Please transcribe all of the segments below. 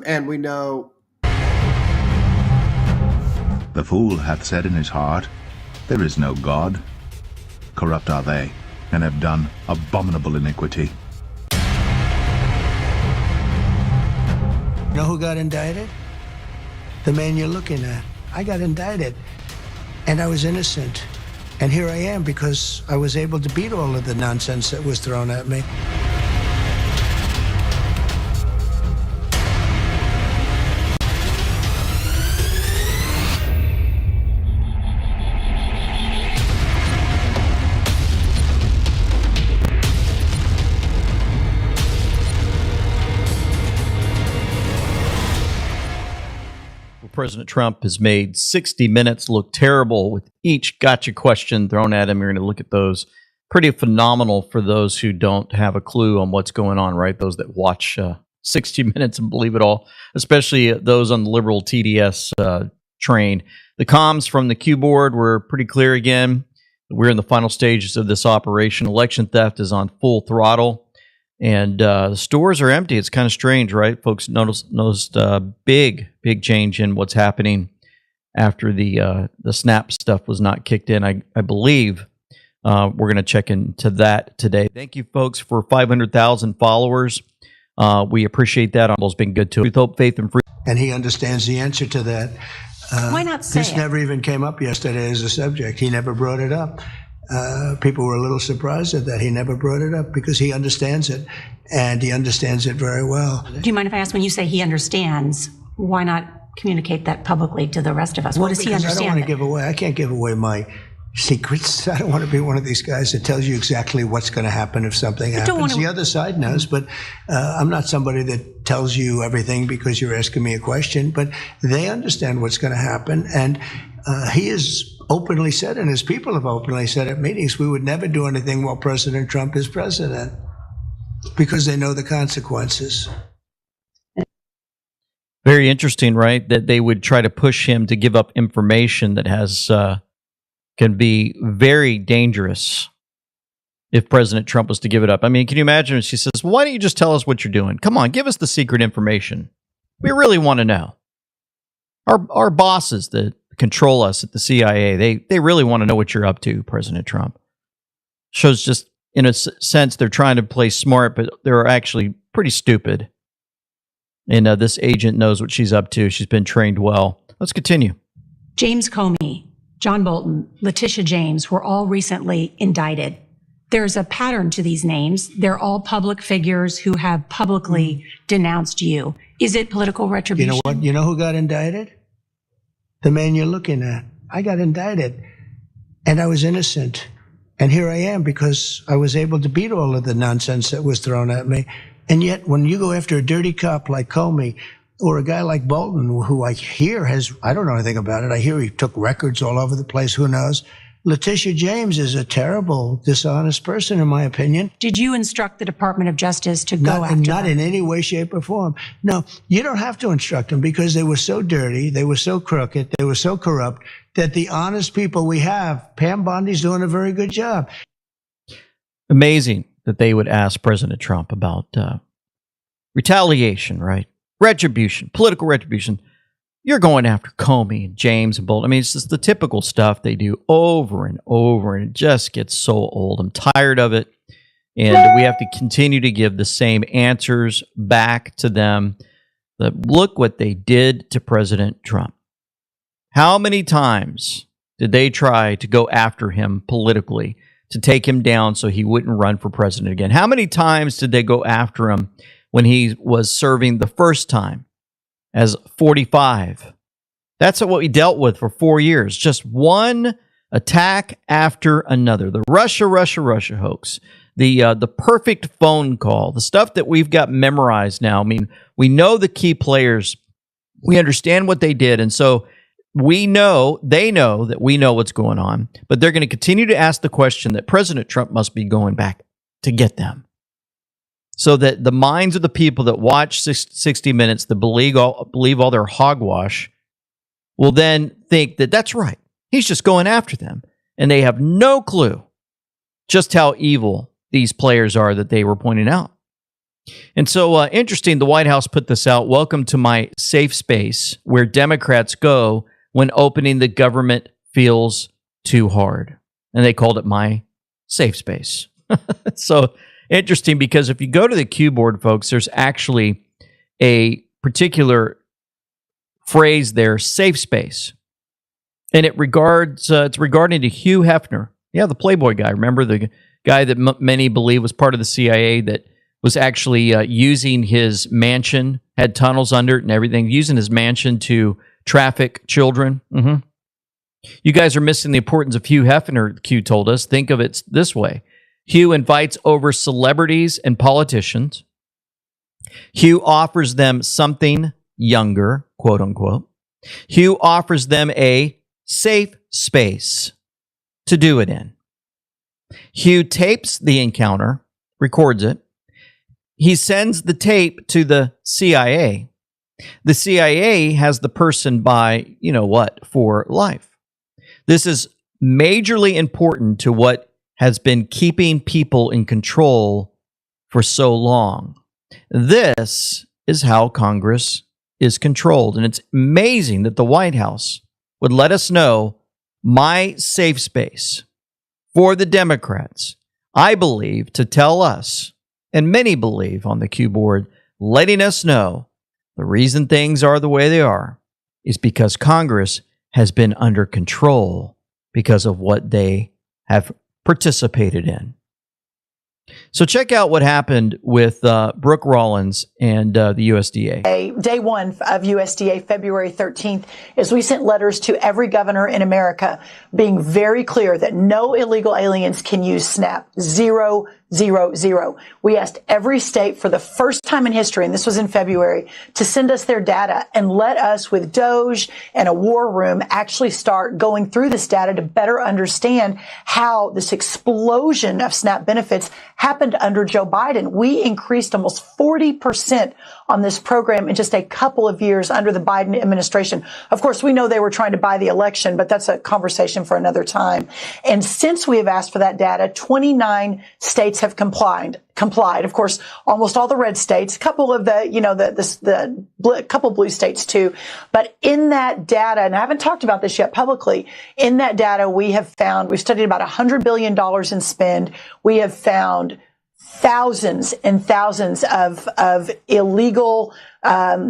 And we know... The fool hath said in his heart, there is no God. Corrupt are they, and have done abominable iniquity. You know who got indicted? The man you're looking at. I got indicted, and I was innocent. And here I am because I was able to beat all of the nonsense that was thrown at me. President Trump has made 60 Minutes look terrible with each gotcha question thrown at him. You're going to look at those. Pretty phenomenal for those who don't have a clue on what's going on, right? Those that watch 60 Minutes and believe it all, especially those on the liberal TDS train. The comms from the Q board were pretty clear again. We're in the final stages of this operation. Election theft is on full throttle. And the stores are empty. It's kind of strange, right? Folks noticed big change in what's happening after the SNAP stuff was not kicked in. I believe we're going to check into that today. Thank you, folks, for 500,000 followers. We appreciate that. Almost been good to Truth, Hope, Faith, and Freedom. And he understands the answer to that. Why not say this it? never even came up yesterday as a subject. He never brought it up. People were a little surprised at that. He never brought it up because he understands it, and he understands it very well. Do you mind if I ask, when you say he understands, why not communicate that publicly to the rest of us? What does he understand? I don't want to give away. I can't give away my secrets. I don't want to be one of these guys that tells you exactly what's going to happen if something happens. The other side knows, but I'm not somebody that tells you everything because you're asking me a question, but they understand what's going to happen, and he is openly said, and his people have openly said at meetings, we would never do anything while President Trump is president because they know the consequences. Very interesting, right? That they would try to push him to give up information that has can be very dangerous if President Trump was to give it up. I mean, can you imagine if she says, why don't you just tell us what you're doing? Come on, give us the secret information. We really want to know. Our bosses that control us at the CIA, they really want to know what you're up to, President Trump. Shows just, in a sense, they're trying to play smart, but they're actually pretty stupid. And this agent knows what she's up to. She's been trained well. Let's continue. James Comey, John Bolton, Letitia James were all recently indicted. There's a pattern to these names. They're all public figures who have publicly denounced you. Is it political retribution? You know what? You know who got indicted? The man you're looking at. I got indicted, and I was innocent. And here I am because I was able to beat all of the nonsense that was thrown at me. And yet, when you go after a dirty cop like Comey, or a guy like Bolton, who I hear I don't know anything about it. I hear he took records all over the place. Who knows? Letitia James is a terrible, dishonest person, in my opinion. Did you instruct the Department of Justice to go after them? Not in any way, shape, or form. No, you don't have to instruct them because they were so dirty, they were so crooked, they were so corrupt that the honest people we have, Pam Bondi's doing a very good job. Amazing that they would ask President Trump about retaliation, right? Retribution, political retribution. You're going after Comey and James and Bolton. I mean, it's just the typical stuff they do over and over, and it just gets so old. I'm tired of it, and we have to continue to give the same answers back to them. That look what they did to President Trump. How many times did they try to go after him politically to take him down so he wouldn't run for president again? How many times did they go after him when he was serving the first time as 45? That's what we dealt with for 4 years. Just one attack after another. The Russia hoax. The perfect phone call. The stuff that we've got memorized now. I mean, we know the key players. We understand what they did. And so they know that we know what's going on. But they're going to continue to ask the question that President Trump must be going back to get them. So that the minds of the people that watch 60 Minutes, that believe all their hogwash, will then think that that's right. He's just going after them. And they have no clue just how evil these players are that they were pointing out. And so interesting, the White House put this out. Welcome to my safe space where Democrats go when opening the government feels too hard. And they called it my safe space. So interesting, because if you go to the Q board, folks, there's actually a particular phrase there, safe space. And it's regarding to Hugh Hefner. Yeah, the Playboy guy. Remember the guy that many believe was part of the CIA that was actually using his mansion, had tunnels under it and everything, using his mansion to traffic children. Mm-hmm. You guys are missing the importance of Hugh Hefner, Q told us. Think of it this way. Hugh invites over celebrities and politicians. Hugh offers them something younger, quote unquote. Hugh offers them a safe space to do it in. Hugh tapes the encounter, records it. He sends the tape to the CIA. The CIA has the person by, you know what, for life. This is majorly important to what has been keeping people in control for so long. This is how Congress is controlled. And it's amazing that the White House would let us know my safe space for the Democrats, I believe, to tell us, and many believe on the Q board, letting us know the reason things are the way they are is because Congress has been under control because of what they have participated in. So check out what happened with Brooke Rollins and the USDA. Day one of USDA, February 13th, is we sent letters to every governor in America being very clear that no illegal aliens can use SNAP. 0, 0, 0. We asked every state for the first time in history, and this was in February, to send us their data and let us, with Doge and a war room, actually start going through this data to better understand how this explosion of SNAP benefits happened under Joe Biden. We increased almost 40% on this program in just a couple of years under the Biden administration. Of course, we know they were trying to buy the election, but that's a conversation for another time. And since we have asked for that data, 29 states have complied. Of course, almost all the red states, a couple of couple blue states too. But in that data, and I haven't talked about this yet publicly, in that data we've studied about $100 billion in spend. We have found thousands and thousands of illegal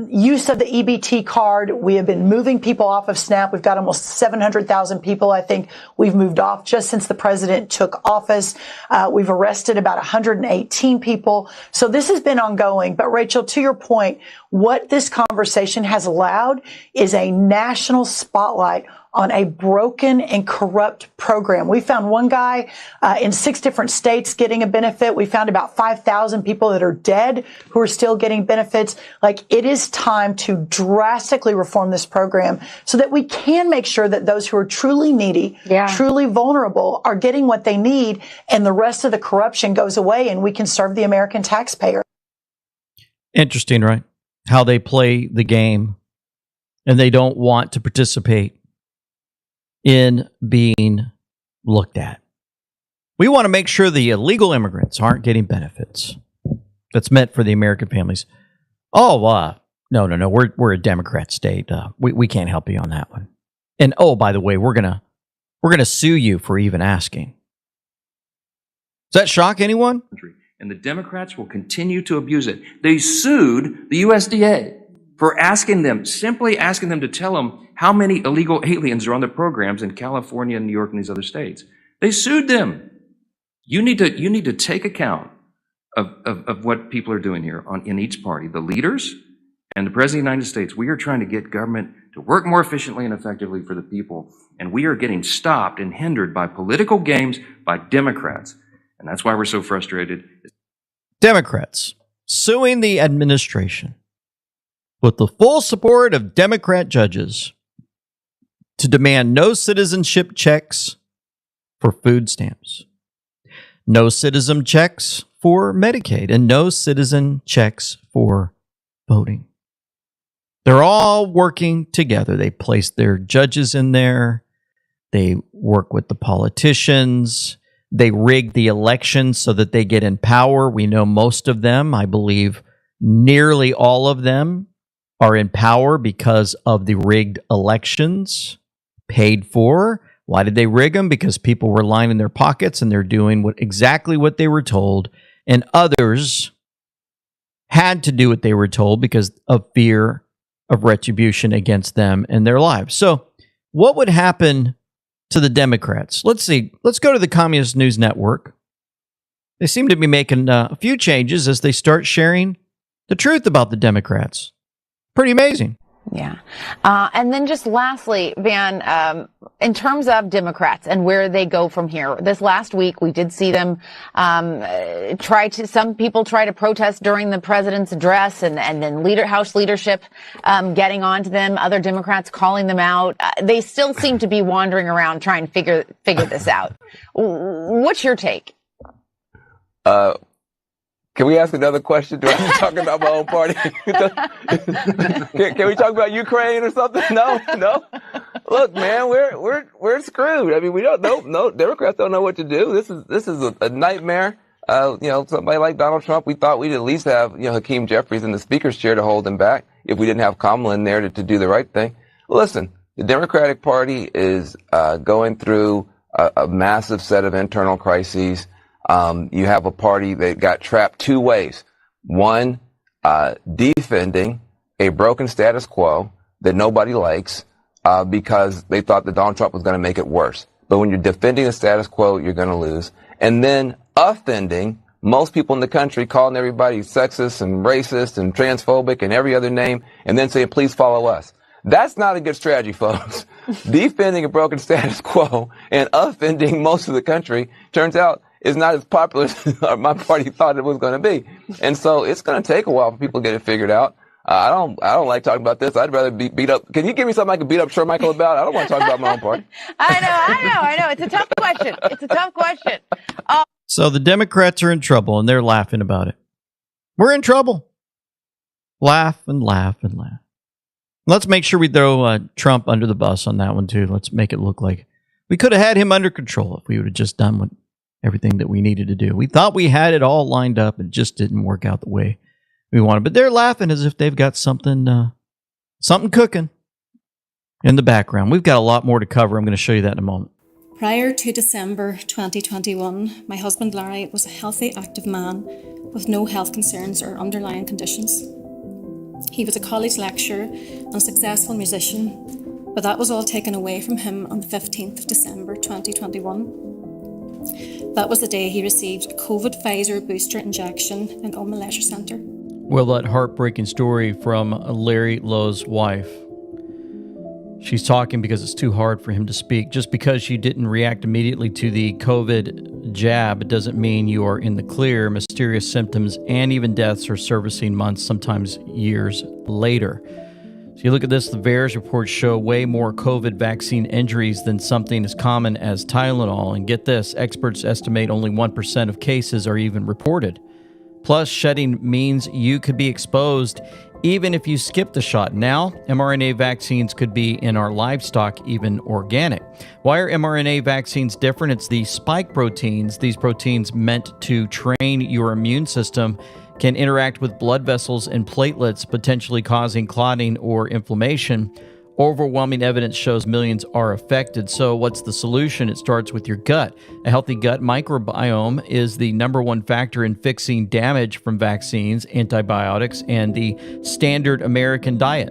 use of the EBT card. We have been moving people off of SNAP. We've got almost 700,000 people, I think, we've moved off just since the president took office. We've arrested about 118 people. So this has been ongoing. But Rachel, to your point, what this conversation has allowed is a national spotlight on a broken and corrupt program. We found one guy in 6 different states getting a benefit. We found about 5,000 people that are dead who are still getting benefits. Like, it is time to drastically reform this program so that we can make sure that those who are truly needy, truly vulnerable, are getting what they need, and the rest of the corruption goes away and we can serve the American taxpayer. Interesting, right? How they play the game and they don't want to participate in being looked at. We want to make sure the illegal immigrants aren't getting benefits that's meant for the American families. Oh, no. We're a Democrat state. We can't help you on that one. And oh, by the way, we're gonna sue you for even asking. Does that shock anyone? And the Democrats will continue to abuse it. They sued the USDA for simply asking them to tell them how many illegal aliens are on the programs in California and New York and these other states. They sued them. You need to take account of what people are doing here in each party. The leaders and the President of the United States, we are trying to get government to work more efficiently and effectively for the people. And we are getting stopped and hindered by political games by Democrats. And that's why we're so frustrated. Democrats suing the administration with the full support of Democrat judges to demand no citizenship checks for food stamps, no citizen checks for Medicaid, and no citizen checks for voting. They're all working together. They place their judges in there. They work with the politicians. They rig the election so that they get in power. We know most of them, I believe nearly all of them, are in power because of the rigged elections, paid for. Why did they rig them? Because people were lining their pockets and they're doing exactly what they were told. And others had to do what they were told because of fear of retribution against them and their lives. So what would happen to the Democrats? Let's see. Let's go to the Communist News Network. They seem to be making a few changes as they start sharing the truth about the Democrats. Pretty amazing. Yeah. And then just lastly, Van, in terms of Democrats and where they go from here, this last week we did see them some people try to protest during the president's address and then House leadership getting onto them, other Democrats calling them out. They still seem to be wandering around trying to figure this out. What's your take? Can we ask another question? Do I have to talk about my own party? Can we talk about Ukraine or something? No. Look, man, we're screwed. I mean, we don't know. No, Democrats don't know what to do. This is a nightmare. Somebody like Donald Trump, we thought we'd at least have, Hakeem Jeffries in the speaker's chair to hold him back if we didn't have Kamala in there to do the right thing. Listen, the Democratic Party is going through a massive set of internal crises. You have a party that got trapped two ways. One, defending a broken status quo that nobody likes because they thought that Donald Trump was going to make it worse. But when you're defending the status quo, you're going to lose. And then offending most people in the country, calling everybody sexist and racist and transphobic and every other name, and then saying, please follow us. That's not a good strategy, folks. Defending a broken status quo and offending most of the country turns out is not as popular as my party thought it was going to be. And so it's going to take a while for people to get it figured out. I don't like talking about this. I'd rather be beat up. Can you give me something I can beat up Michael about? I don't want to talk about my own party. I know. It's a tough question. So the Democrats are in trouble and they're laughing about it. We're in trouble. Laugh and laugh and laugh. Let's make sure we throw Trump under the bus on that one too. Let's make it look like we could have had him under control if we would have just done everything that we needed to do. We thought we had it all lined up. It just didn't work out the way we wanted. But they're laughing as if they've got something cooking in the background. We've got a lot more to cover. I'm going to show you that in a moment. Prior to December 2021, my husband Larry was a healthy, active man with no health concerns or underlying conditions. He was a college lecturer and successful musician, but that was all taken away from him on the 15th of December 2021. That was the day he received a COVID Pfizer booster injection in Oma Leisure Centre. Well, that heartbreaking story from Larry Lowe's wife. She's talking because it's too hard for him to speak. Just because she didn't react immediately to the COVID jab doesn't mean you are in the clear. Mysterious symptoms and even deaths are surfacing months, sometimes years later. So you look at this, the VAERS reports show way more COVID vaccine injuries than something as common as Tylenol. And get this, experts estimate only 1% of cases are even reported. Plus, shedding means you could be exposed even if you skip the shot. Now, mRNA vaccines could be in our livestock, even organic. Why are mRNA vaccines different? It's the spike proteins. These proteins meant to train your immune system can interact with blood vessels and platelets, potentially causing clotting or inflammation. Overwhelming evidence shows millions are affected. So what's the solution? It starts with your gut. A healthy gut microbiome is the number one factor in fixing damage from vaccines, antibiotics, and the standard American diet.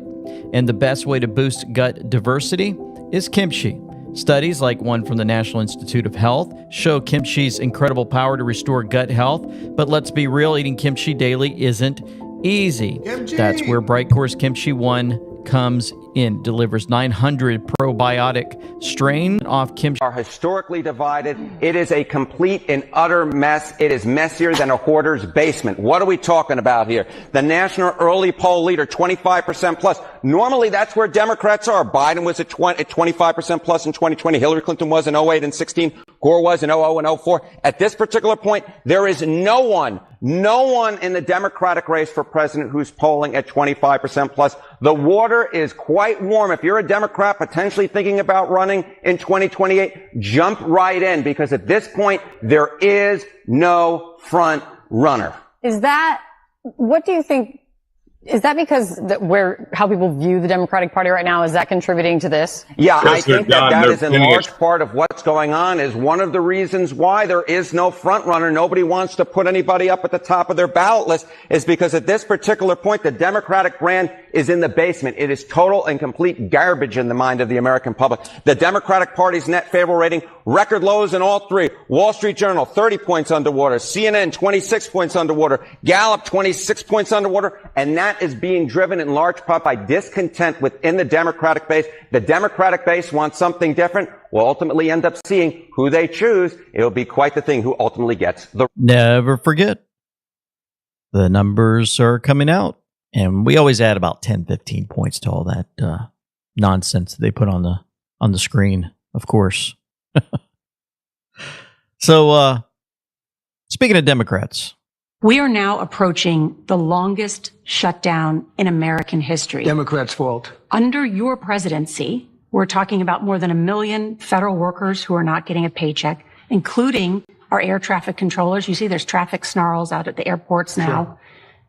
And the best way to boost gut diversity is kimchi. Studies, like one from the National Institute of Health, show kimchi's incredible power to restore gut health. But let's be real, eating kimchi daily isn't easy. Kimchi. That's where Bright Course Kimchi 1 comes in. Delivers 900 probiotic strain off kimchi. Are historically divided. It is a complete and utter mess. It is messier than a hoarder's basement. What are we talking about here? The national early poll leader, 25% plus. Normally that's where Democrats are. Biden was at 25% plus in 2020. Hillary Clinton was in 08 and 16. Gore was in 00 and 04. At this particular point, there is no one in the Democratic race for president who's polling at 25% plus. The water is quite quite warm. If you're a Democrat potentially thinking about running in 2028, jump right in, because at this point, there is no front runner. What do you think? Is that because how people view the Democratic Party right now, is that contributing to this? Yeah, I think that is in large part of what's going on, is one of the reasons why there is no front runner. Nobody wants to put anybody up at the top of their ballot list, is because at this particular point, the Democratic brand is in the basement. It is total and complete garbage in the mind of the American public. The Democratic Party's net favorable rating, record lows in all three. Wall Street Journal, 30 points underwater. CNN, 26 points underwater. Gallup, 26 points underwater. And that is being driven in large part by discontent within the Democratic base. The Democratic base wants something different. We'll ultimately end up seeing who they choose. It'll be quite the thing who ultimately gets the... Never forget, the numbers are coming out. And we always add about 10, 15 points to all that nonsense that they put on the screen, of course. So, speaking of Democrats, we are now approaching the longest shutdown in American history. Democrats' fault. Under your presidency, we're talking about more than 1 million federal workers who are not getting a paycheck, including our air traffic controllers. You see there's traffic snarls out at the airports now. Sure.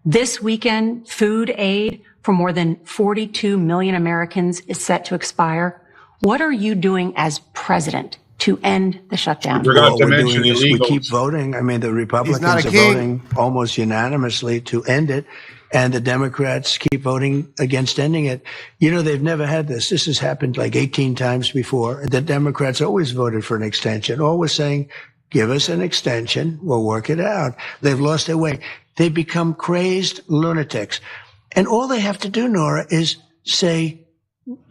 This weekend, food aid for more than 42 million Americans is set to expire. What are you doing as president to end the shutdown? Well, we're doing this. We keep voting. I mean, the Republicans are voting almost unanimously to end it, and the Democrats keep voting against ending it. You know, they've never had this. This has happened like 18 times before. The Democrats always voted for an extension, always saying, give us an extension, we'll work it out. They've lost their way. They become crazed lunatics. And all they have to do, Nora, is say,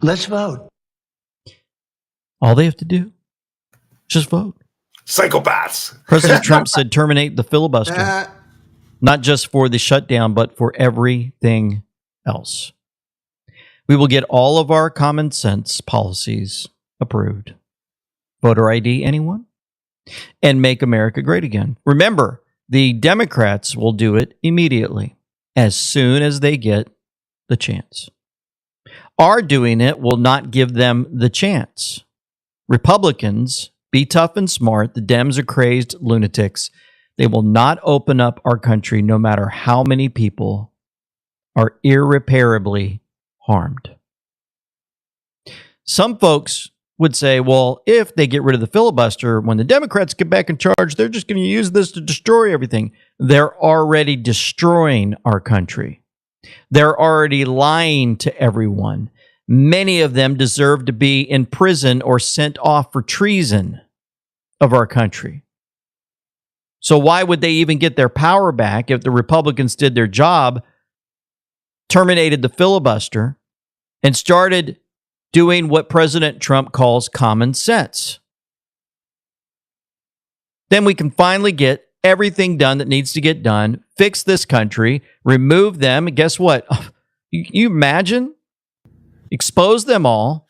let's vote. All they have to do, just vote. Psychopaths. President Trump said terminate the filibuster, not just for the shutdown, but for everything else. We will get all of our common sense policies approved. Voter ID, anyone? And make America great again. Remember, the Democrats will do it immediately, as soon as they get the chance. Our doing it will not give them the chance. Republicans, be tough and smart. The Dems are crazed lunatics. They will not open up our country no matter how many people are irreparably harmed. Some folks would say, well, if they get rid of the filibuster, when the Democrats get back in charge, they're just going to use this to destroy everything. They're already destroying our country. They're already lying to everyone. Many of them deserve to be in prison or sent off for treason of our country. So why would they even get their power back if the Republicans did their job, terminated the filibuster, and started doing what President Trump calls common sense? Then we can finally get everything done that needs to get done, fix this country, remove them, and guess what? You imagine? Expose them all,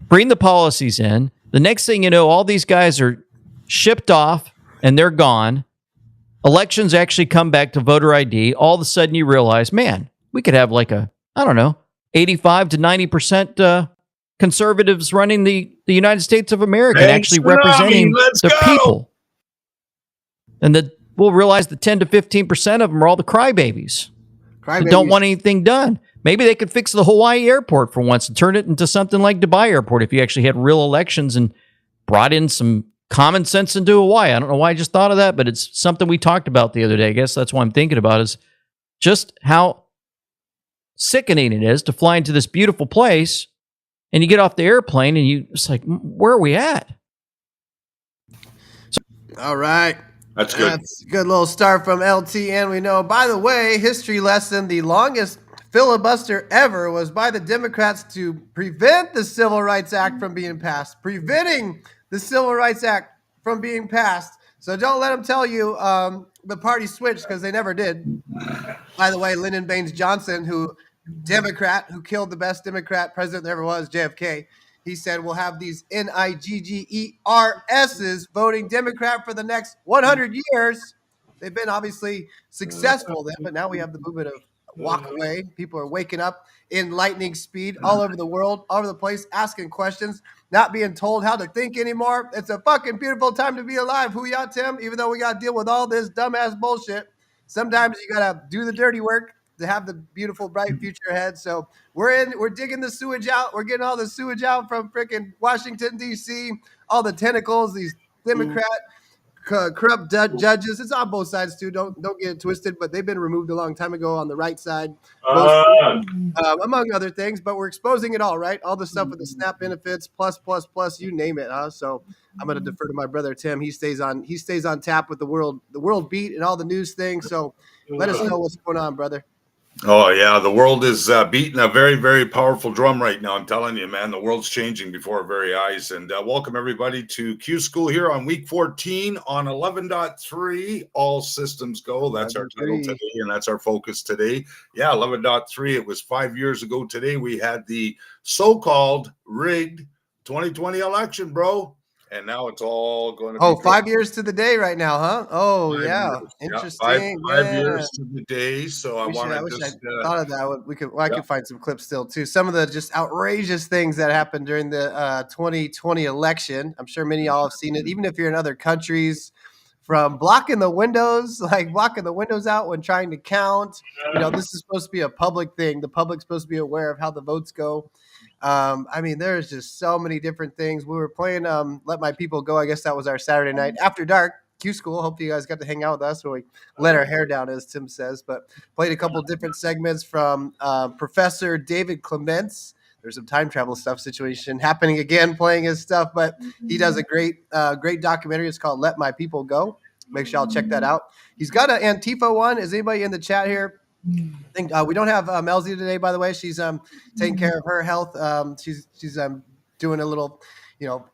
bring the policies in. The next thing you know, all these guys are shipped off and they're gone. Elections actually come back to voter ID. All of a sudden you realize, man, we could have like 85 to 90% conservatives running the United States of America and actually representing the people. And we'll realize the 10 to 15% of them are all the crybabies. That don't want anything done. Maybe they could fix the Hawaii airport for once and turn it into something like Dubai Airport if you actually had real elections and brought in some common sense into Hawaii. I don't know why I just thought of that, but it's something we talked about the other day. I guess that's what I'm thinking about, is just how sickening it is to fly into this beautiful place and you get off the airplane and it's like, where are we at? All right. That's good. That's a good little start from LT. And we know, by the way, history lesson, the longest filibuster ever was by the Democrats to prevent the Civil Rights Act from being passed, preventing the Civil Rights Act from being passed. So don't let them tell you the party switched, because they never did. By the way, Lyndon Baines Johnson, Democrat, who killed the best Democrat president there ever was, JFK, he said we'll have these NIGGERSs voting Democrat for the next 100 years. They've been obviously successful then, but now we have the movement of walk away. People are waking up in lightning speed all over the world, all over the place, asking questions, not being told how to think anymore. It's a fucking beautiful time to be alive. Who ya, Tim? Even though we got to deal with all this dumbass bullshit, sometimes you got to do the dirty work to have the beautiful, bright future ahead. So we're digging the sewage out. We're getting all the sewage out from freaking Washington, D.C., all the tentacles, these Democrat corrupt judges. It's on both sides too. Don't get it twisted. But they've been removed a long time ago on the right side, among other things. But we're exposing it all, right? All the stuff with the SNAP benefits, plus, you name it, huh? So I'm going to defer to my brother Tim. He stays on tap with the world beat and all the news things. So let us know what's going on, brother. Oh, yeah. The world is beating a very, very powerful drum right now. I'm telling you, man, the world's changing before our very eyes. And welcome, everybody, to Qschqql here on week 14 on 11.3. All systems go. That's our title today, and that's our focus today. Yeah, 11.3. It was 5 years ago today. We had the so-called rigged 2020 election, bro. And now it's all going to be 5 years to the day right now, huh? Oh, yeah. Interesting. Yeah, 5 years to the day. So I wish I thought of that. I could find some clips still too. Some of the just outrageous things that happened during the 2020 election. I'm sure many of y'all have seen it, even if you're in other countries. From blocking the windows out when trying to count. This is supposed to be a public thing. The public's supposed to be aware of how the votes go. I mean, there's just so many different things. We were playing Let My People Go. I guess that was our Saturday night after dark. Qschqql. Hope you guys got to hang out with us when we let our hair down, as Tim says. But played a couple different segments from Professor David Clements. There's some time travel stuff situation happening again, playing his stuff. But he does a great documentary. It's called Let My People Go. Make sure y'all check that out. He's got an Antifa one. Is anybody in the chat here? I think we don't have Melzie today, by the way. She's taking care of her health. She's doing a little,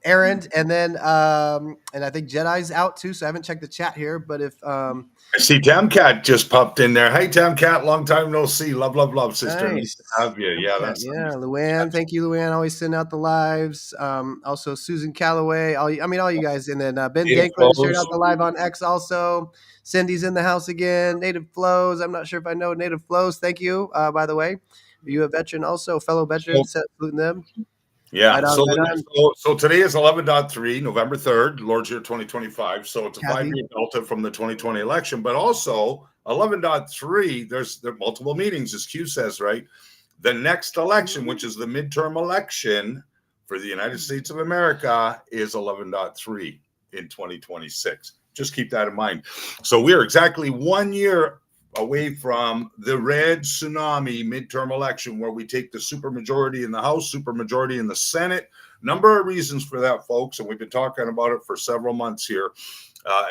errand, and then and I think Jedi's out too. So I haven't checked the chat here, but if I see Tamcat just popped in there. Hey, Tamcat, long time no see. Love, sister. Nice to have you. Yeah, Luann. Thank you, Luann. Always send out the lives. Also Susan Calloway. All you guys, and then Ben Danklin shared out the live on X also. Cindy's in the house again. Native Flows. I'm not sure if I know Native Flows. Thank you, by the way. Are you a veteran also? Fellow veteran? Saluting them. Yeah. So today is 11.3, November 3rd, Lord's Year 2025. So it's a 5-year delta from the 2020 election. But also 11.3, there are multiple meetings, as Q says, right? The next election, which is the midterm election for the United States of America, is 11.3 in 2026. Just keep that in mind. So we're exactly 1 year away from the red tsunami midterm election, where we take the supermajority in the House, supermajority in the Senate. Number of reasons for that, folks, and we've been talking about it for several months here.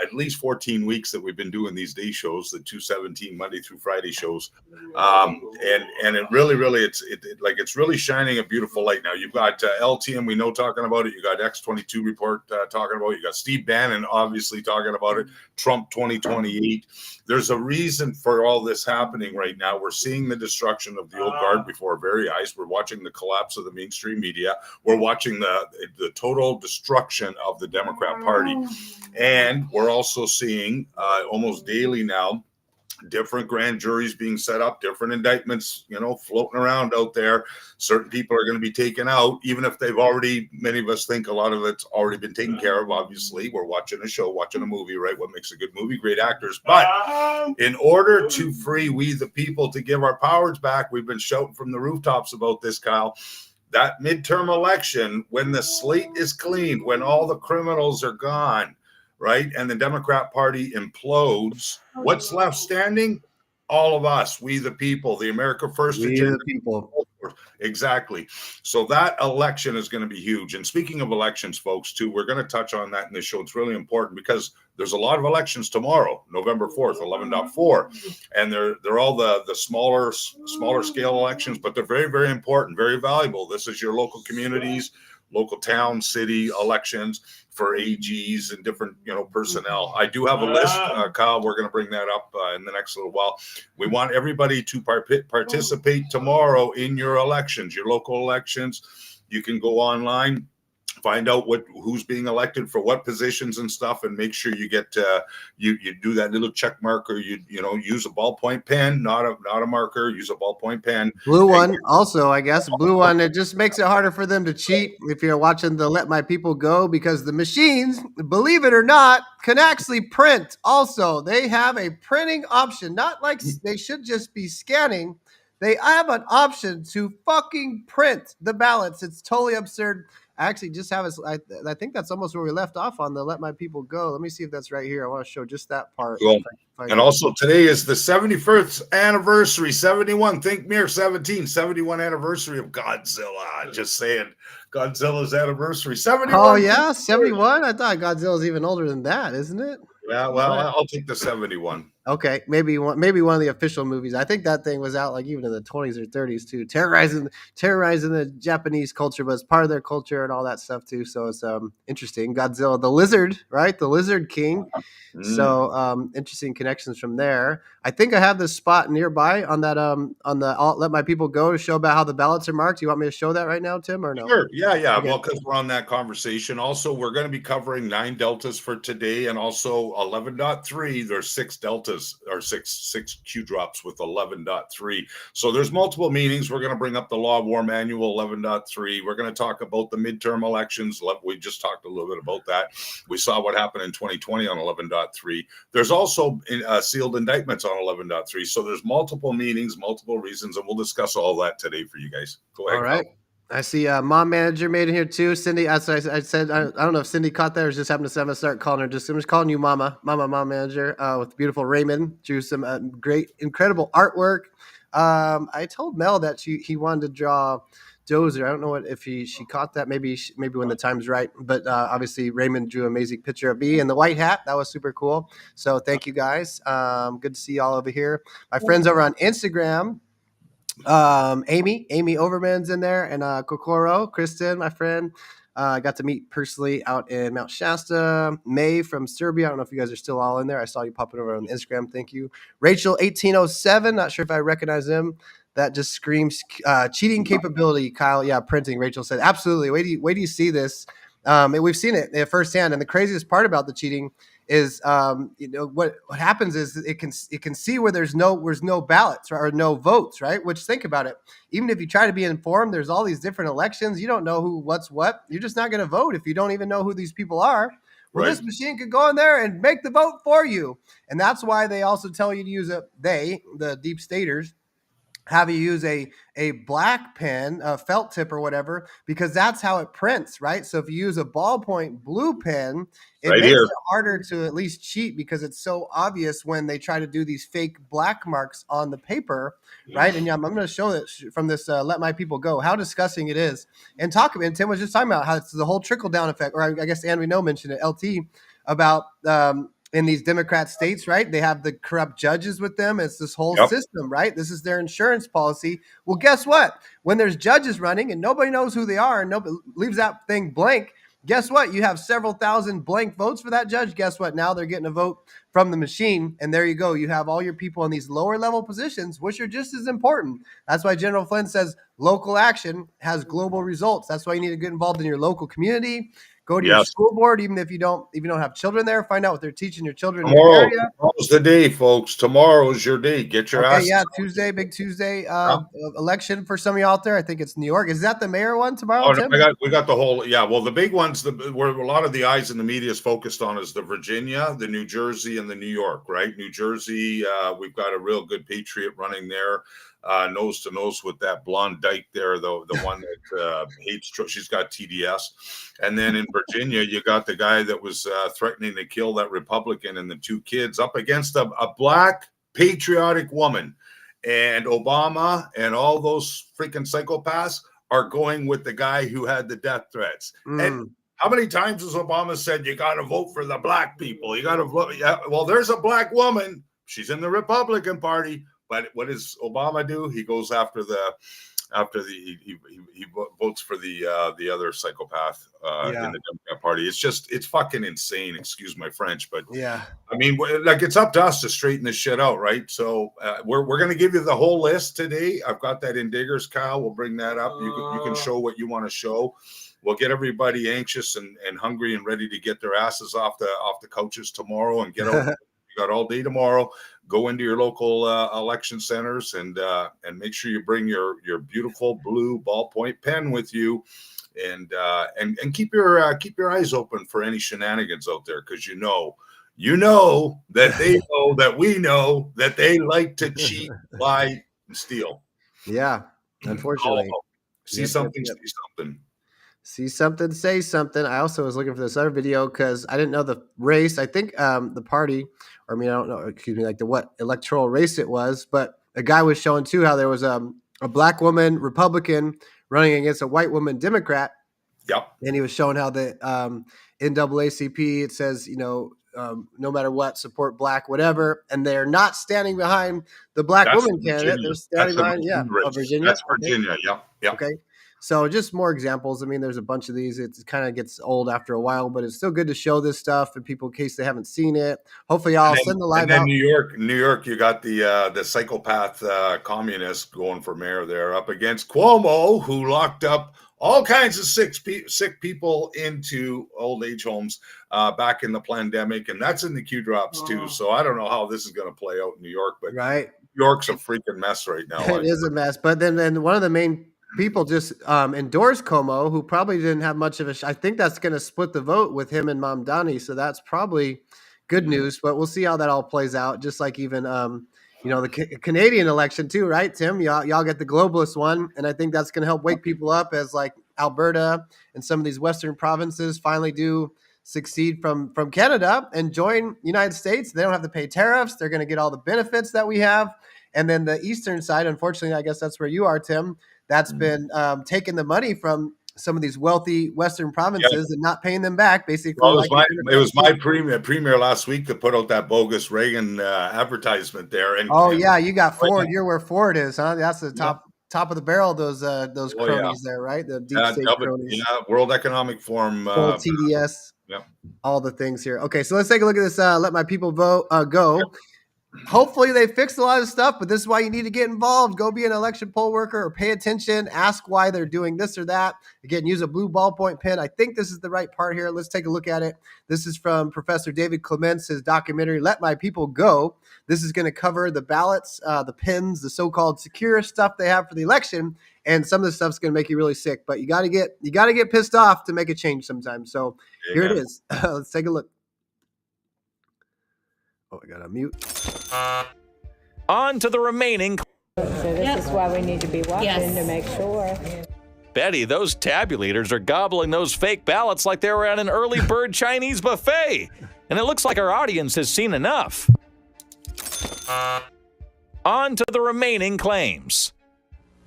At least 14 weeks that we've been doing these day shows, the 217 Monday through Friday shows, and it really, it's really shining a beautiful light now. You've got LTM, we know, talking about it. You got X22 report talking about it. You got Steve Bannon obviously talking about it. Trump 2028. There's a reason for all this happening right now. We're seeing the destruction of the old guard before our very eyes. We're watching the collapse of the mainstream media. We're watching the total destruction of the Democrat Party. And we're also seeing almost daily now different grand juries being set up, different indictments, floating around out there. Certain people are going to be taken out, even if they've already, many of us think a lot of it's already been taken care of. Obviously, we're watching a show, watching a movie, right? What makes a good movie? Great actors. But in order to free we the people, to give our powers back, we've been shouting from the rooftops about this, Kyle. That midterm election, when the slate is cleaned, when all the criminals are gone, right, and the Democrat Party implodes, what's left standing? All of us, we the people, the America First agenda. The people. Exactly. So that election is going to be huge. And speaking of elections, folks, too, we're going to touch on that in this show. It's really important because there's a lot of elections tomorrow, November 4th, 11.4. And they're all the smaller scale elections, but they're very, very important, very valuable. This is your local communities, local town, city elections for AGs and different, personnel. I do have a list, Kyle. We're going to bring that up in the next little while. We want everybody to participate tomorrow in your elections, your local elections. You can go online. find out who's being elected for what positions and stuff, and make sure you get you do that little check mark, or you use a ballpoint pen, not a marker. Use a ballpoint pen. Blue one also, I guess. Blue one, it just makes it harder for them to cheat if you're watching the Let My People Go, because the machines, believe it or not, can actually print. Also, they have a printing option, not like they should just be scanning. They have an option to fucking print the ballots. It's totally absurd. I actually just have I think that's almost where we left off on the Let My People Go. Let me see if that's right here. I want to show just that part. Cool. And also today is the 71st anniversary, 71, think mirror 71 anniversary of Godzilla. Just saying, Godzilla's anniversary, 71. Oh yeah, 71? I thought Godzilla's even older than that, isn't it? Yeah, well, I'll take the 71. Okay, maybe one of the official movies. I think that thing was out like even in the 20s or 30s too, terrorizing the Japanese culture, but it's part of their culture and all that stuff too. So it's interesting. Godzilla, the lizard, right? The Lizard King. So interesting connections from there. I think I have this spot nearby on that on the Let My People Go to show about how the ballots are marked. You want me to show that right now, Tim, or no? Sure. Yeah. Okay. Well, because we're on that conversation. Also, we're going to be covering 9 deltas for today, and also 11.3. There's 6 deltas, or six Q drops with 11.3. So there's multiple meanings. We're going to bring up the Law of War Manual 11.3. We're going to talk about the midterm elections. We just talked a little bit about that. We saw what happened in 2020 on 11.3. There's also sealed indictments on 11.3. So there's multiple meanings, multiple reasons, and we'll discuss all that today for you guys. Go ahead. All right. I see Mom Manager made it here too. Cindy, as I said, I don't know if Cindy caught that or just happened to say I'm going to start calling her. I'm just calling you Mom Manager, with beautiful Raymond. Drew some great, incredible artwork. I told Mel that he wanted to draw Dozer. I don't know if she caught that. Maybe when the time's right. But obviously Raymond drew an amazing picture of me in the white hat. That was super cool. So thank you guys. Good to see you all over here. My friends over on Instagram. Amy Overman's in there, and Kokoro, Kristen, my friend. I got to meet personally out in Mount Shasta. May from Serbia. I don't know if you guys are still all in there. I saw you popping over on Instagram. Thank you. Rachel 1807. Not sure if I recognize him. That just screams cheating capability. Kyle, yeah, printing. Rachel said, absolutely. Wait do you see this? And we've seen it firsthand. And the craziest part about the cheating is, what happens is it can see where there's no ballots or no votes, right? Which, think about it. Even if you try to be informed, there's all these different elections. You don't know what's what. You're just not going to vote if you don't even know who these people are. Well, This machine could go in there and make the vote for you. And that's why they also tell you to use the deep staters, have you use a black pen, a felt tip or whatever, because that's how it prints, right? So if you use a ballpoint blue pen, it makes it harder to at least cheat, because it's so obvious when they try to do these fake black marks on the paper, right? And I'm going to show it from this Let My People Go, how disgusting it is. And Tim was just talking about how it's the whole trickle-down effect, or I guess Ann Reno mentioned it, LT, about in these Democrat states, right? They have the corrupt judges with them. It's this whole system, right? This is their insurance policy. Well, guess what? When there's judges running and nobody knows who they are and nobody leaves that thing blank, guess what? You have several thousand blank votes for that judge. Guess what? Now they're getting a vote from the machine. And there you go. You have all your people in these lower level positions, which are just as important. That's why General Flynn says local action has global results. That's why you need to get involved in your local community. Go to your school board, even if you don't have children there. Find out what they're teaching your children in your area. Tomorrow's the day, folks. Tomorrow's your day. Get your ass. Yeah, Tuesday, big Tuesday election for some of you out there. I think it's New York. Is that the mayor one tomorrow, Tim? No, we got the whole, well, the big ones where a lot of the eyes in the media is focused on is the Virginia, the New Jersey, and the New York, right? New Jersey, we've got a real good patriot running there. Nose to nose with that blonde dyke there, the one that hates. She's got TDS, and then in Virginia, you got the guy that was threatening to kill that Republican and the 2 kids up against a black patriotic woman, and Obama and all those freaking psychopaths are going with the guy who had the death threats. And how many times has Obama said you got to vote for the black people? You got to vote. Yeah, well, there's a black woman. She's in the Republican Party. But what does Obama do? He goes after the after he votes for the other psychopath in the Democrat Party. It's fucking insane. Excuse my French, but yeah. I mean, like, it's up to us to straighten this shit out, right? So we're going to give you the whole list today. I've got that in Diggers, Kyle. We'll bring that up. You can show what you want to show. We'll get everybody anxious and hungry and ready to get their asses off the couches tomorrow and get out. You got all day tomorrow. Go into your local election centers and make sure you bring your beautiful blue ballpoint pen with you, and keep your eyes open for any shenanigans out there, because you know that they know that we know that they like to cheat, lie, and steal. Yeah, unfortunately. See something, See something, say something. I also was looking for this other video because I didn't know the race. I think the party, or I mean, I don't know, excuse me, like what electoral race it was, but a guy was showing too how there was a black woman Republican running against a white woman Democrat. Yep. And he was showing how the NAACP, it says, no matter what, support black, whatever. And they're not standing behind the black woman candidate. They're standing behind, Virginia. That's Virginia. Okay. Yep. Okay. So just more examples. I mean, there's a bunch of these. It kind of gets old after a while, but it's still good to show this stuff for people in case they haven't seen it. Hopefully, I'll send the live out. New York, you got the psychopath communist going for mayor there up against Cuomo, who locked up all kinds of sick people into old age homes back in the pandemic, and that's in the Q drops too. So I don't know how this is going to play out in New York, but New York's a freaking mess right now. It is a mess. But then one of the main people just endorsed Cuomo, who probably didn't have much of a I think that's going to split the vote with him and Mamdani, so that's probably good news, but we'll see how that all plays out, just like even the Canadian election too, right, Tim? Y'all get the globalist one, and I think that's going to help wake people up as like Alberta and some of these western provinces finally do succeed from Canada and join United States. They don't have to pay tariffs. They're going to get all the benefits that we have. And then the eastern side, unfortunately, I guess that's where you are, Tim, that's been taking the money from some of these wealthy western provinces and not paying them back, basically. Well, it was my premier last week that put out that bogus Reagan advertisement there. And you got Ford. You're where Ford is, huh? That's the top of the barrel. Those cronies there, right? The deep state cronies. Yeah, World Economic Forum. Full TDS. Yeah. All the things here. Okay, so let's take a look at this. Let my people vote. Go. Yep. Hopefully they fixed a lot of stuff, but this is why you need to get involved. Go be an election poll worker or pay attention. Ask why they're doing this or that. Again, use a blue ballpoint pen. I think this is the right part here. Let's take a look at it. This is from Professor David Clements, his documentary, Let My People Go. This is going to cover the ballots, the pins, the so-called secure stuff they have for the election. And some of the stuff's going to make you really sick, but you got to get pissed off to make a change sometimes. So here it is. Let's take a look. Oh, I got to mute. On to the remaining. So this is why we need to be watching to make sure. Betty, those tabulators are gobbling those fake ballots like they were at an early bird Chinese buffet. And it looks like our audience has seen enough. On to the remaining claims.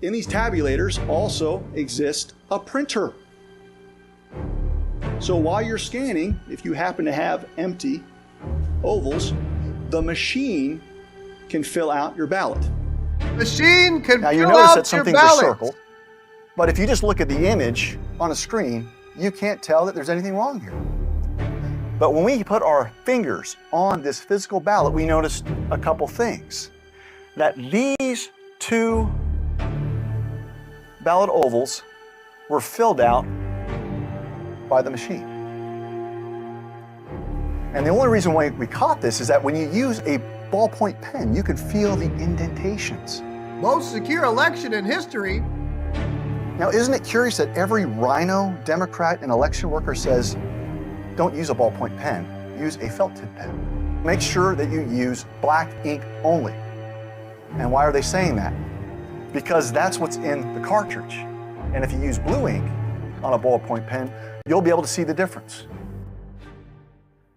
In these tabulators also exists a printer. So while you're scanning, if you happen to have empty ovals, the machine can fill out your ballot. Machine can now, you fill notice out that something's your a ballot. circle, but if you just look at the image on a screen, you can't tell that there's anything wrong here. But when we put our fingers on this physical ballot, we noticed a couple things. That these two ballot ovals were filled out by the machine. And the only reason why we caught this is that when you use a ballpoint pen, you can feel the indentations. Most secure election in history. Now, isn't it curious that every rhino, Democrat, and election worker says, don't use a ballpoint pen, use a felt tip pen. Make sure that you use black ink only. And why are they saying that? Because that's what's in the cartridge. And if you use blue ink on a ballpoint pen, you'll be able to see the difference.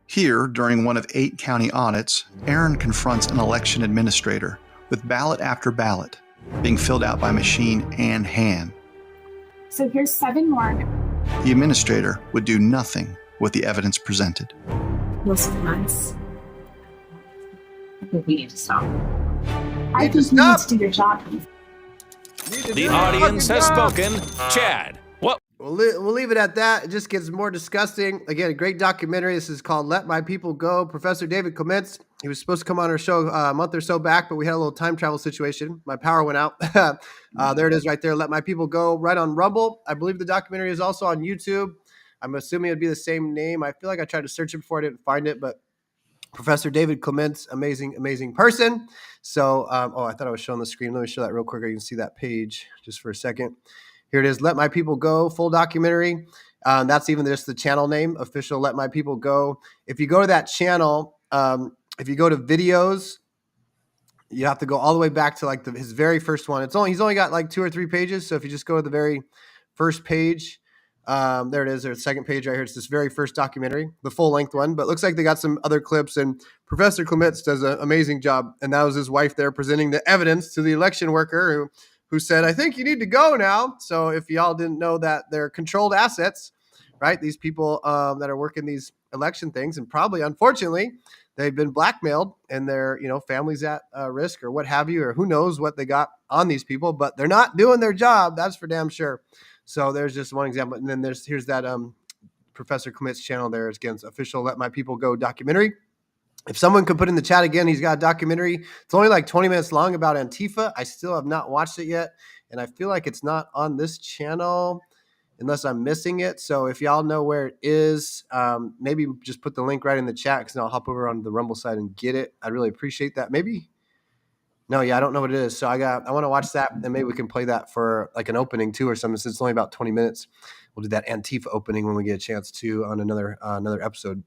Here, during one of 8 county audits, Aaron confronts an election administrator with ballot after ballot being filled out by machine and hand. So here's 7 more. The administrator would do nothing with the evidence presented. Most months. I think we need to stop. I Need to think you need stop. to do your job. The audience has spoken. Chad, what? We'll leave it at that. It just gets more disgusting. Again, a great documentary. This is called Let My People Go. Professor David Clements, he was supposed to come on our show a month or so back, but we had a little time travel situation. My power went out. There it is right there. Let My People Go, right on Rumble. I believe the documentary is also on YouTube. I'm assuming it'd be the same name. I feel like I tried to search it before I didn't find it, but Professor David Clements, amazing person. So, I thought I was showing the screen. Let me show that real quick. You can see that page just for a second. Here it is, Let My People Go, full documentary. That's even just the channel name, official Let My People Go. If you go to that channel, if you go to videos, you have to go all the way back to like his very first one. He's only got like 2 or 3 pages. So if you just go to the very first page, there it is. There's the second page right here. It's this very first documentary, the full length one. But it looks like they got some other clips. And Professor Clements does an amazing job. And that was his wife there presenting the evidence to the election worker who said, I think you need to go now. So if y'all didn't know that they're controlled assets, right? These people that are working these election things, and probably, unfortunately, they've been blackmailed and their, families at risk or what have you, or who knows what they got on these people, but they're not doing their job. That's for damn sure. So there's just one example. And then here's that Professor Clements channel there. It's against official Let My People Go documentary. If someone could put in the chat again, he's got a documentary. It's only like 20 minutes long about Antifa. I still have not watched it yet. And I feel like it's not on this channel unless I'm missing it. So if y'all know where it is, maybe just put the link right in the chat because I'll hop over on the Rumble side and get it. I'd really appreciate that. Maybe. No, yeah, I don't know what it is. So I want to watch that, and maybe we can play that for like an opening too or something. Since it's only about 20 minutes, we'll do that Antifa opening when we get a chance to on another episode.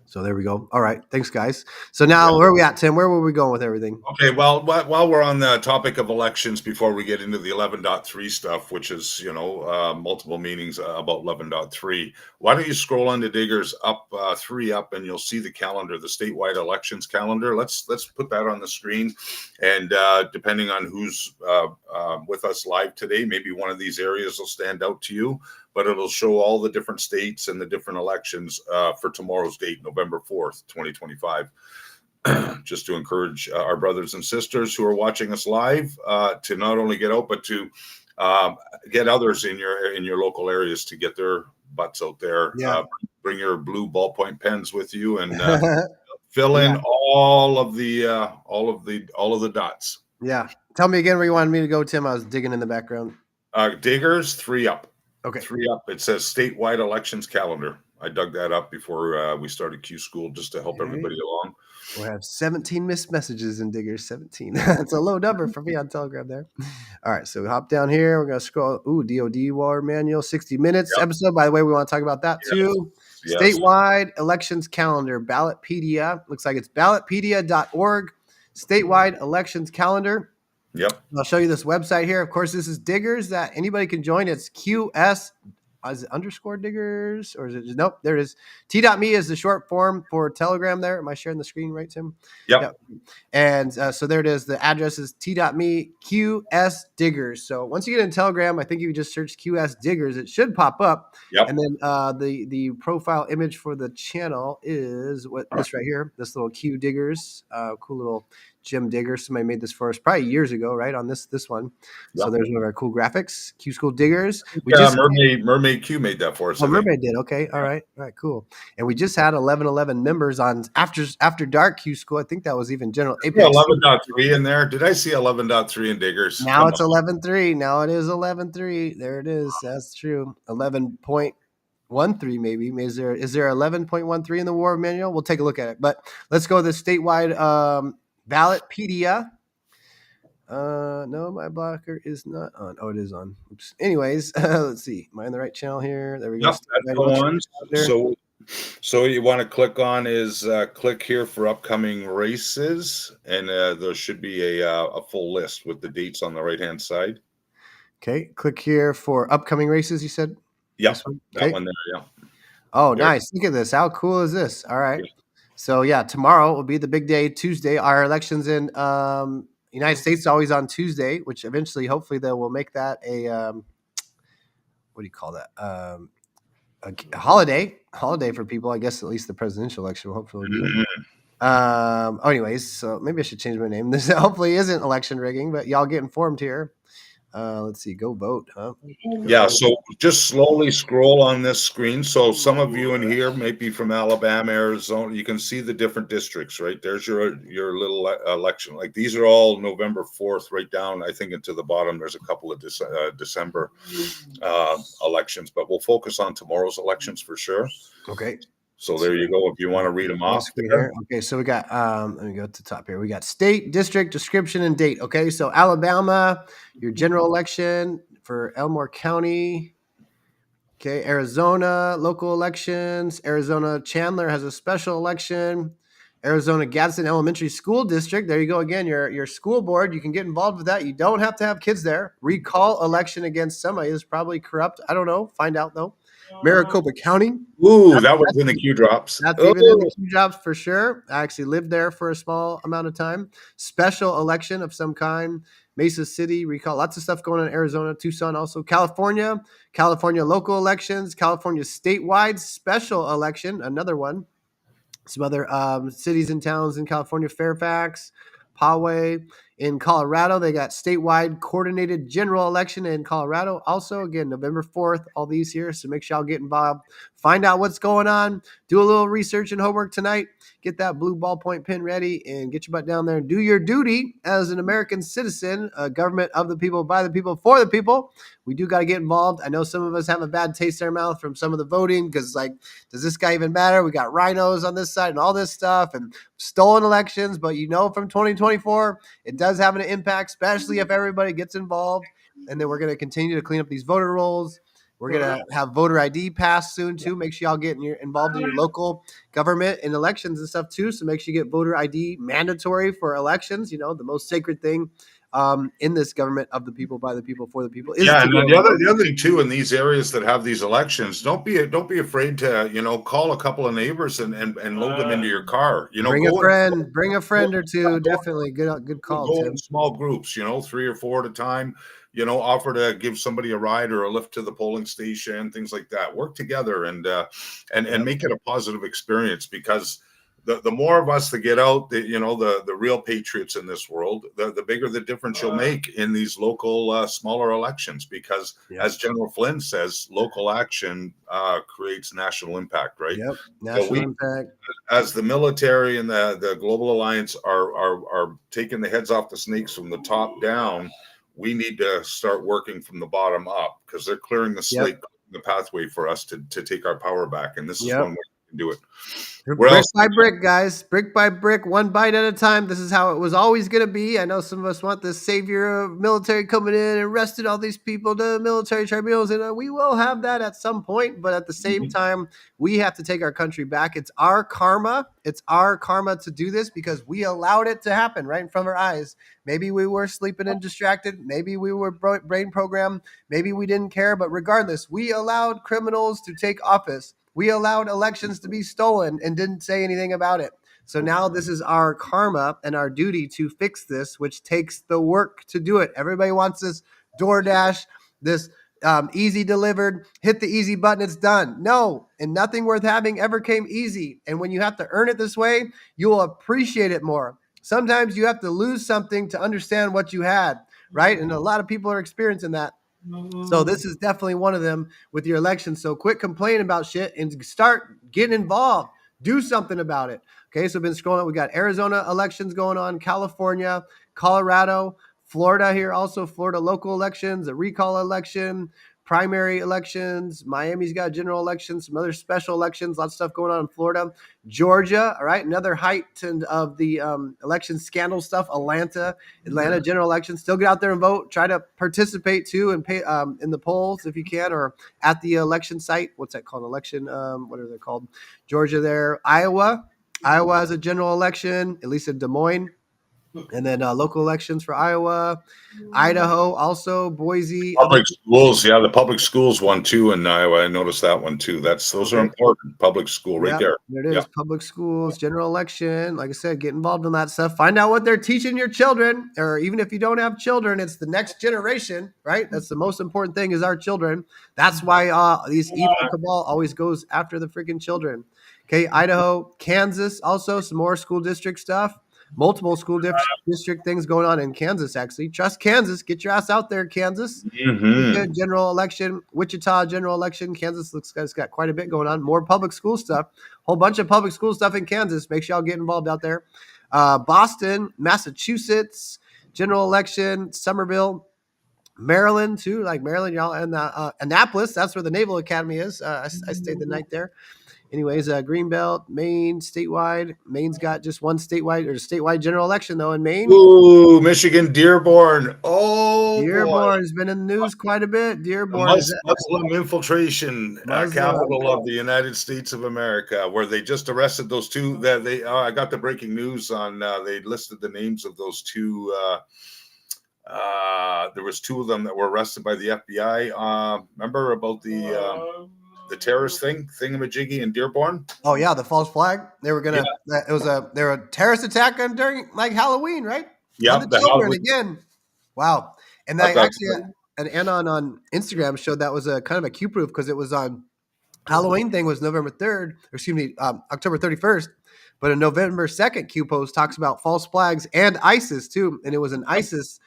So there we go. All right. Thanks, guys. So now where are we at, Tim? Where were we going with everything? Okay. Well, while we're on the topic of elections, before we get into the 11.3 stuff, which is, multiple meanings about 11.3, why don't you scroll on the Diggers up 3 up and you'll see the calendar, the statewide elections calendar. Let's put that on the screen. And depending on who's with us live today, maybe one of these areas will stand out to you. But it'll show all the different states and the different elections for tomorrow's date, November 4th, 2025. Just to encourage our brothers and sisters who are watching us live to not only get out, but to get others in your local areas to get their butts out there. Yeah. Bring your blue ballpoint pens with you and fill in all of the dots. Yeah. Tell me again where you wanted me to go, Tim. I was digging in the background. Diggers 3 up. Okay. 3 up. It says statewide elections calendar. I dug that up before we started Qschqql just to help everybody along. We'll have 17 missed messages in Diggers. 17. That's a low number for me on Telegram there. All right. So we hop down here. We're going to scroll. Ooh, DOD War Manual, 60 minutes episode. By the way, we want to talk about that too. Yes. Statewide elections calendar, Ballotpedia. Looks like it's ballotpedia.org. Statewide elections calendar. Yep. I'll show you this website here. Of course, this is Diggers that anybody can join. It's QS. Is it underscore Diggers or is it just, nope, there it is. T.me is the short form for Telegram there. Am I sharing the screen right, Tim? Yep. And so there it is. The address is T.me QS Diggers. So once you get in Telegram, I think you just search QS Diggers. It should pop up. Yep. And then the profile image for the channel is this right here. This little Q Diggers. Cool little Jim Digger. Somebody made this for us probably years ago, right? On this one. Yep. So there's one of our cool graphics. Qschqql Diggers. Mermaid Q made that for us. Oh, Mermaid did. Okay. All right. Cool. And we just had 1111 members on after dark Qschqql. I think that was even general. 11.3 in there. Did I see 11.3 in Diggers? Now it's 11.3. Now it is 11.3. There it is. That's true. 11.13 maybe. Is there 11.13 in the War Manual? We'll take a look at it. But let's go to the statewide Ballotpedia. No, my blocker is not on. Oh, it is on. Oops. Anyways, let's see. Am I in the right channel here? There we go. Yep, that's the one. So you want to click on is click here for upcoming races, and there should be a full list with the dates on the right hand side. Okay, click here for upcoming races. You said. Yep, that one there. Yeah. Oh, nice. Look at this. How cool is this? All right. Yeah. So tomorrow will be the big day. Tuesday, our elections in United States always on Tuesday, which eventually, hopefully, they will make that a what do you call that? A holiday for people. I guess at least the presidential election will hopefully be. Anyways, so maybe I should change my name. This hopefully isn't election rigging, but y'all get informed here. Let's see. Go vote, huh? Yeah, so just slowly scroll on this screen. So some of you in here may be from Alabama, Arizona. You can see the different districts, right? There's your little election. Like these are all November 4th, right down, I think, into the bottom. There's a couple of December elections, but we'll focus on tomorrow's elections for sure. Okay. So there you go. If you want to read them off there. Okay, so we got let me go to the top here. We got state, district, description, and date. Okay, so Alabama, your general election for Elmore County. Okay, Arizona, local elections. Arizona Chandler has a special election. Arizona Gadsden Elementary School District. There you go again. Your school board. You can get involved with that. You don't have to have kids there. Recall election against somebody is probably corrupt. I don't know. Find out though. Maricopa County. Ooh, that was in the Q drops. That's even in the Q drops for sure. I actually lived there for a small amount of time. Special election of some kind. Mesa City, recall, lots of stuff going on in Arizona, Tucson, also California local elections, California statewide special election, another one. Some other cities and towns in California, Fairfax, Poway. In Colorado, they got statewide coordinated general election in Colorado. Also, again, November 4th, all these here. So make sure y'all get involved. Find out what's going on. Do a little research and homework tonight. Get that blue ballpoint pen ready and get your butt down there and do your duty as an American citizen, a government of the people, by the people, for the people. We do got to get involved. I know some of us have a bad taste in our mouth from some of the voting because, like, does this guy even matter? We got rhinos on this side and all this stuff and stolen elections. But you know, from 2024, it does have an impact, especially if everybody gets involved. And then we're going to continue to clean up these voter rolls. We're going to have voter ID passed soon, too. Make sure y'all get involved in your local government and elections and stuff, too. So make sure you get voter ID mandatory for elections. You know, the most sacred thing in this government of the people, by the people, for the people. Yeah, and the other thing, too, in these areas that have these elections, don't be afraid to, call a couple of neighbors and load them into your car. Bring a friend or two. Definitely good call. Go in small groups, 3 or 4 at a time. Offer to give somebody a ride or a lift to the polling station, things like that. Work together and make it a positive experience, because the more of us that get out, the real patriots in this world, the bigger the difference you'll make in these local smaller elections. Because as General Flynn says, local action creates national impact, right? Yep, national impact. As the military and the Global Alliance are taking the heads off the snakes from the top down, we need to start working from the bottom up, because they're clearing the slate, the pathway for us to take our power back. And this is one way we can do it. Brick by brick, guys. Brick by brick, one bite at a time. This is how it was always going to be. I know some of us want the savior of military coming in and arrested all these people to military tribunals, and we will have that at some point. But at the same time, we have to take our country back. It's our karma. It's our karma to do this, because we allowed it to happen right in front of our eyes. Maybe we were sleeping and distracted. Maybe we were brain programmed. Maybe we didn't care. But regardless, we allowed criminals to take office. We allowed elections to be stolen and didn't say anything about it. So now this is our karma and our duty to fix this, which takes the work to do it. Everybody wants this DoorDash, this easy delivered, hit the easy button, it's done. No, and nothing worth having ever came easy. And when you have to earn it this way, you will appreciate it more. Sometimes you have to lose something to understand what you had, right? And a lot of people are experiencing that. So this is definitely one of them with your election. So quit complaining about shit and start getting involved. Do something about it. Okay, so I've been scrolling up. We got Arizona elections going on, California, Colorado, Florida here, also Florida local elections, a recall election, primary elections. Miami's got general elections, some other special elections, lots of stuff going on in Florida. Georgia, all right, another heightened of the election scandal stuff. Atlanta general elections. Still get out there and vote. Try to participate too and pay in the polls if you can, or at the election site. What's that called? Election, what are they called? Georgia there. Iowa has a general election, at least in Des Moines. And then local elections for Iowa, Idaho, also Boise. Public schools, yeah, the public schools one too in Iowa. I noticed that one too. Those are important. Public school right there. There it is. Public schools, general election. Like I said, get involved in that stuff. Find out what they're teaching your children, or even if you don't have children, it's the next generation, right? That's the most important thing is our children. That's why these evil cabal always goes after the freaking children. Okay, Idaho, Kansas, also some more school district stuff. Multiple school district things going on in Kansas, actually. Trust Kansas. Get your ass out there, Kansas. Mm-hmm. General election. Wichita general election. Kansas looks like it's got quite a bit going on. More public school stuff. Whole bunch of public school stuff in Kansas. Make sure y'all get involved out there. Boston, Massachusetts, general election. Somerville, Maryland, too. Like Maryland, y'all. And Annapolis. That's where the Naval Academy is. I stayed the night there. Anyways, Greenbelt, Maine, statewide. Maine's got just one statewide general election, though, in Maine. Ooh, Michigan, Dearborn. Oh, Dearborn's been in the news quite a bit. Dearborn. Muslim infiltration, capital of the United States of America, where they just arrested those two. I got the breaking news on, they listed the names of those two. There was two of them that were arrested by the FBI. Remember about the terrorist thingamajiggy in Dearborn? Oh yeah, the false flag. They were gonna. Yeah. It was a terrorist attack during like Halloween, right? Yeah, the children again. Wow. And then actually, an Anon on Instagram showed that was a kind of a Q proof because it was on Halloween thing was November 3rd, or excuse me, October 31st. But a November 2nd Q post talks about false flags and ISIS too, and it was an ISIS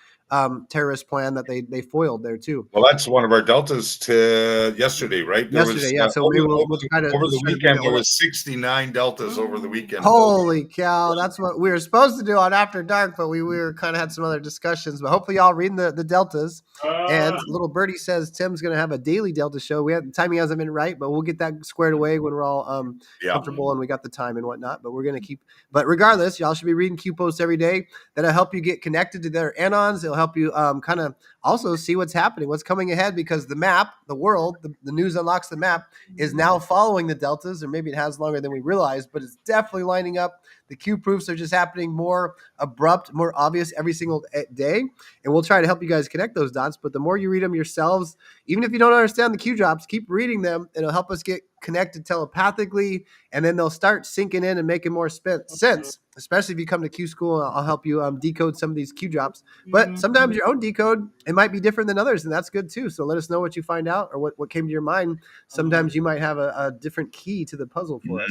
terrorist plan that they foiled there too. Well, that's one of our deltas to yesterday, right? So maybe we'll try to over the weekend. There was 69 deltas over the weekend. Holy cow! That's what we were supposed to do on After Dark, but we were kind of had some other discussions. But hopefully, y'all reading the deltas. And little birdie says Tim's going to have a daily delta show. Timing hasn't been right, but we'll get that squared away when we're all comfortable and we got the time and whatnot. But we're going to keep. But regardless, y'all should be reading Q posts every day. That'll help you get connected to their anons. It'll help you kind of also see what's happening, what's coming ahead, because the map, the world, the news unlocks the map is now following the deltas, or maybe it has longer than we realized, but it's definitely lining up. The Q proofs are just happening more abrupt, more obvious every single day. And we'll try to help you guys connect those dots. But the more you read them yourselves, even if you don't understand the Q drops, keep reading them. It'll help us get connected telepathically. And then they'll start sinking in and making more sense, especially if you come to Q School. I'll help you decode some of these Q drops. But sometimes your own decode, it might be different than others. And that's good too. So let us know what you find out or what came to your mind. Sometimes you might have a different key to the puzzle for us.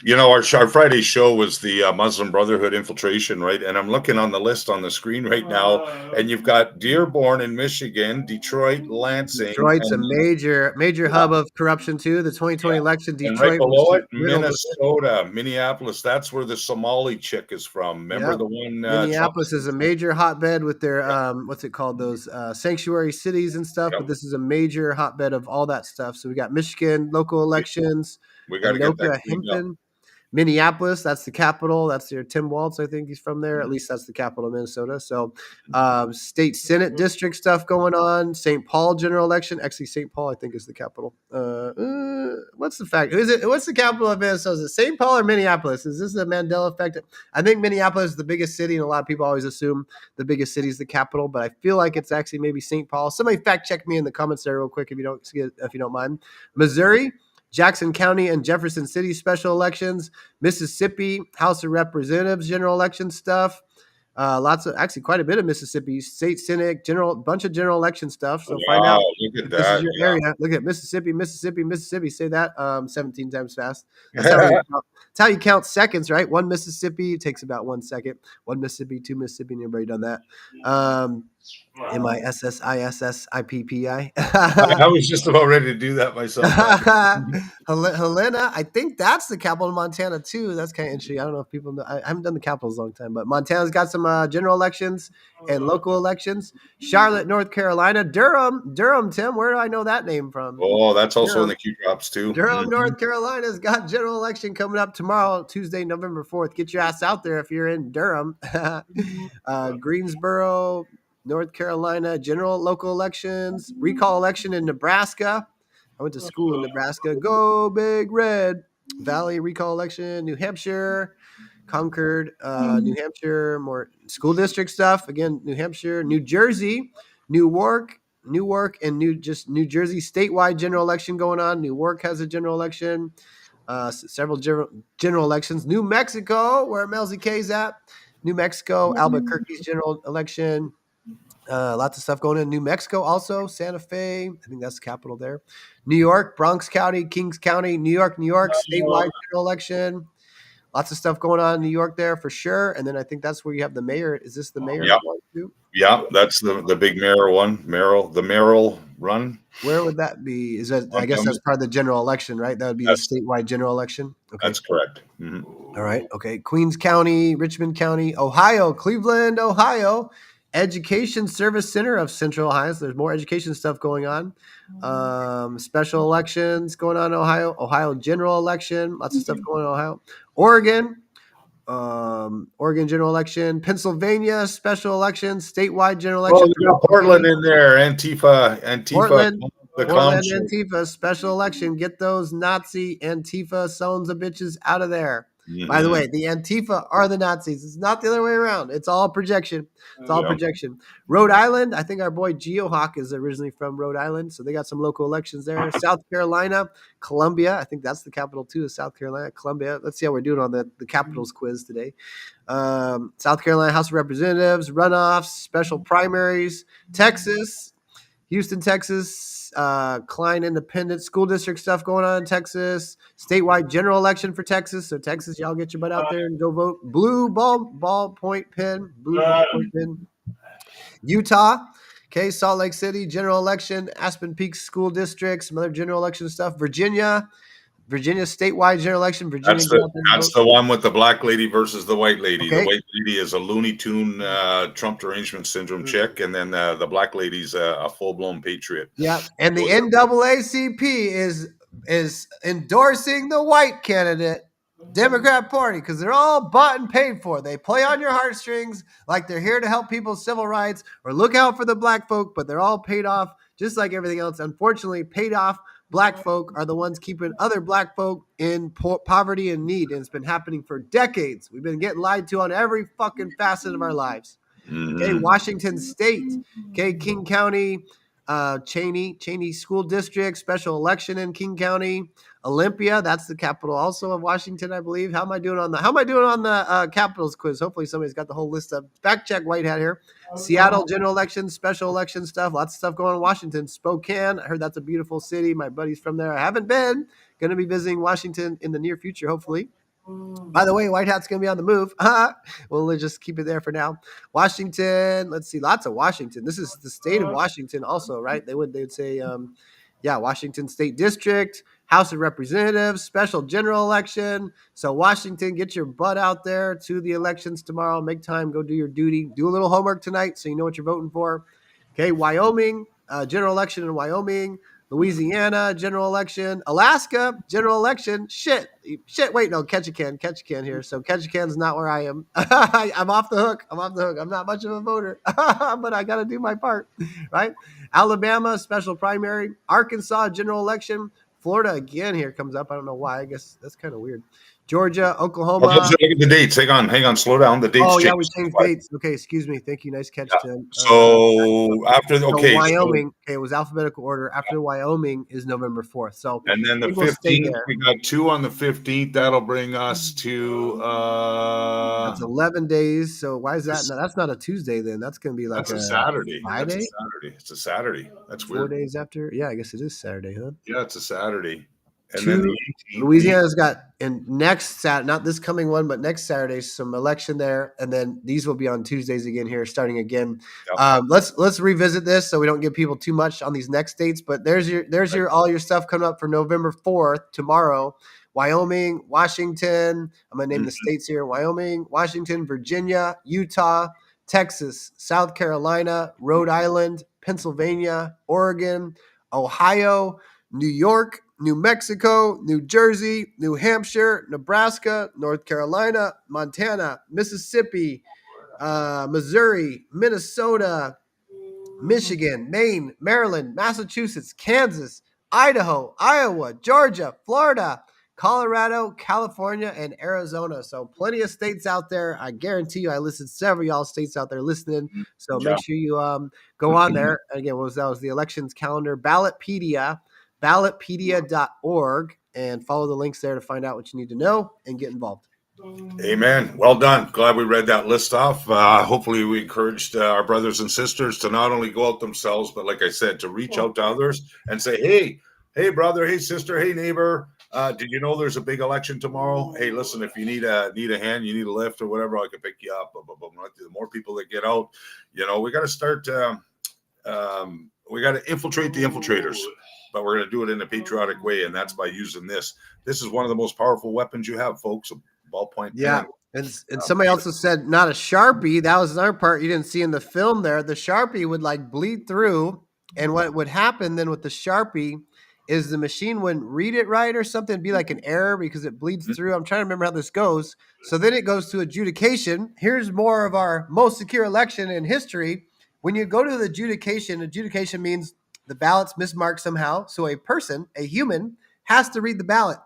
You know, our Friday show was the Muslim Brotherhood infiltration, right? And I'm looking on the list on the screen right now, and you've got Dearborn in Michigan, Detroit, Lansing. Detroit's a major hub of corruption too. The 2020 election, Detroit. And right below it, Minnesota, Minneapolis. That's where the Somali chick is from. Remember the one? Minneapolis is a major hotbed with their what's it called? Those sanctuary cities and stuff. But this is a major hotbed of all that stuff. So we got Michigan local elections. We got to get that Hempton. Minneapolis, that's the capital. That's your Tim Waltz, I think he's from there. At least that's the capital of Minnesota. So state Senate district stuff going on. St. Paul general election. Actually, St. Paul, I think, is the capital. What's the fact? What's the capital of Minnesota? Is it St. Paul or Minneapolis? Is this a Mandela effect? I think Minneapolis is the biggest city, and a lot of people always assume the biggest city is the capital, but I feel like it's actually maybe St. Paul. Somebody fact check me in the comments there real quick if you don't mind. Missouri, Jackson County and Jefferson City special elections, Mississippi House of Representatives general election stuff, quite a bit of Mississippi State Senate bunch of general election stuff. So find out if this is your area. Look at Mississippi. Say that 17 times fast. That's how you count seconds, right? One Mississippi takes about 1 second. One Mississippi, two Mississippi, and everybody done that. MISSISSIPPI. I was just about ready to do that myself. Helena, I think that's the capital of Montana too. That's kind of interesting. I don't know if people know. I haven't done the capitals a long time, but Montana's got some general elections and local elections. Charlotte, North Carolina, Durham, Tim. Where do I know that name from? Oh, that's also in the Q drops too. Durham, North Carolina's got general election coming up tomorrow, Tuesday, November 4th. Get your ass out there if you're in Durham. Greensboro, North Carolina, general local elections, recall election in Nebraska. I went to school in Nebraska. Go Big Red. Valley recall election, New Hampshire. Concord, New Hampshire, more school district stuff. Again, New Hampshire, New Jersey, Newark, and New Jersey statewide general election going on. Newark has a general election. Several general elections. New Mexico, where MelzieKaye's at. New Mexico, Albuquerque's general election. Lots of stuff going on in New Mexico also. Santa Fe, I think that's the capital there. New York, Bronx County, Kings County, New York, statewide general election. Lots of stuff going on in New York there for sure. And then I think that's where you have the mayor. Is this the mayor one too? Yeah, that's the big mayor one. The mayoral run. Where would that be? Is that? I guess that's part of the general election, right? That would be the statewide general election. Okay. That's correct. All right. Okay. Queens County, Richmond County, Ohio, Cleveland, Ohio. Education Service Center of Central Ohio. So there's more education stuff going on. Special elections going on in Ohio. Ohio general election. Lots of stuff going on in Ohio. Oregon. Oregon general election. Pennsylvania special election. Statewide general election. Oh, you got Portland in there. Antifa. Portland, Antifa special election. Get those Nazi Antifa sons of bitches out of there. By the way, the Antifa are the Nazis. It's not the other way around. It's all projection. It's all projection. Rhode Island, I think our boy GeoHawk is originally from Rhode Island, so they got some local elections there. South Carolina, Columbia, I think that's the capital too, of South Carolina, Columbia. Let's see how we're doing on the capitals quiz today. South Carolina House of Representatives, runoffs, special primaries. Texas, Houston, Texas, Klein Independent School District stuff going on in Texas. Statewide general election for Texas. So Texas, y'all get your butt out there and go vote. Blue ballpoint pen. Utah, okay, Salt Lake City general election. Aspen Peak School District, some other general election stuff. Virginia statewide general election. That's the one with the black lady versus the white lady. Okay. The white lady is a Looney Tune Trump derangement syndrome chick, and then the black lady's a full-blown patriot. Yeah, and the NAACP is endorsing the white candidate, Democrat Party, because they're all bought and paid for. They play on your heartstrings like they're here to help people's civil rights or look out for the black folk, but they're all paid off just like everything else. Unfortunately, paid off black folk are the ones keeping other black folk in poverty and need, and it's been happening for decades. We've been getting lied to on every fucking facet of our lives. Okay, Washington State, okay, King County, Cheney School District, special election in King County. Olympia, that's the capital also of Washington, I believe. How am I doing on the capitals quiz? Hopefully somebody's got the whole list up. Fact check White Hat here. Seattle general election, special election stuff, lots of stuff going on in Washington. Spokane, I heard that's a beautiful city. My buddy's from there. I haven't been. Going to be visiting Washington in the near future, hopefully. By the way, White Hat's going to be on the move. We'll just keep it there for now. Washington, let's see, lots of Washington. This is the state of Washington also, right? They would say, Washington State District, House of Representatives, special general election. So Washington, get your butt out there to the elections tomorrow. Make time, go do your duty. Do a little homework tonight so you know what you're voting for. Okay, Wyoming, general election in Wyoming. Louisiana, general election. Alaska, general election. Shit. Wait, no, Qschqql here. So Qschqql's not where I am. I'm off the hook. I'm not much of a voter, but I got to do my part, right? Alabama, special primary. Arkansas, general election. Florida, again, here comes up. I don't know why. I guess that's kind of weird. Georgia, Oklahoma. Look at the dates. Hang on. Slow down. The dates. Oh, yeah, we changed dates. Okay, excuse me. Thank you. Nice catch, Tim. Wyoming. Okay, it was alphabetical order. After Wyoming is November 4th. So, and then the 15th, we got 2 on the 15th. That'll bring us to that's 11 days. So why is that? No, that's not a Tuesday then. That's going to be like a Saturday. Friday? It's a Saturday. That's weird. 4 days after? Yeah, I guess it is Saturday, huh? Yeah, it's a Saturday. And then the 18th. Louisiana's got, and next Saturday, not this coming one, but next Saturday, some election there, and then these will be on Tuesdays again here, starting again. Yep. Let's revisit this so we don't give people too much on these next dates. But there's your all your stuff coming up for November 4th tomorrow. Wyoming, Washington. I'm gonna name the states here: Wyoming, Washington, Virginia, Utah, Texas, South Carolina, Rhode Island, Pennsylvania, Oregon, Ohio, New York, New Mexico, New Jersey, New Hampshire, Nebraska, North Carolina, Montana, Mississippi, Missouri, Minnesota, Michigan, Maine, Maryland, Massachusetts, Kansas, Idaho, Iowa, Georgia, Florida, Colorado, California, and Arizona. So plenty of states out there. I guarantee you, I listed several y'all states out there listening. So make sure you go on there. Again, that was the elections calendar, Ballotpedia, ballotpedia.org, and follow the links there to find out what you need to know and get involved. Amen. Well done. Glad we read that list off. Hopefully we encouraged our brothers and sisters to not only go out themselves, but like I said, to reach out to others and say, hey, brother, hey, sister, hey, neighbor, did you know there's a big election tomorrow? Hey, listen, if you need a hand, you need a lift or whatever, I can pick you up. The more people that get out, we got to start, we got to infiltrate the infiltrators, but we're going to do it in a patriotic way. And that's by using this. This is one of the most powerful weapons you have, folks. Ballpoint. Yeah. And somebody also said not a Sharpie. That was another part you didn't see in the film there. The Sharpie would like bleed through. And what would happen then with the Sharpie is the machine wouldn't read it right or something. It'd be like an error because it bleeds through. I'm trying to remember how this goes. So then it goes to adjudication. Here's more of our most secure election in history. When you go to the adjudication means the ballot's mismarked somehow. So a person, a human, has to read the ballot.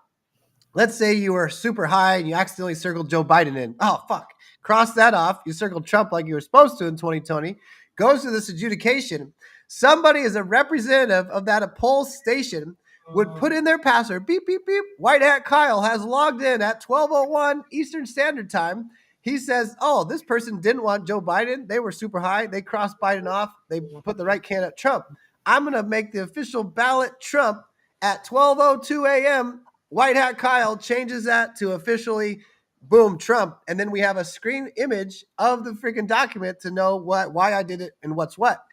Let's say you were super high and you accidentally circled Joe Biden in. Oh, fuck. Cross that off. You circled Trump like you were supposed to in 2020. Goes to this adjudication. Somebody as a representative of that poll station would put in their password, beep, beep, beep. White Hat Kyle has logged in at 12:01 Eastern Standard Time. He says, oh, this person didn't want Joe Biden. They were super high. They crossed Biden off. They put the right candidate, Trump. I'm going to make the official ballot Trump at 12:02 a.m. White Hat Kyle changes that to officially, boom, Trump. And then we have a screen image of the freaking document to know why I did it and what's what.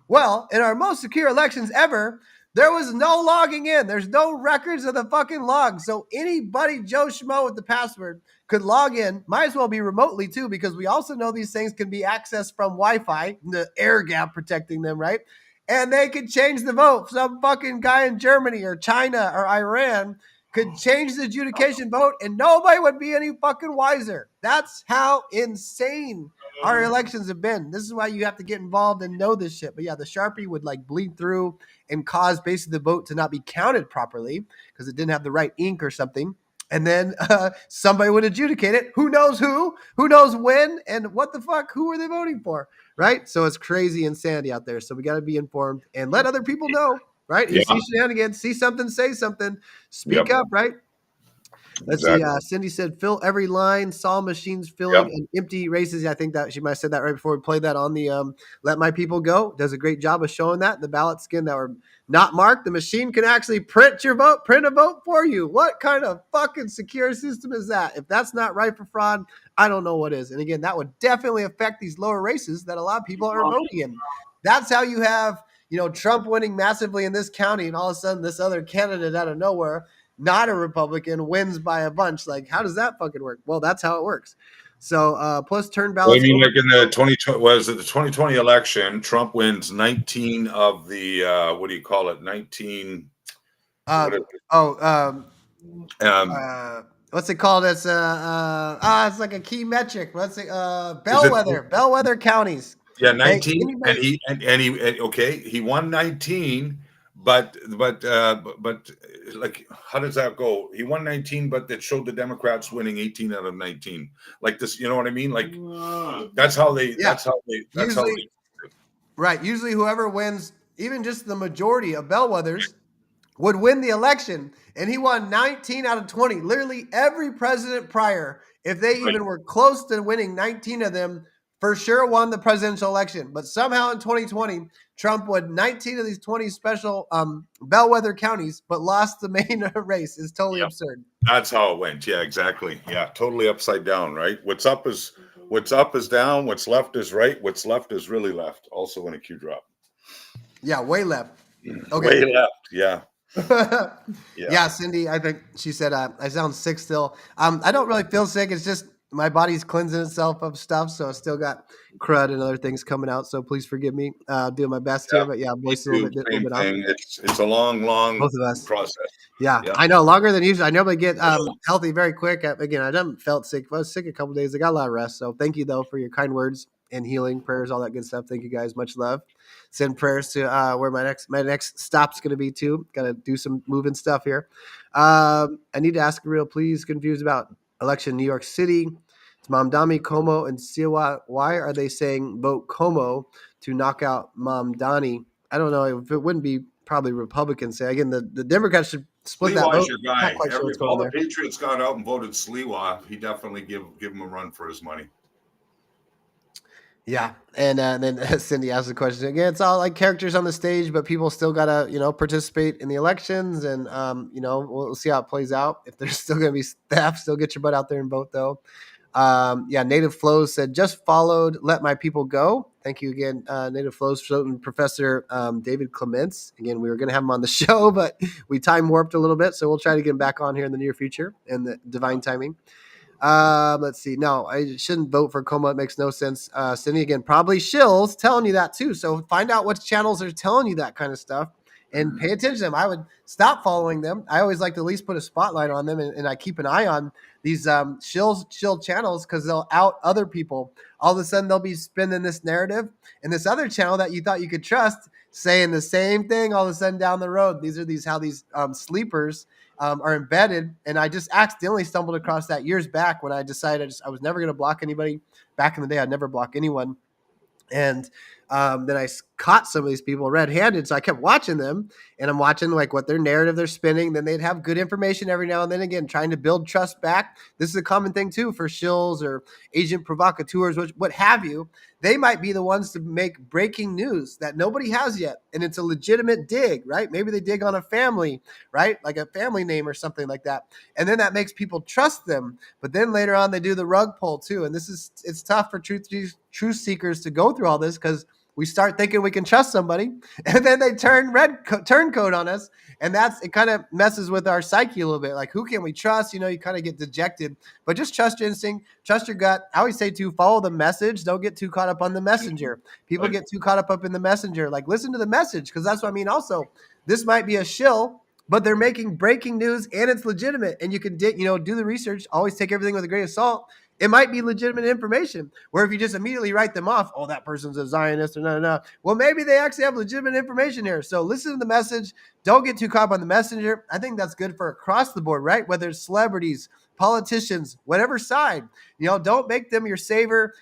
Well, in our most secure elections ever, there was no logging in. There's no records of the fucking logs. So anybody, Joe Schmo with the password, could log in. Might as well be remotely too, because we also know these things can be accessed from Wi-Fi, the air gap protecting them, right? And they could change the vote. Some fucking guy in Germany or China or Iran could change the adjudication vote and nobody would be any fucking wiser. That's how insane our elections have been. This is why you have to get involved and know this shit. But yeah, the Sharpie would like bleed through and cause basically the vote to not be counted properly because it didn't have the right ink or something. And then somebody would adjudicate it. Who knows who knows when, and what the fuck, who are they voting for, right? So it's crazy insanity out there. So we got to be informed and let other people know. Right? You see shenanigans, see something, say something, speak up, right? Let's see. Cindy said, fill every line, saw machines filling and empty races. I think that she might have said that right before we played that on the Let My People Go. Does a great job of showing that. The ballot skin that were not marked. The machine can actually print your vote, print a vote for you. What kind of fucking secure system is that? If that's not right for fraud, I don't know what is. And again, that would definitely affect these lower races that a lot of people are voting in. That's how you have Trump winning massively in this county, and all of a sudden this other candidate out of nowhere, not a Republican, wins by a bunch. Like, how does that fucking work? Well, that's how it works. So, plus turn ballots. I mean, like in the 2020 election, Trump wins 19 of the what do you call it? 19. What's it called? It's it's like a key metric. What's it? Bellwether counties. Yeah, 19, he won 19, but like, how does that go? He won 19, but that showed the Democrats winning 18 out of 19. Like this, you know what I mean? Like that's how they. Right. Usually, whoever wins, even just the majority of bellwethers, would win the election, and he won 19 out of 20. Literally every president prior, if they even were close to winning 19 of them, for sure won the presidential election. But somehow in 2020, Trump won 19 of these 20 special bellwether counties, but lost the main race. It's totally absurd. That's how it went. Yeah, exactly. Yeah, totally upside down, right? What's up is down. What's left is right. What's left is really left. Also in a Q drop. Yeah, way left. Okay. Way left. Yeah. Yeah, Cindy, I think she said I sound sick still. I don't really feel sick. It's just my body's cleansing itself of stuff, so I still got crud and other things coming out. So please forgive me. Doing my best here, but voice a little bit off. It's a long both of us process. Yeah, I know, longer than usual. I normally get healthy very quick. Again, I haven't felt sick. I was sick a couple of days. I got a lot of rest. So thank you though for your kind words and healing prayers, all that good stuff. Thank you guys. Much love. send prayers to where my next stop's going to be too. Got to do some moving stuff here. I need to ask a real please. Confused about election in New York City. It's Mamdani, Como, and Siwa. Why are they saying vote Como to knock out Mamdani? I don't know if it wouldn't be probably Republicans say. Again, the Democrats should split that vote. Your guy. Not quite sure what's going All on the there. Patriots got out and voted Sliwa. He definitely give him a run for his money. Yeah, and then Cindy asked the question again. It's all like characters on the stage, but people still gotta participate in the elections, and we'll see how it plays out. If there's still gonna be staff, still get your butt out there and vote though. Native Flows said just followed. Let my people go. Thank you again, Native Flows, and Professor David Clements. Again, we were gonna have him on the show, but we time warped a little bit, so we'll try to get him back on here in the near future in the divine timing. Let's see. No, I shouldn't vote for Como. It makes no sense. Cindy, again, probably shills telling you that too. So find out what channels are telling you that kind of stuff and pay attention to them. I would stop following them. I always like to at least put a spotlight on them, and I keep an eye on these shill channels because they'll out other people. All of a sudden, they'll be spinning this narrative, and this other channel that you thought you could trust saying the same thing all of a sudden down the road. These are how these sleepers are embedded. And I just accidentally stumbled across that years back when I decided I was never going to block anybody. Back in the day, I'd never block anyone. And then I caught some of these people red-handed, so I kept watching them, and I'm watching like what their narrative they're spinning. Then they'd have good information every now and then, again, trying to build trust back. This is a common thing too for shills or agent provocateurs, what have you. They might be the ones to make breaking news that nobody has yet, and it's a legitimate dig, right? Maybe they dig on a family, right? Like a family name or something like that. And then that makes people trust them. But then later on, they do the rug pull too. And it's tough for truth seekers to go through all this because we start thinking we can trust somebody, and then they turn turncoat on us, and it kind of messes with our psyche a little bit. Like, who can we trust? You kind of get dejected. But just trust your instinct, trust your gut. I always say to follow the message. Don't get too caught up on the messenger. People get too caught up in the messenger. Like, listen to the message, because that's what I mean. Also, this might be a shill, but they're making breaking news, and it's legitimate. And you can do the research. Always take everything with a grain of salt. It might be legitimate information, where if you just immediately write them off, oh, that person's a Zionist or no. Well, maybe they actually have legitimate information here. So listen to the message. Don't get too caught up on the messenger. I think that's good for across the board, right? Whether it's celebrities, politicians, whatever side, don't make them your savior.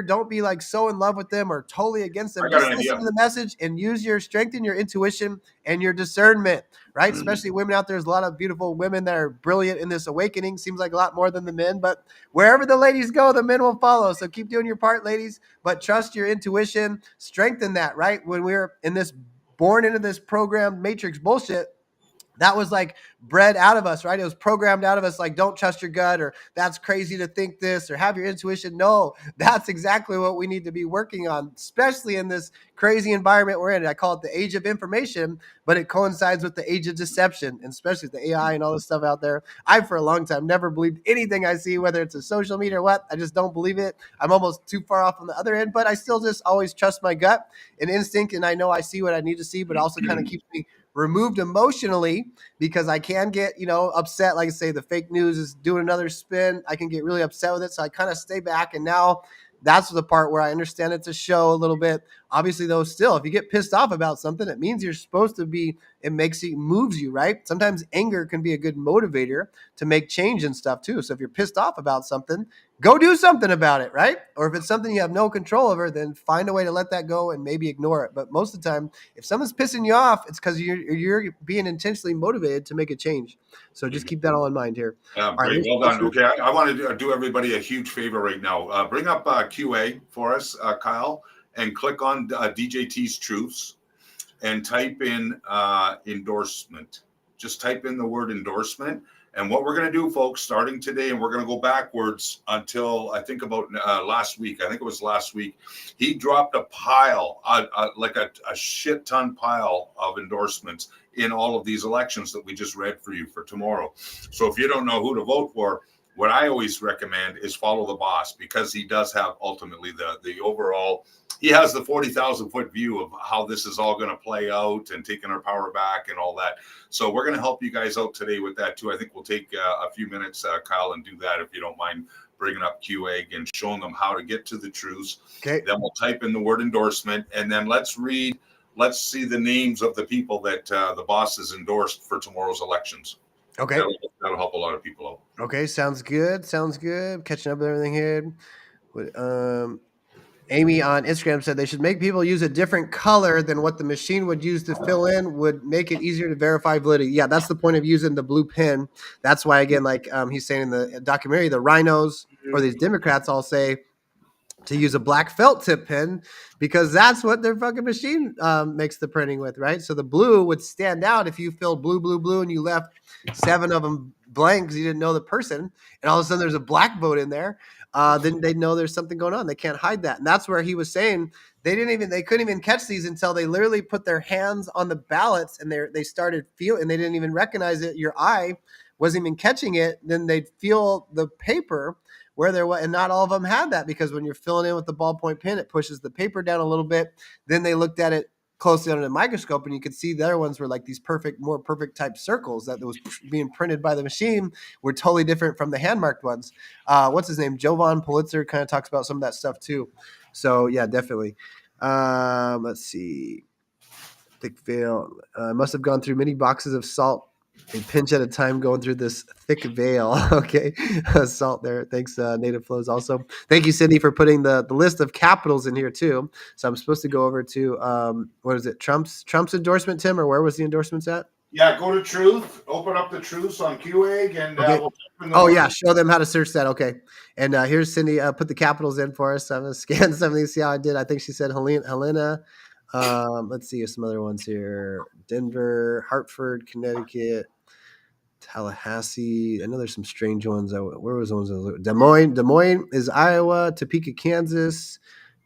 Don't be like so in love with them or totally against them. Just listen to the message and strengthen your intuition and your discernment, right? Especially women out there. There's a lot of beautiful women that are brilliant in this awakening. Seems like a lot more than the men, but wherever the ladies go, the men will follow. So keep doing your part, ladies, but trust your intuition, strengthen that, right? When we're born into this program matrix bullshit, that was like bred out of us, right? It was programmed out of us, like, don't trust your gut, or that's crazy to think this, or have your intuition. No, that's exactly what we need to be working on, especially in this crazy environment we're in. I call it the age of information, but it coincides with the age of deception, and especially the AI and all this stuff out there. I've, for a long time, never believed anything I see, whether it's a social media or what. I just don't believe it. I'm almost too far off on the other end, but I still just always trust my gut and instinct, and I know I see what I need to see, but also kind of keeps me removed emotionally, because I can get, upset. Like I say, the fake news is doing another spin. I can get really upset with it. So I kind of stay back. And now that's the part where I understand it's a show a little bit. Obviously, though, still, if you get pissed off about something, it means you're supposed to be, it moves you, right? Sometimes anger can be a good motivator to make change and stuff too. So if you're pissed off about something, go do something about it, right? Or if it's something you have no control over, then find a way to let that go and maybe ignore it. But most of the time, if someone's pissing you off, it's because you're being intentionally motivated to make a change. So just keep that all in mind here. Great. Right, well done. Okay, I want to do everybody a huge favor right now. Bring up QA for us, Kyle, and click on DJT's Truths and type in endorsement. Just type in the word endorsement. And what we're going to do, folks, starting today, and we're going to go backwards until I think about last week. I think it was last week. He dropped a pile, like a shit ton pile of endorsements in all of these elections that we just read for you for tomorrow. So if you don't know who to vote for, what I always recommend is follow the boss, because he does have ultimately the overall, he has the 40,000 foot view of how this is all going to play out and taking our power back and all that. So we're going to help you guys out today with that too. I think we'll take a few minutes, Kyle, and do that if you don't mind bringing up Qschqql and showing them how to get to the truths. Okay. Then we'll type in the word endorsement, and then let's see the names of the people that the boss has endorsed for tomorrow's elections. Okay. That'll help a lot of people out. Okay, sounds good. Catching up with everything here. Amy on Instagram said they should make people use a different color than what the machine would use to fill in, would make it easier to verify validity. Yeah, that's the point of using the blue pen. That's why, again, like he's saying in the documentary, the rhinos or these Democrats all say to use a black felt tip pen because that's what their fucking machine makes the printing with, right? So the blue would stand out if you filled blue, and you left 7 of them blank because you didn't know the person, and all of a sudden there's a black vote in there. Then they'd know there's something going on. They can't hide that, and that's where he was saying they couldn't even catch these until they literally put their hands on the ballots and they started feeling, and they didn't even recognize it. Your eye wasn't even catching it. Then they'd feel the paper where there was, and not all of them had that because when you're filling in with the ballpoint pen, it pushes the paper down a little bit. Then they looked at it closely under the microscope, and you could see the other ones were like these more perfect type circles that was being printed by the machine were totally different from the hand marked ones. What's his name? Jovan Pulitzer kind of talks about some of that stuff too. So yeah, definitely. Let's see. Thick veil. Must have gone through many boxes of salt, a pinch at a time, going through this thick veil. Okay. Salt there. Thanks, Native Flows also. Thank you, Cindy, for putting the list of capitals in here too. So I'm supposed to go over to, what is it? Trump's endorsement, Tim, or where was the endorsements at? Yeah, go to Truth, open up the Truths on Qschqql, and Okay. we'll type in the word. Yeah, show them how to search that. Okay. And here's Cindy, put the capitals in for us. I'm going to scan some of these, see how I did. I think she said Helena. Let's see some other ones here. Denver, Hartford, Connecticut, Tallahassee. I know there's some strange ones. Where was the ones? Des Moines is Iowa. Topeka, Kansas.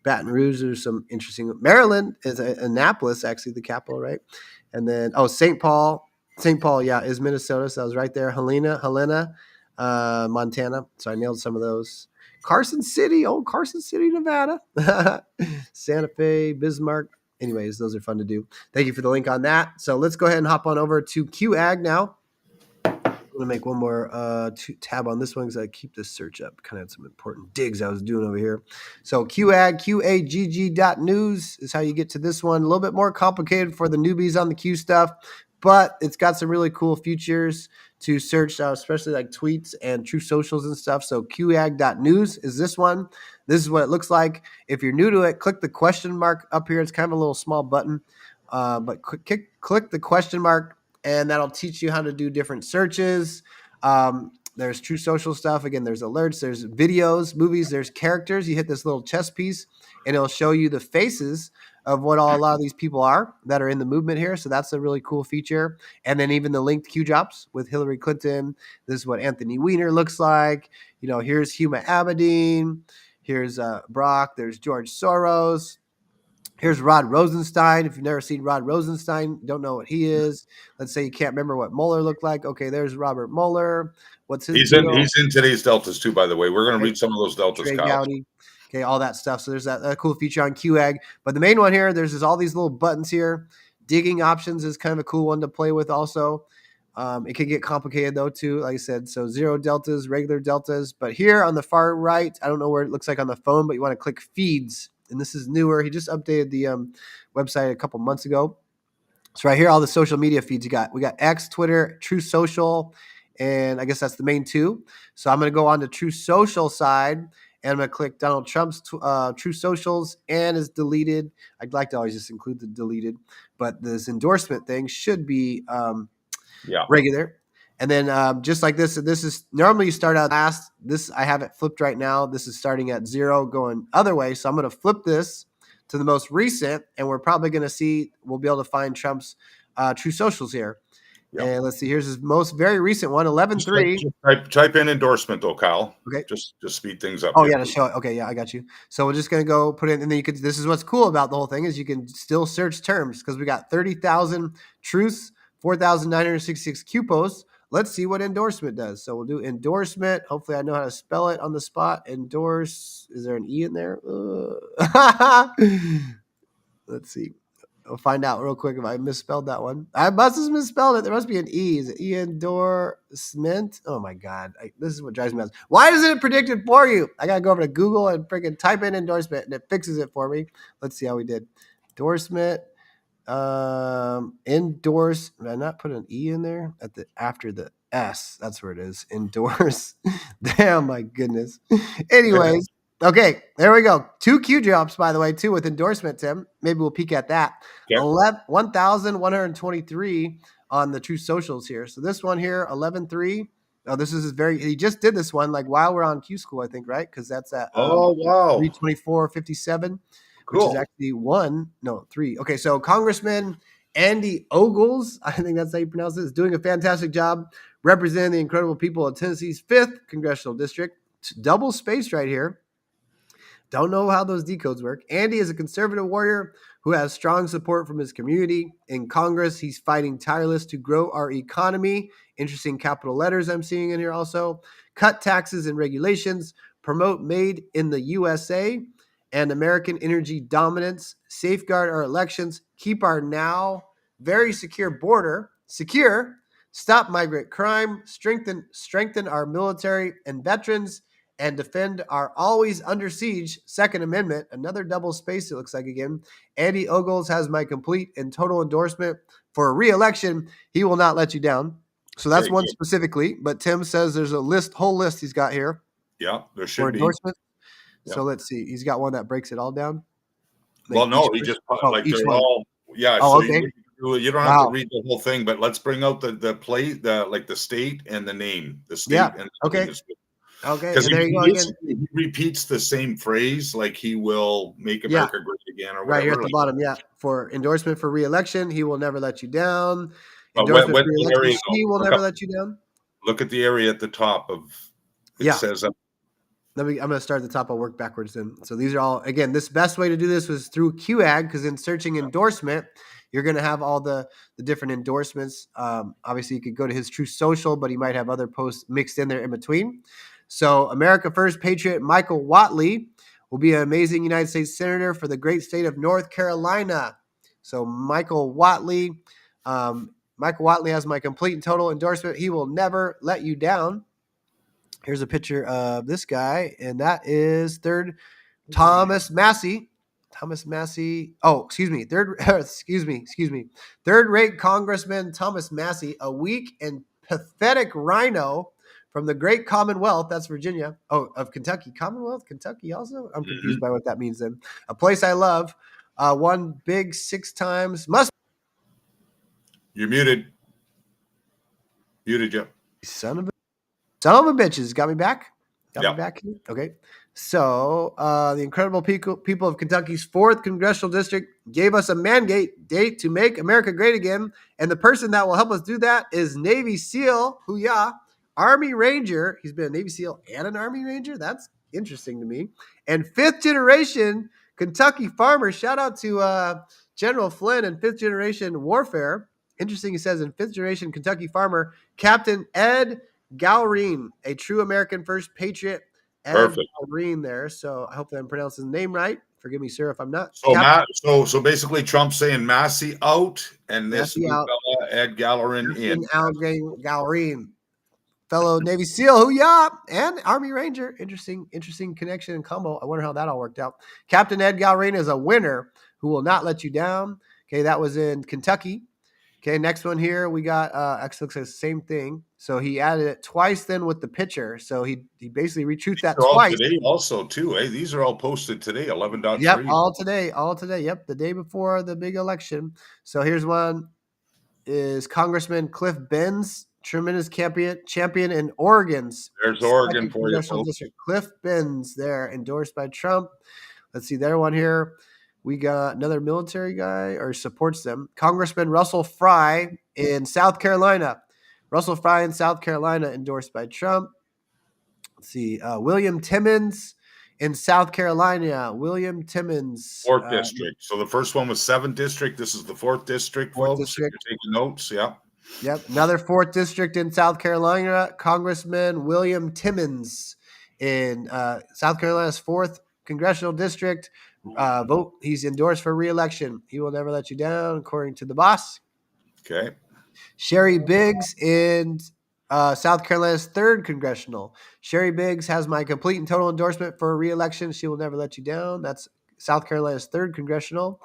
Baton Rouge. There's some interesting. Maryland is Annapolis, actually the capital, right? And then St. Paul. St. Paul, yeah, is Minnesota. So I was right there. Helena, Montana. So I nailed some of those. Carson City, Nevada. Santa Fe, Bismarck. Anyways, those are fun to do. Thank you for the link on that. So let's go ahead and hop on over to Qschqql now. I'm going to make one more tab on this one because I keep this search up. Kind of had some important digs I was doing over here. So Qschqql, QAGG.news is how you get to this one. A little bit more complicated for the newbies on the Q stuff, but it's got some really cool features to search, especially like tweets and True Socials and stuff. So QAGG.news is this one. This is what it looks like. If you're new to it, click the question mark up here. It's kind of a little small button, but click the question mark, and that'll teach you how to do different searches. There's True Social stuff. Again, there's alerts, there's videos, movies, there's characters. You hit this little chess piece, and it'll show you the faces of what a lot of these people are that are in the movement here. So that's a really cool feature. And then even the linked Q drops with Hillary Clinton. This is what Anthony Weiner looks like. Here's Huma Abedin. Here's Brock. There's George Soros. Here's Rod Rosenstein. If you've never seen Rod Rosenstein, don't know what he is. Let's say you can't remember what Mueller looked like. Okay, there's Robert Mueller. What's his He's deal? in today's deltas too, by the way. We're going to read some of those deltas, Trey Kyle. Gowdy. Okay, all that stuff. So there's that cool feature on Qschqql. But the main one here, there's all these little buttons here. Digging options is kind of a cool one to play with also. It can get complicated though too, like I said. So 0 deltas, regular deltas. But here on the far right, I don't know where it looks like on the phone, but you want to click feeds. And this is newer. He just updated the website a couple months ago. So right here, all the social media feeds you got. We got X, Twitter, True Social, and I guess that's the main two. So I'm going to go on to True Social side, and I'm going to click Donald Trump's True Socials, and is deleted. I'd like to always just include the deleted, but this endorsement thing should be regular. And then just like this is normally you start out last. This I have it flipped right now. This is starting at 0, going other way. So I'm going to flip this to the most recent, and we're probably going to see, we'll be able to find Trump's True Socials here. Yep. And let's see, here's his most very recent one, 11/3. Type in endorsement though, Kyle. Okay. Just speed things up. Oh yeah, to show it. Okay, yeah, I got you. So we're just going to go put it, and then you could, this is what's cool about the whole thing is you can still search terms because we got 30,000 truths, 4,966 Q posts. Let's see what endorsement does. So we'll do endorsement. Hopefully I know how to spell it on the spot. Endorse. Is there an E in there? Let's see. We'll find out real quick if I misspelled that one. I must have misspelled it. There must be an E. Is it endorsement? Oh my God. This is what drives me nuts. Why isn't it predicted for you? I got to go over to Google and freaking type in endorsement and it fixes it for me. Let's see how we did. Endorsement. Endorse. Did I not put an E in there after the S? That's where it is. Endorse. Damn, my goodness. Anyways. Okay, there we go. 2 Q drops, by the way, too, with endorsement, Tim. Maybe we'll peek at that. Yeah. 1,123 on the True Socials here. So this one here, 11.3. Oh, this is he just did this one like while we're on Qschqql, I think, right? Because that's at wow. 324.57, Cool. which is actually 3. Okay, so Congressman Andy Ogles, I think that's how you pronounce it, is doing a fantastic job representing the incredible people of Tennessee's 5th Congressional District. Double spaced right here. Don't know how those decodes work. Andy is a conservative warrior who has strong support from his community. In Congress, he's fighting tireless to grow our economy. Interesting capital letters I'm seeing in here also. Cut taxes and regulations. Promote made in the USA and American energy dominance. Safeguard our elections. Keep our now very secure border secure. Stop migrant crime. Strengthen our military and veterans. And defend our always under siege Second Amendment. Another double space, it looks like again. Andy Ogles has my complete and total endorsement for a re-election. He will not let you down. So that's one specifically. But Tim says there's a whole list he's got here. Yeah, there should be. Endorsement. Yeah. So let's see. He's got one that breaks it all down. Well, no, he just like each they're one. all. Yeah, Oh, so okay. you don't have to read the whole thing, but let's bring out the state and the name. The state and the okay. name is good. Okay, Because there you go again. he repeats the same phrase, like he will make America great again, or whatever. Right here at the bottom, for endorsement for re-election, he will never let you down. What Re-election, he will never let you down. Look at the area at the top of. It says. I'm going to start at the top. I'll work backwards then. So these are all, again, this best way to do this was through Qschqql, because in searching endorsement, you're going to have all the different endorsements. Obviously, you could go to his True Social, but he might have other posts mixed in there in between. So America First Patriot Michael Whatley will be an amazing United States Senator for the great state of North Carolina. So Michael Whatley has my complete and total endorsement. He will never let you down. Here's a picture of this guy, and that is Thomas Massey. Third-rate Congressman Thomas Massey, a weak and pathetic rhino from the great Commonwealth, that's Virginia. Oh, of Kentucky. Commonwealth, Kentucky also? I'm confused by what that means then. A place I love. One big 6 times. You're muted. Muted, Jeff. Son of a bitches. Got me back? Got me back? Okay. So the incredible people of Kentucky's 4th Congressional District gave us a mandate to make America great again. And the person that will help us do that is Navy SEAL, hoo-yah, Army Ranger. He's been a Navy SEAL and an Army Ranger. That's interesting to me. And 5th generation Kentucky farmer. Shout out to General Flynn and 5th generation warfare. Interesting, he says, in 5th generation Kentucky farmer, Captain Ed Galreen, a true American First Patriot. Ed Galreen there. So I hope that I'm pronouncing his name right. Forgive me, sir, if I'm not. So basically Trump's saying Massey out and this fella, Ed Galreen in. Galreen. Fellow Navy SEAL, hoo-yah, and Army Ranger. Interesting connection and combo. I wonder how that all worked out. Captain Ed Galreen is a winner who will not let you down. Okay, that was in Kentucky. Okay, next one here, we got, actually looks like the same thing. So he added it twice then with the picture. So he basically retruthed that twice. Today also, too. Hey, these are all posted today, 11.3. Yep, all today. Yep, the day before the big election. So here's one is Congressman Cliff Benz. Tremendous champion in Oregon's. There's Oregon for you. District. Cliff Benz there, endorsed by Trump. Let's see, there one here. We got another military guy or supports them. Congressman Russell Fry in South Carolina. Endorsed by Trump. Let's see, William Timmons in South Carolina. William Timmons. 4th district. So the first one was 7th district. This is the 4th district, folks. District. If you're taking notes, yeah. Yep, another 4th district in South Carolina. Congressman William Timmons in South Carolina's 4th Congressional District. vote. He's endorsed for re-election. He will never let you down, according to the boss. Okay. Sherry Biggs in South Carolina's 3rd congressional. Sherry Biggs has my complete and total endorsement for re-election. She will never let you down. That's South Carolina's 3rd congressional.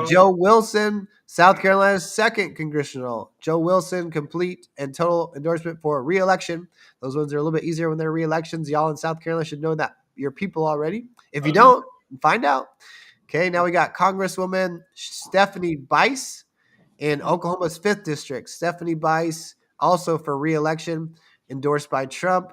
Joe Wilson, South Carolina's 2nd congressional. Joe Wilson, complete and total endorsement for re-election. Those ones are a little bit easier when they're re-elections. Y'all in South Carolina should know that your people already. If you don't, find out. Okay, now we got Congresswoman Stephanie Bice in Oklahoma's 5th district. Stephanie Bice, also for re-election, endorsed by Trump.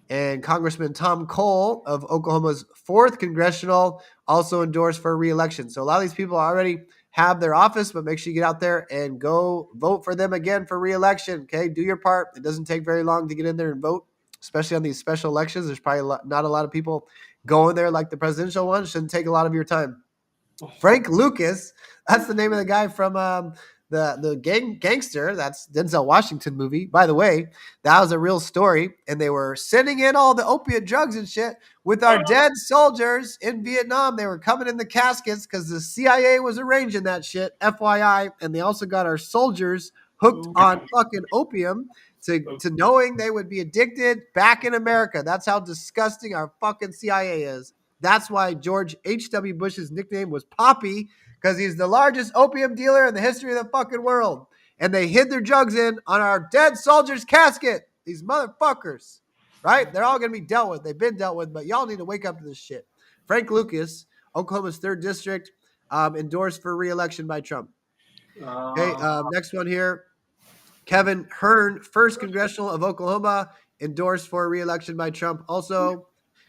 And Congressman Tom Cole of Oklahoma's 4th congressional, also endorsed for re-election. So a lot of these people already have their office, but make sure you get out there and go vote for them again for re-election. Okay, do your part. It doesn't take very long to get in there and vote, especially on these special elections. There's probably not a lot of people going there like the presidential one. Shouldn't take a lot of your time. Frank Lucas, that's the name of the guy from the gangster. That's Denzel Washington movie. By the way, that was a real story, and they were sending in all the opiate drugs and shit with our dead soldiers in Vietnam. They were coming in the caskets because the CIA was arranging that shit, FYI, and they also got our soldiers hooked on fucking opium to knowing they would be addicted back in America. That's how disgusting our fucking CIA is. That's why George H.W. Bush's nickname was Poppy, because he's the largest opium dealer in the history of the fucking world. And they hid their drugs in on our dead soldier's casket. These motherfuckers, right? They're all going to be dealt with. They've been dealt with, but y'all need to wake up to this shit. Frank Lucas, Oklahoma's 3rd district, endorsed for re-election by Trump. Okay, next one here. Kevin Hearn, 1st congressional of Oklahoma, endorsed for re-election by Trump also.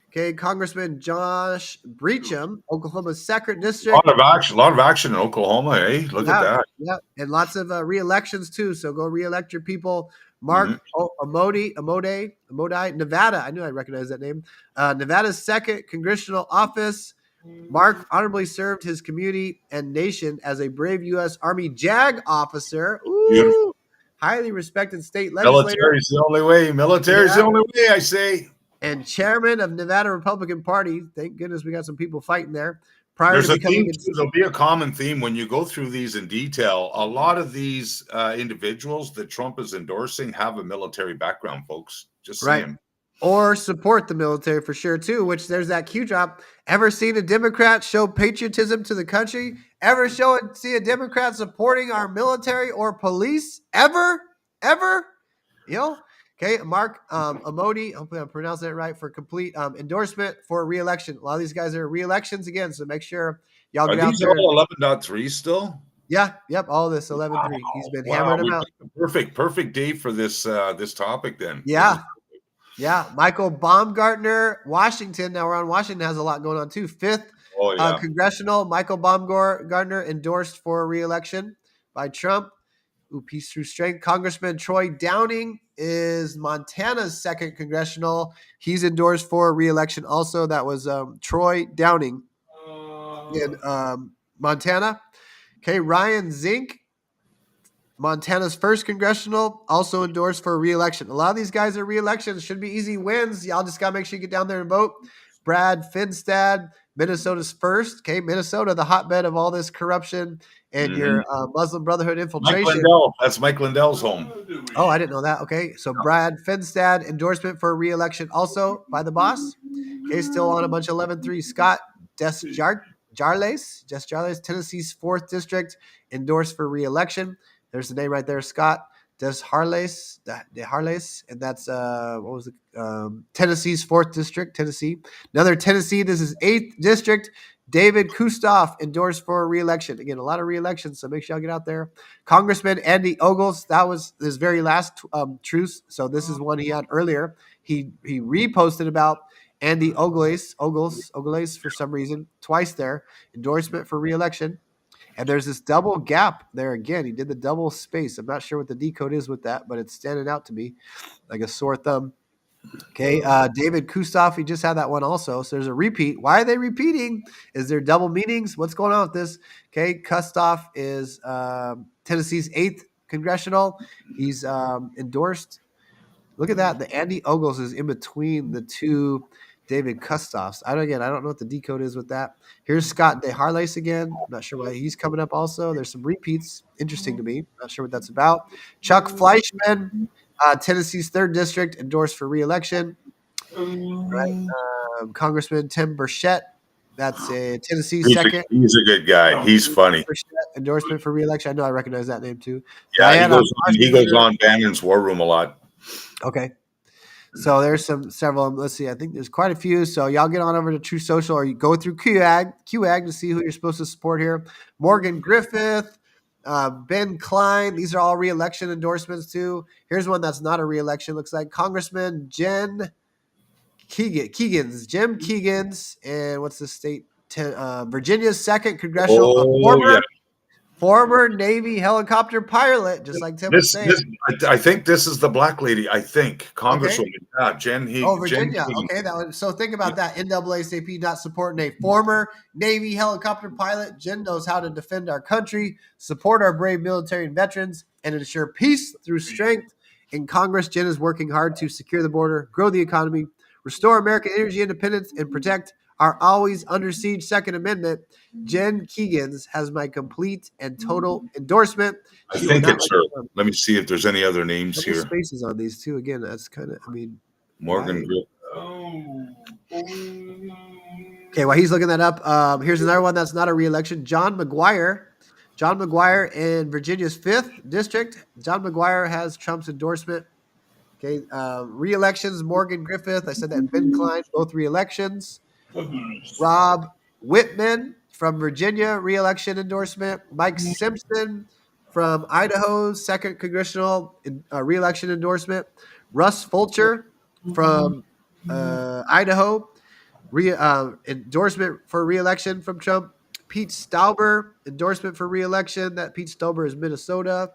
Okay, Congressman Josh Breacham, Oklahoma's 2nd district. A lot of action in Oklahoma, eh? Look at that. Yeah, and lots of re-elections too. So go re-elect your people. Mark Amode, Nevada. I knew I'd recognize that name. Nevada's 2nd congressional office. Mark honorably served his community and nation as a brave U.S. Army JAG officer. Ooh, highly respected state legislator. Military's the only way. Military's the only way, I say. And chairman of Nevada Republican Party. Thank goodness we got some people fighting there. There'll be a common theme when you go through these in detail. A lot of these individuals that Trump is endorsing have a military background, folks. Just saying. Or support the military for sure, too, which there's that Q drop. Ever seen a Democrat show patriotism to the country? Ever see a Democrat supporting our military or police? Ever? You know? Okay, Mark Amode, hopefully I'm pronouncing it right, for complete endorsement for re-election. A lot of these guys are re-elections again, so make sure y'all get out there. Are these all 11.3 still? Yeah, yep, all this 11.3. He's been hammering them out. Perfect day for this topic then. Yeah. Michael Baumgartner, Washington. Now we're on Washington, has a lot going on too. 5th congressional, Michael Baumgartner endorsed for re-election by Trump. Peace through strength. Congressman Troy Downing is Montana's 2nd congressional. He's endorsed for re-election also. That was Troy Downing in Montana. Okay, Ryan Zink, Montana's 1st congressional, also endorsed for re-election. A lot of these guys are re-elections. Should be easy wins. Y'all just got to make sure you get down there and vote. Brad Finstad, Minnesota's 1st. Okay, Minnesota, the hotbed of all this corruption and your Muslim Brotherhood infiltration. Mike Lindell. That's Mike Lindell's home. Oh, I didn't know that. Okay, so Brad Finstad, endorsement for re-election also by the boss. Okay, still on a bunch of 11-3. Scott Desjarlais, Tennessee's 4th district, endorsed for re-election. There's the name right there, Scott Desjarlais, and that's Tennessee's 4th district, Tennessee. Another Tennessee, this is 8th district. David Kustoff endorsed for re-election. Again, a lot of re-elections, so make sure y'all get out there. Congressman Andy Ogles, that was his very last truce. So this is one he had earlier. He reposted about Andy Ogles for some reason, twice there. Endorsement for re-election. And there's this double gap there again. He did the double space. I'm not sure what the decode is with that, but it's standing out to me like a sore thumb. Okay, David Kustoff, he just had that one also. So there's a repeat. Why are they repeating? Is there double meanings? What's going on with this? Okay, Kustoff is Tennessee's 8th congressional. He's endorsed. Look at that. The Andy Ogles is in between the two David Kustoffs. I don't know what the decode is with that. Here's Scott DeHarlace again. I'm not sure why he's coming up also. There's some repeats. Interesting to me. Not sure what that's about. Chuck Fleischman, Tennessee's 3rd District, endorsed for re-election. Right. Congressman Tim Burchett. That's a Tennessee second. He's a good guy. He's funny. Endorsement for re-election. I know I recognize that name too. Yeah, he goes on Bannon's War Room a lot. Okay. So there's several. Let's see. I think there's quite a few. So y'all get on over to True Social, or you go through QAG to see who you're supposed to support here. Morgan Griffith, Ben Klein. These are all re-election endorsements too. Here's one that's not a re-election. Looks like Congressman Jim Keegans, and what's the state? Virginia's 2nd congressional. Former Navy helicopter pilot, just like Tim was saying. I think this is the black lady. I think Congresswoman Jen. Virginia. Okay, so think about that. NAACP not supporting a former Navy helicopter pilot. Jen knows how to defend our country, support our brave military and veterans, and ensure peace through strength. In Congress, Jen is working hard to secure the border, grow the economy, restore American energy independence, and protect our always under siege Second Amendment. Jen Keegans has my complete and total endorsement. I think it's her. Let me see if there's any other names here. Spaces on these too. Again, that's kind of. Morgan. Okay, while he's looking that up, here's another one that's not a re-election. John McGuire in Virginia's 5th district. John McGuire has Trump's endorsement. Okay, re-elections. Morgan Griffith. I said that. And Ben Klein, both re-elections. Rob Whitman from Virginia, re-election endorsement. Mike Simpson from Idaho's 2nd congressional re-election endorsement. Russ Fulcher from Idaho, endorsement for re-election from Trump. Pete Stauber, endorsement for re-election. That Pete Stauber is Minnesota.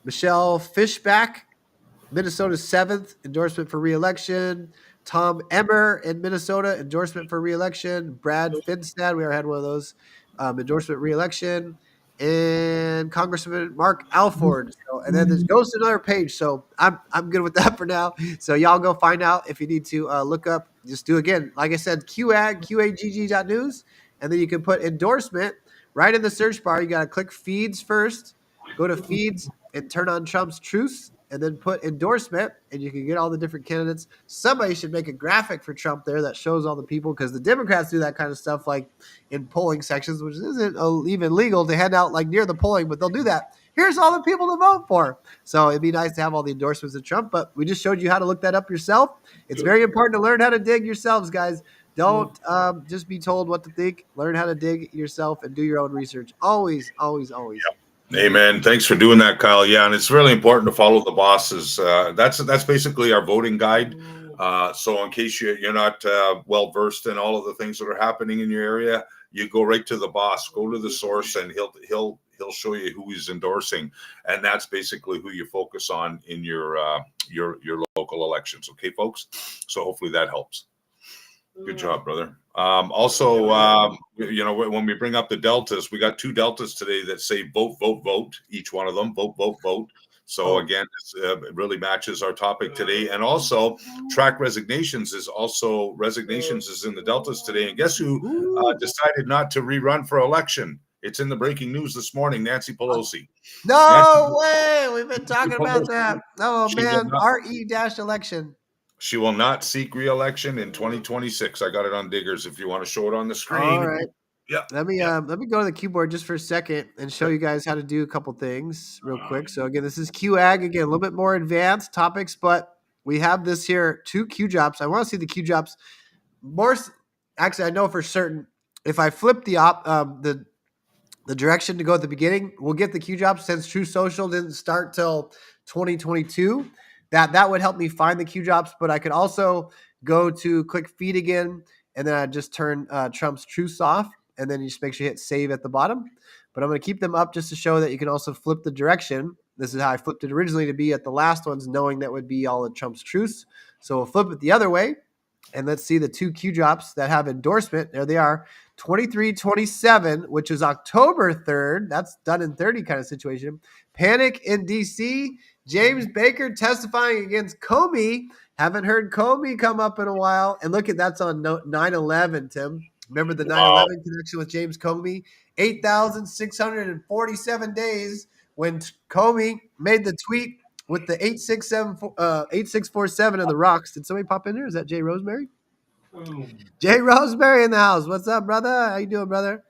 Michelle Fishback, Minnesota's 7th, endorsement for re-election. Tom Emmer in Minnesota, endorsement for re-election. Brad Finstad, we already had one of those, endorsement re-election. And Congressman Mark Alford. And then this goes to another page. So I'm good with that for now. So y'all go find out if you need to look up. Just do again, like I said, QAGG.news. And then you can put endorsement right in the search bar. You got to click feeds first. Go to feeds and turn on Trump's truth. And then put endorsement, and you can get all the different candidates. Somebody should make a graphic for Trump there that shows all the people, because the Democrats do that kind of stuff like in polling sections, which isn't even legal to hand out like near the polling, but they'll do that. Here's all the people to vote for. So it'd be nice to have all the endorsements of Trump, but we just showed you how to look that up yourself. It's very important to learn how to dig yourselves, guys. Don't just be told what to think. Learn how to dig yourself and do your own research. Always, always, always. Yep. Amen. Thanks for doing that, Kyle. Yeah, and it's really important to follow the bosses. That's basically our voting guide. So in case you're not well versed in all of the things that are happening in your area, you go right to the boss, go to the source, and he'll show you who he's endorsing, and that's basically who you focus on in your local elections. Okay, folks. So hopefully that helps. Good job, brother. Also, when we bring up the deltas, we got 2 deltas today that say vote, vote, vote. Each one of them, vote, vote, vote. So again, it really matches our topic today. And also, track resignations is in the deltas today. And guess who decided not to rerun for election? It's in the breaking news this morning. Nancy Pelosi. No way! We've been talking about that. Oh man, RE-election. She will not seek re-election in 2026. I got it on Diggers if you want to show it on the screen. All right. Yeah. Let me go to the keyboard just for a second and show you guys how to do a couple things real quick. So again, this is QAG. Again, a little bit more advanced topics, but we have this here, 2 Q drops. I want to see the Q drops more. Actually, I know for certain if I flip the direction to go at the beginning, we'll get the Q drops since True Social didn't start till 2022. That would help me find the Q drops, but I could also go to click feed again, and then I just turn Trump's truths off, and then you just make sure you hit save at the bottom. But I'm going to keep them up just to show that you can also flip the direction. This is how I flipped it originally to be at the last ones, knowing that would be all of Trump's truths. So we'll flip it the other way, and let's see the 2 Q drops that have endorsement. There they are. 2327, which is October 3rd. That's done in 30 kind of situation. Panic in D.C., James Baker testifying against Comey Haven't heard Comey come up in a while. And look at that's on 9/11, Tim. Remember the 9/11 connection with James Comey? 8,647 days when Comey made the tweet with the 8647 of the rocks. Did somebody pop in there? Is that Jay Rosemary? Jay Rosemary in the house. What's up, brother? How you doing, brother?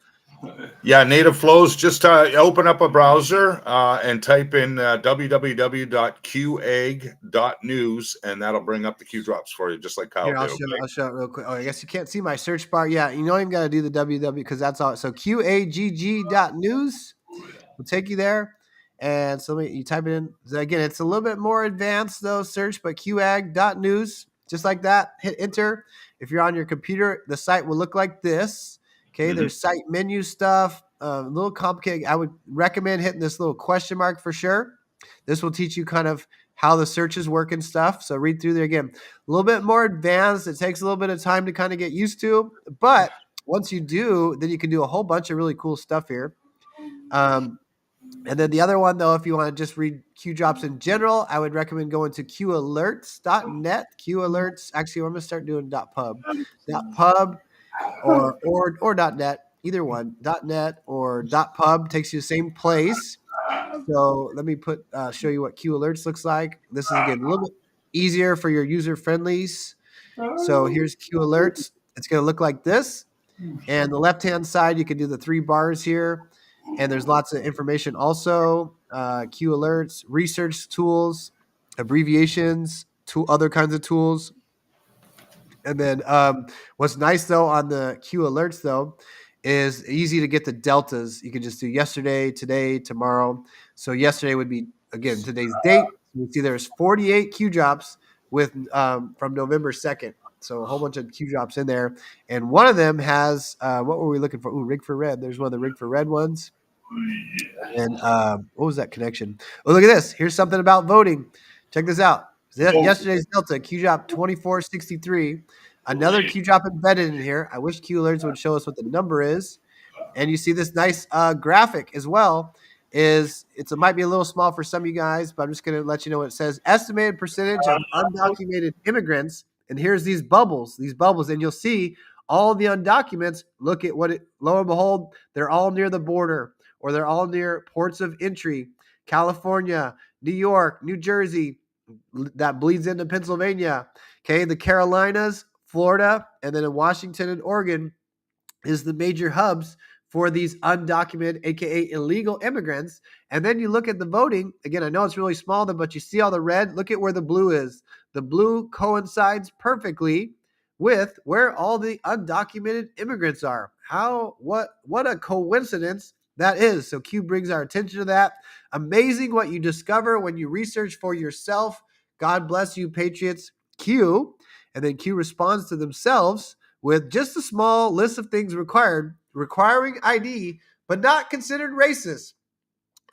Yeah, native flows. Just open up a browser and type in www.qag.news, and that'll bring up the Q drops for you, just like Kyle Here, did. I'll show it real quick. Oh, I guess you can't see my search bar. Yeah, you don't even got to do the www because that's all. So qagg.news will take you there. And so you type it in. Again, it's a little bit more advanced, though, search, but qag.news, just like that. Hit enter. If you're on your computer, the site will look like this. Okay, there's site menu stuff, a little complicated. I would recommend hitting this little question mark for sure. This will teach you kind of how the searches work and stuff. So read through there again. A little bit more advanced. It takes a little bit of time to kind of get used to. But once you do, then you can do a whole bunch of really cool stuff here. And then the other one, though, if you want to just read Q drops in general, I would recommend going to qalerts.net. Q alerts. Actually, I'm going to start doing .pub. .pub. Or .net, either one. .net or .pub takes you the same place. So let me show you what Q Alerts looks like. This is, again, a little bit easier for your user-friendlies. So here's Q Alerts. It's going to look like this. And the left-hand side, you can do the 3 bars here. And there's lots of information also. Q Alerts, research tools, abbreviations, other kinds of tools. And then what's nice, though, on the Q Alerts, though, is easy to get the deltas. You can just do yesterday, today, tomorrow. So yesterday would be, again, today's date. You see there's 48 Q drops with from November 2nd. So a whole bunch of Q drops in there. And one of them has, what were we looking for? Ooh, Rig for Red. There's one of the Rig for Red ones. And what was that connection? Oh, look at this. Here's something about voting. Check this out. Yesterday's Delta, Q drop 2463. Another Q drop embedded in here. I wish Q Alerts would show us what the number is. And you see this nice graphic as well. It might be a little small for some of you guys, but I'm just going to let you know what it says. Estimated percentage of undocumented immigrants. And here's these bubbles. And you'll see all the undocuments. Look at lo and behold, they're all near the border, or they're all near ports of entry. California, New York, New Jersey, that bleeds into Pennsylvania. Okay, the Carolinas, Florida, and then in Washington and Oregon is the major hubs for these undocumented, aka illegal immigrants. And then you look at the voting. Again, I know it's really small, but you see all the red. Look at where the blue is. The blue coincides perfectly with where all the undocumented immigrants are. What a coincidence that is. So Q brings our attention to that. Amazing what you discover when you research for yourself. God bless you, Patriots. Q. And then Q responds to themselves with just a small list of things requiring ID, but not considered racist.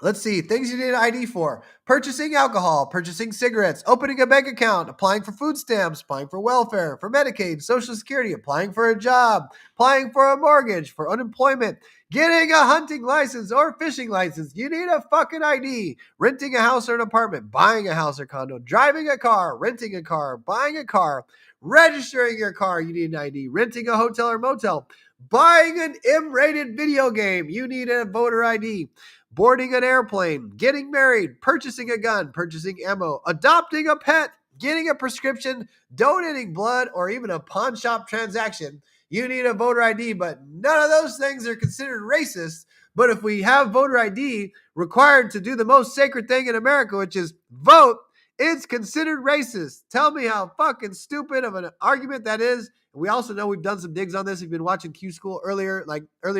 Let's see, things you need an ID for. Purchasing alcohol, purchasing cigarettes, opening a bank account, applying for food stamps, applying for welfare, for Medicaid, Social Security, applying for a job, applying for a mortgage, for unemployment, getting a hunting license or fishing license. You need a fucking ID. Renting a house or an apartment, buying a house or condo, driving a car, renting a car, buying a car, registering your car, you need an ID. Renting a hotel or motel, buying an M-rated video game, you need a voter ID. Boarding an airplane, getting married, purchasing a gun, purchasing ammo, adopting a pet, getting a prescription, donating blood, or even a pawn shop transaction. You need a voter ID, but none of those things are considered racist. But if we have voter ID required to do the most sacred thing in America, which is vote, it's considered racist. Tell me how fucking stupid of an argument that is. We also know we've done some digs on this. If you've been watching Qschqql earlier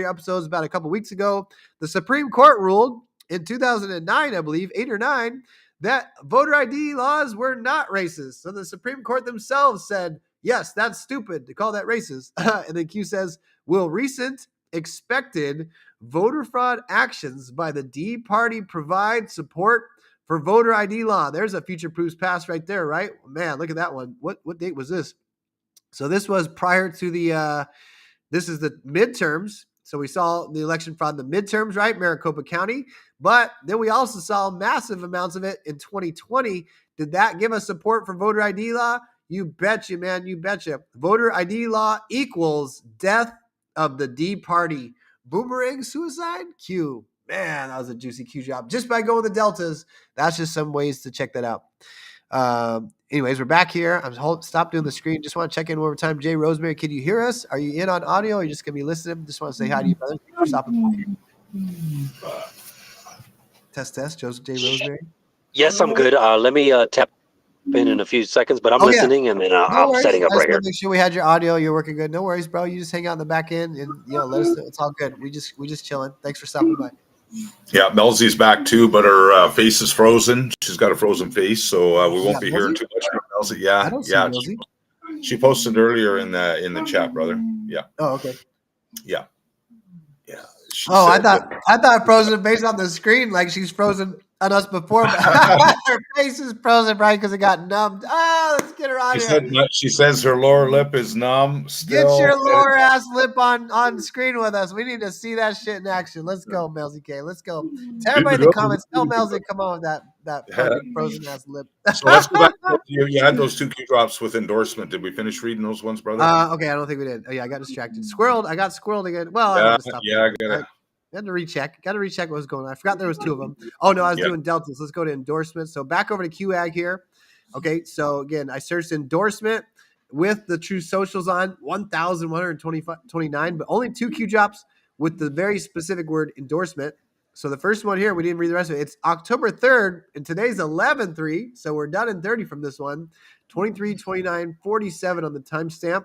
episodes about a couple weeks ago. The Supreme Court ruled in 2009, I believe, 8 or 9, that voter ID laws were not racist. So the Supreme Court themselves said, yes, that's stupid to call that racist. And then Q says, will recent expected voter fraud actions by the D party provide support for voter ID law? There's a future proofs past right there, right? Man, look at that one. What date was this? So this was prior to this is the midterms. So we saw the election fraud in the midterms, right? Maricopa County. But then we also saw massive amounts of it in 2020. Did that give us support for voter ID law? You betcha, man. You betcha. Voter ID law equals death of the D party. Boomerang suicide? Q. Man, that was a juicy Q job. Just by going the deltas, that's just some ways to check that out. Anyways, we're back here. Stop doing the screen. Just want to check in one more time. Jay Rosemary, can you hear us? Are you in on audio? Or are you just going to be listening? Just want to say hi to you, brother. Stop it. Test. Joseph J. Rosemary. Yes, I'm good. Let me tap in a few seconds, but I'm listening, and then I'm setting up right here. Make sure we had your audio. You're working good. No worries, bro. You just hang out in the back end and let us know. It's all good. We just chilling. Thanks for stopping by. Yeah, Melzie's back too, but her face is frozen. She's got a frozen face, so we won't be hearing too much from Melzie. Yeah. She posted earlier in the chat, brother. Yeah. Oh, okay. Yeah. I thought frozen based on the screen, like she's frozen on us before. But her face is frozen, right? Because it got numbed. Let's get her on here. She says her lower lip is numb. Still. Get your lower ass lip on screen with us. We need to see that shit in action. Let's go, MelzieKaye. Let's go. Tell everybody in the comments. Tell Melzie, come on with that fucking frozen ass lip. So let's go back. You had those 2 Q drops with endorsement. Did we finish reading those ones, brother? Okay, I don't think we did. Oh yeah, I got distracted. I got squirreled again. Well, I got to recheck. Got to recheck what was going on. I forgot there was 2 of them. Oh no, I was doing deltas. Let's go to endorsements. So back over to QAG here. Okay, so again, I searched endorsement with the True Socials on 1,129, but only 2 Q drops with the very specific word endorsement. So the first one here, we didn't read the rest of it. It's October 3rd, and today's 11/3, so we're done in 30 from this one. 23, 29, 47 on the timestamp.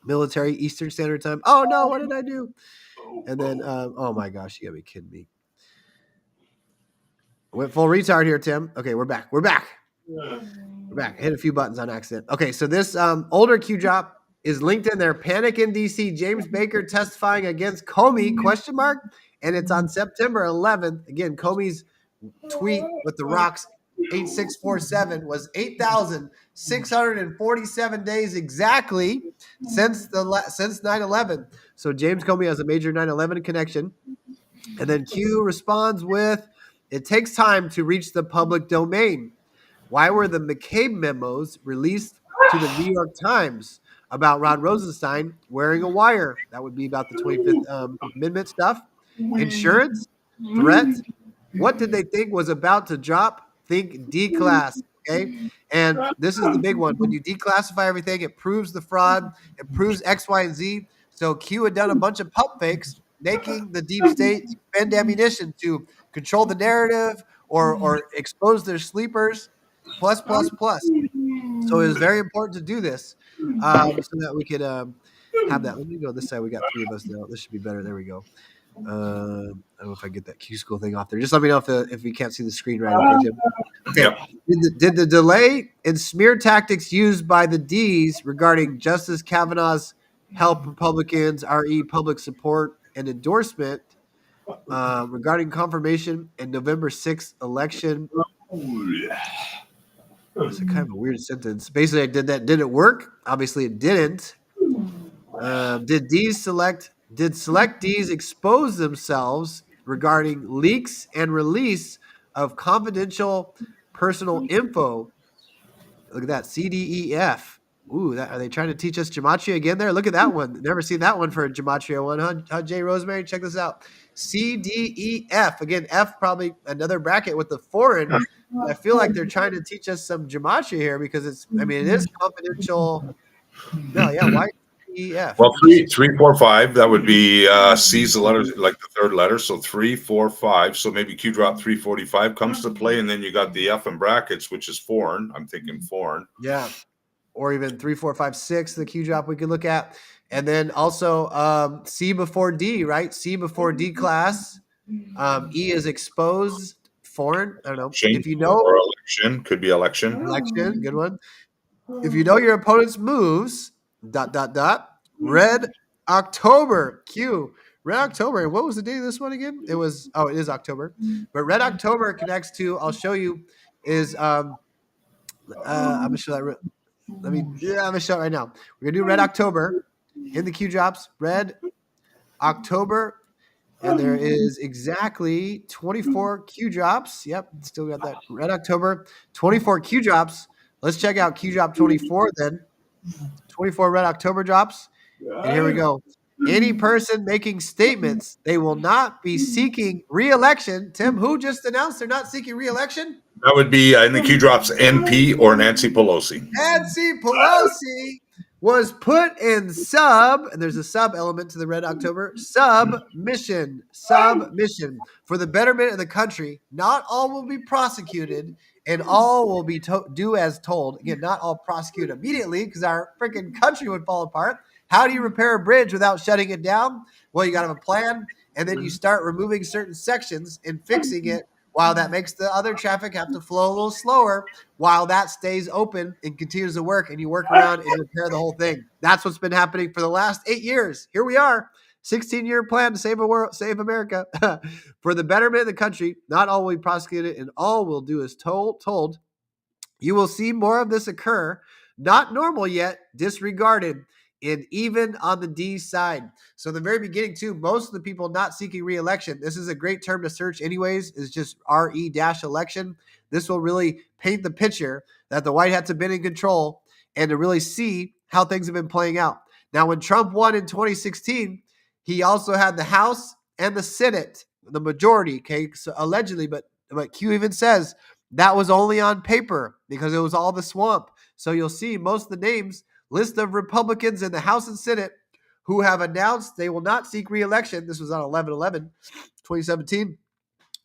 Military Eastern Standard Time. Oh no, what did I do? And then, oh my gosh, you gotta be kidding me. I went full retard here, Tim. Okay, we're back. I hit a few buttons on accident. Okay, so this older Q drop is linked in there. Panic in DC. James Baker testifying against Comey, ? And it's on September 11th. Again, Comey's tweet with the rocks 8647 was 8,647 days exactly since 9/11. So James Comey has a major 9/11 connection. And then Q responds with, it takes time to reach the public domain. Why were the McCabe memos released to the New York Times about Rod Rosenstein wearing a wire? That would be about the 25th Amendment stuff. Insurance? Threat? What did they think was about to drop? Think D-class, okay? And this is the big one. When you declassify everything, it proves the fraud. It proves X, Y, and Z. So Q had done a bunch of pump fakes, making the deep state spend ammunition to control the narrative or expose their sleepers, plus. So it was very important to do this so that we could have that. Let me go this side. We got 3 of us now. This should be better. There we go. I don't know if I get that Qschqql thing off there. Just let me know if we can't see the screen right. Okay, Tim. Okay. Yep. Did the delay and smear tactics used by the D's regarding Justice Kavanaugh's help Republicans, RE public support and endorsement regarding confirmation and November 6th election? It's a kind of a weird sentence. Basically, did it work? Obviously, it didn't. Did select D's expose themselves regarding leaks and release of confidential personal info? Look at that, CDEF. Ooh, are they trying to teach us gematria again there? Look at that one. Never seen that one for a gematria one, huh, Jay Rosemary? Check this out. CDEF. Again, F probably another bracket with the foreign. I feel like they're trying to teach us some gematria here because it is confidential. No, yeah, why? EF. Well, 3, 4, 5. That would be C's the letter, like the third letter. So 3, 4, 5. So maybe Q drop 345 comes to play, and then you got the F in brackets, which is foreign. I'm thinking foreign. Yeah, or even 3, 4, 5, 6. The Q drop we could look at, and then also C before D, right? C before D class. E is exposed. Foreign. I don't know. Change, if you know, or election could be election. Election, good one. If you know your opponent's moves. ... Red October. Q. Red October. And what was the date of this one again? It is October. But Red October connects to, I'll show you, is I'm gonna show that. I'm gonna show it right now. We're gonna do Red October in the Q drops. Red October. And there is exactly 24 Q drops. Yep, still got that. Red October, 24 Q drops. Let's check out Q drop 24 then. 24 Red October drops. And here we go. Any person making statements they will not be seeking re-election. Tim, who just announced they're not seeking re-election? That would be in the Q drops NP or Nancy Pelosi. Nancy Pelosi was put in sub, and there's a sub element to the Red October, submission for the betterment of the country. Not all will be prosecuted, and all will be do as told. Again, not all prosecute immediately because our freaking country would fall apart. How do you repair a bridge without shutting it down? Well, you got to have a plan, and then you start removing certain sections and fixing it while that makes the other traffic have to flow a little slower while that stays open and continues to work, and you work around and repair the whole thing. That's what's been happening for the last 8 years. Here we are, 16-year plan to save America for the betterment of the country. Not all will be prosecuted, and all will do as told. You will see more of this occur. Not normal yet, disregarded, and even on the D side. So in the very beginning too, most of the people not seeking re-election, this is a great term to search anyways, is just RE-election. This will really paint the picture that the White Hats have been in control and to really see how things have been playing out. Now, when Trump won in 2016, he also had the House and the Senate, the majority, okay, so allegedly, but Q even says that was only on paper because it was all the swamp. So you'll see most of the names, list of Republicans in the House and Senate who have announced they will not seek re-election. This was on 11/11/2017.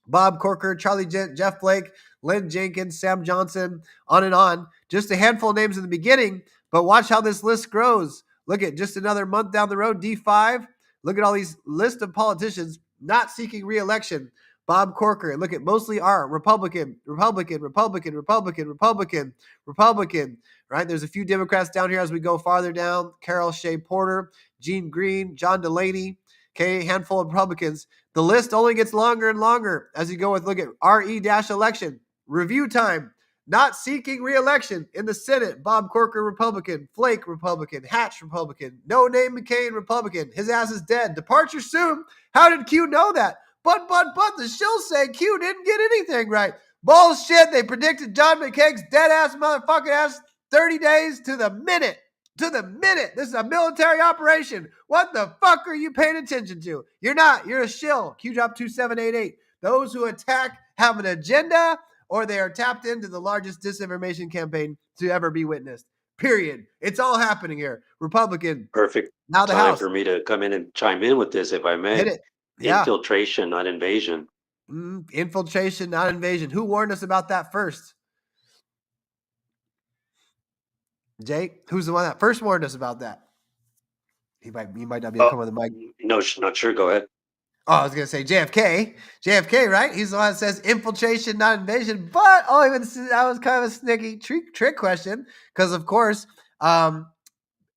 Bob Corker, Charlie Gent, Jeff Flake, Lynn Jenkins, Sam Johnson, on and on. Just a handful of names in the beginning, but watch how this list grows. Look at just another month down the road, D5. Look at all these list of politicians not seeking re-election. Bob Corker, look at mostly are Republican, right? There's a few Democrats down here as we go farther down. Carol Shea Porter, Gene Green, John Delaney, okay, handful of Republicans. The list only gets longer and longer as you go with, look at RE-election. Review time, not seeking re-election in the Senate. Bob Corker, Republican. Flake, Republican. Hatch, Republican. No Name McCain, Republican. His ass is dead. Departure soon. How did Q know that? But the shills say Q didn't get anything right. Bullshit. They predicted John McCain's dead ass motherfucking ass 30 days to the minute. To the minute. This is a military operation. What the fuck are you paying attention to? You're not. You're a shill. Q drop 2788. Those who attack have an agenda or they are tapped into the largest disinformation campaign to ever be witnessed. Period. It's all happening here. Republican. Perfect. Now the time House. For me to come in and chime in with this, if I may. Hit it. Yeah. Infiltration, not invasion. Infiltration, not invasion. Who warned us about that first? Jake, who's the one that first warned us about that? He might not be able to come on the mic. No, not sure. Go ahead. Oh, I was going to say JFK. JFK, right? He's the one that says infiltration, not invasion. But, that was kind of a sneaky trick question because, of course,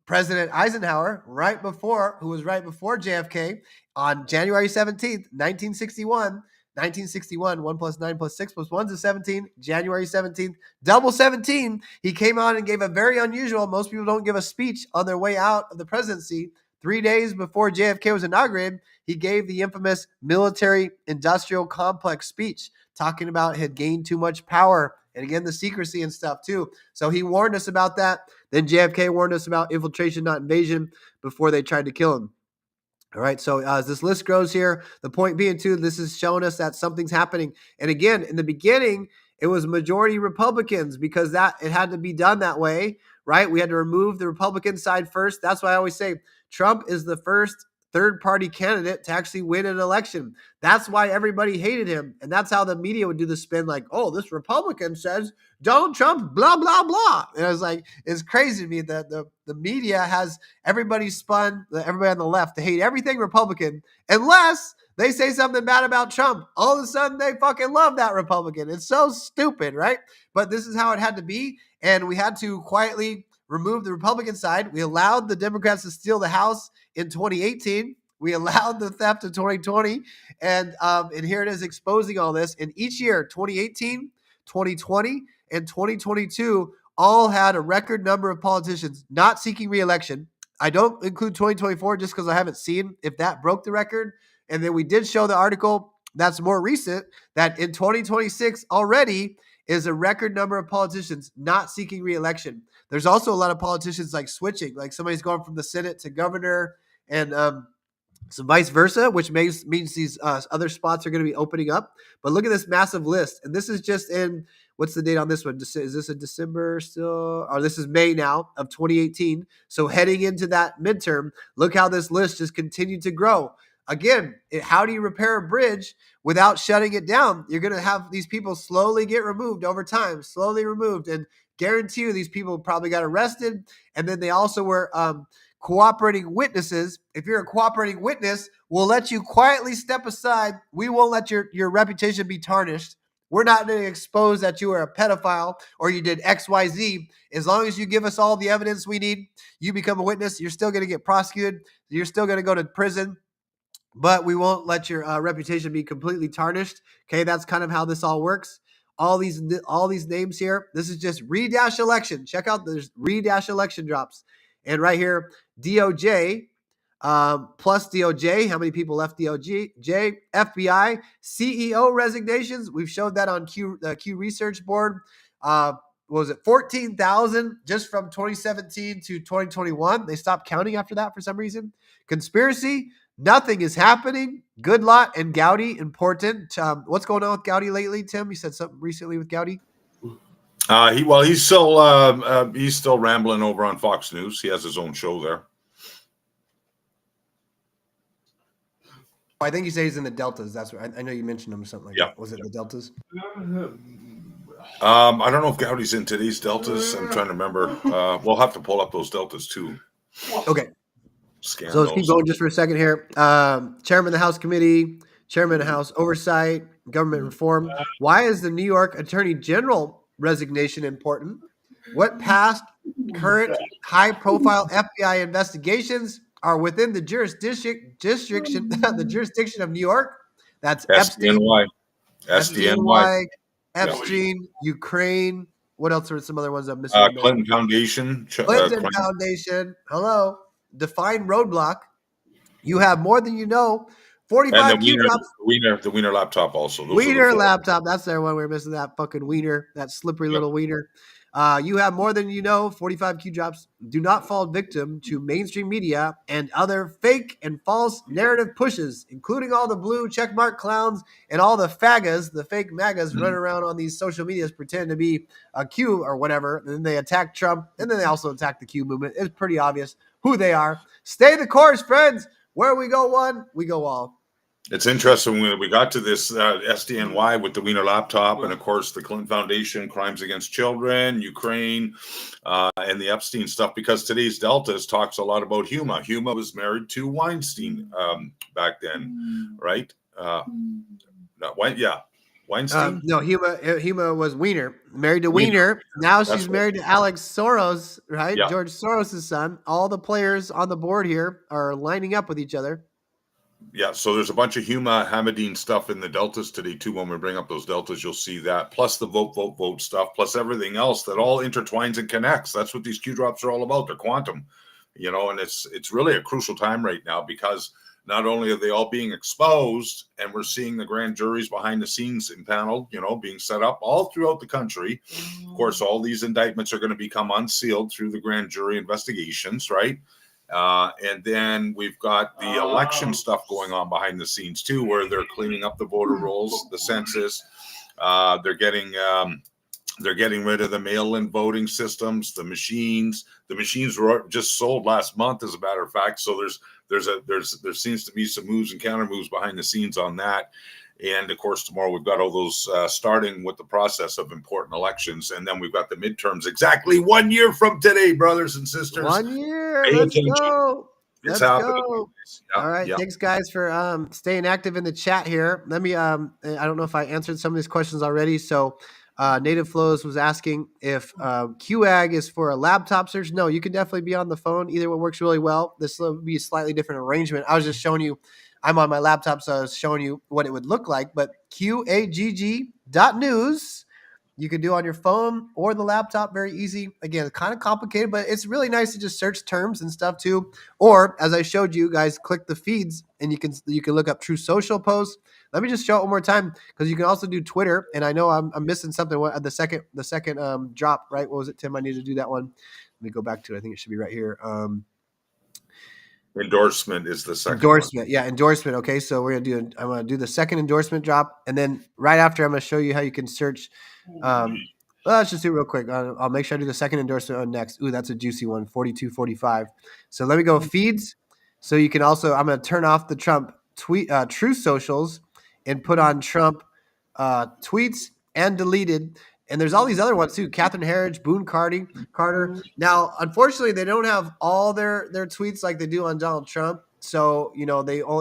President Eisenhower, who was right before JFK, on January 17th, 1961, 1 plus 9 plus 6 plus 1 is 17, January 17th, double 17, he came on and gave a very unusual, most people don't give a speech on their way out of the presidency. 3 days before JFK was inaugurated, he gave the infamous military-industrial complex speech, talking about had gained too much power, and again, the secrecy and stuff too. So he warned us about that. Then JFK warned us about infiltration, not invasion, before they tried to kill him. All right, so as this list grows here, the point being too, this is showing us that something's happening. And again, in the beginning, it was majority Republicans because it had to be done that way, right? We had to remove the Republican side first. That's why I always say Trump is the first third-party candidate to actually win an election. That's why everybody hated him. And that's how the media would do the spin like, oh, this Republican says Donald Trump, blah, blah, blah. And I was like, it's crazy to me that the media has everybody on the left to hate everything Republican unless they say something bad about Trump. All of a sudden, they fucking love that Republican. It's so stupid, right? But this is how it had to be. And we had to quietly remove the Republican side. We allowed the Democrats to steal the House in 2018. We allowed the theft in 2020. And here it is exposing all this. And each year, 2018, 2020, and 2022 all had a record number of politicians not seeking re-election. I don't include 2024 just because I haven't seen if that broke the record. And then we did show the article that's more recent that in 2026 already, is a record number of politicians not seeking re-election. There's also a lot of politicians like switching, like somebody's going from the Senate to governor and so vice versa, which means these other spots are going to be opening up. But look at this massive list. And this is just in, what's the date on this one? Is this in December still? Or this is May now of 2018. So heading into that midterm, look how this list just continued to grow. Again, how do you repair a bridge without shutting it down? You're going to have these people slowly get removed over time, slowly removed. And guarantee you these people probably got arrested. And then they also were cooperating witnesses. If you're a cooperating witness, we'll let you quietly step aside. We won't let your reputation be tarnished. We're not going to expose that you are a pedophile or you did XYZ. As long as you give us all the evidence we need, you become a witness. You're still going to get prosecuted. You're still going to go to prison. But we won't let your reputation be completely tarnished. Okay, that's kind of how this all works. All these names here. This is just re-election. Check out there's re-election drops, and right here DOJ plus DOJ. How many people left DOJ? FBI CEO resignations. We've showed that on Q Research Board. What was it 14,000 just from 2017 to 2021? They stopped counting after that for some reason. Conspiracy. Nothing is happening. Goodlot and Gowdy, important. What's going on with Gowdy lately, Tim? You said something recently with Gowdy. He's still rambling over on Fox News. He has his own show there. I think you say he's in the Deltas. That's what I know. You mentioned him or something like that. Was it the Deltas? I don't know if Gowdy's in today's Deltas. I'm trying to remember. We'll have to pull up those Deltas too. Okay. So let's keep going just for a second here. Chairman of the House Committee, Chairman of House Oversight, Government Reform. Why is the New York Attorney General resignation important? What past, current, high-profile FBI investigations are within the jurisdiction of New York? That's SDNY. Epstein, Ukraine. What else are some other ones I'm missing? Clinton Foundation. Clinton Foundation. Hello. Define roadblock. You have more than you know. 45 Q drops. The Wiener laptop also. Wiener laptop. That's their one. We're missing that fucking wiener. That slippery little wiener. You have more than you know. 45 Q drops. Do not fall victim to mainstream media and other fake and false narrative pushes, including all the blue checkmark clowns and all the fagas, the fake MAGAs running around on these social medias pretend to be a Q or whatever. And then they attack Trump. And then they also attack the Q movement. It's pretty obvious who they are. Stay the course, friends. Where we go one, we go all. It's interesting when we got to this SDNY with the Wiener laptop and, of course, the Clinton Foundation, crimes against children, Ukraine, and the Epstein stuff, because today's Deltas talks a lot about Huma. Huma was married to Weinstein back then, right? Weinstein? No, Huma was Wiener, married to Wiener. Now she's married to Alex Soros, right? Yeah. George Soros' son. All the players on the board here are lining up with each other. Yeah, so there's a bunch of Huma Hamadine stuff in the Deltas today, too. When we bring up those Deltas, you'll see that. Plus the vote stuff, plus everything else that all intertwines and connects. That's what these Q drops are all about. They're quantum, and it's really a crucial time right now because not only are they all being exposed, and we're seeing the grand juries behind the scenes impaneled, being set up all throughout the country. Of course, all these indictments are going to become unsealed through the grand jury investigations, right? And then we've got the election stuff going on behind the scenes too, where they're cleaning up the voter rolls, the census. They're getting rid of the mail-in voting systems, the machines. The machines were just sold last month, as a matter of fact. So there seems to be some moves and counter moves behind the scenes on that. And of course, tomorrow we've got all those starting with the process of important elections. And then we've got the midterms exactly 1 year from today, brothers and sisters. 1 year. Let's go. It's happening. Yeah, all right. Yeah. Thanks, guys, for staying active in the chat here. Let me, I don't know if I answered some of these questions already. So Native Flows was asking if QAG is for a laptop search. No, you can definitely be on the phone. Either one works really well. This will be a slightly different arrangement. I was just showing you. I'm on my laptop, so I was showing you what it would look like. But QAGG.news You can do on your phone or the laptop, very easy. Again, kind of complicated, but it's really nice to just search terms and stuff too. Or as I showed you guys, click the feeds and you can look up True Social posts. Let me just show it one more time because you can also do Twitter. And I know I'm missing something. The second drop, right? What was it, Tim? I need to do that one. Let me go back to it. I think it should be right here. Endorsement is the second endorsement. one. Yeah, endorsement. Okay, so I'm gonna do the second endorsement drop, and then right after I'm gonna show you how you can search. Let's just do it real quick. I'll make sure I do the second endorsement on next. Ooh, that's a juicy one, 42.45. So let me go feeds. So you can also, I'm gonna turn off the Trump tweet True Socials and put on Trump tweets and deleted. And there's all these other ones too. Catherine Herridge, Boone Carter. Now, unfortunately, they don't have all their tweets like they do on Donald Trump. So,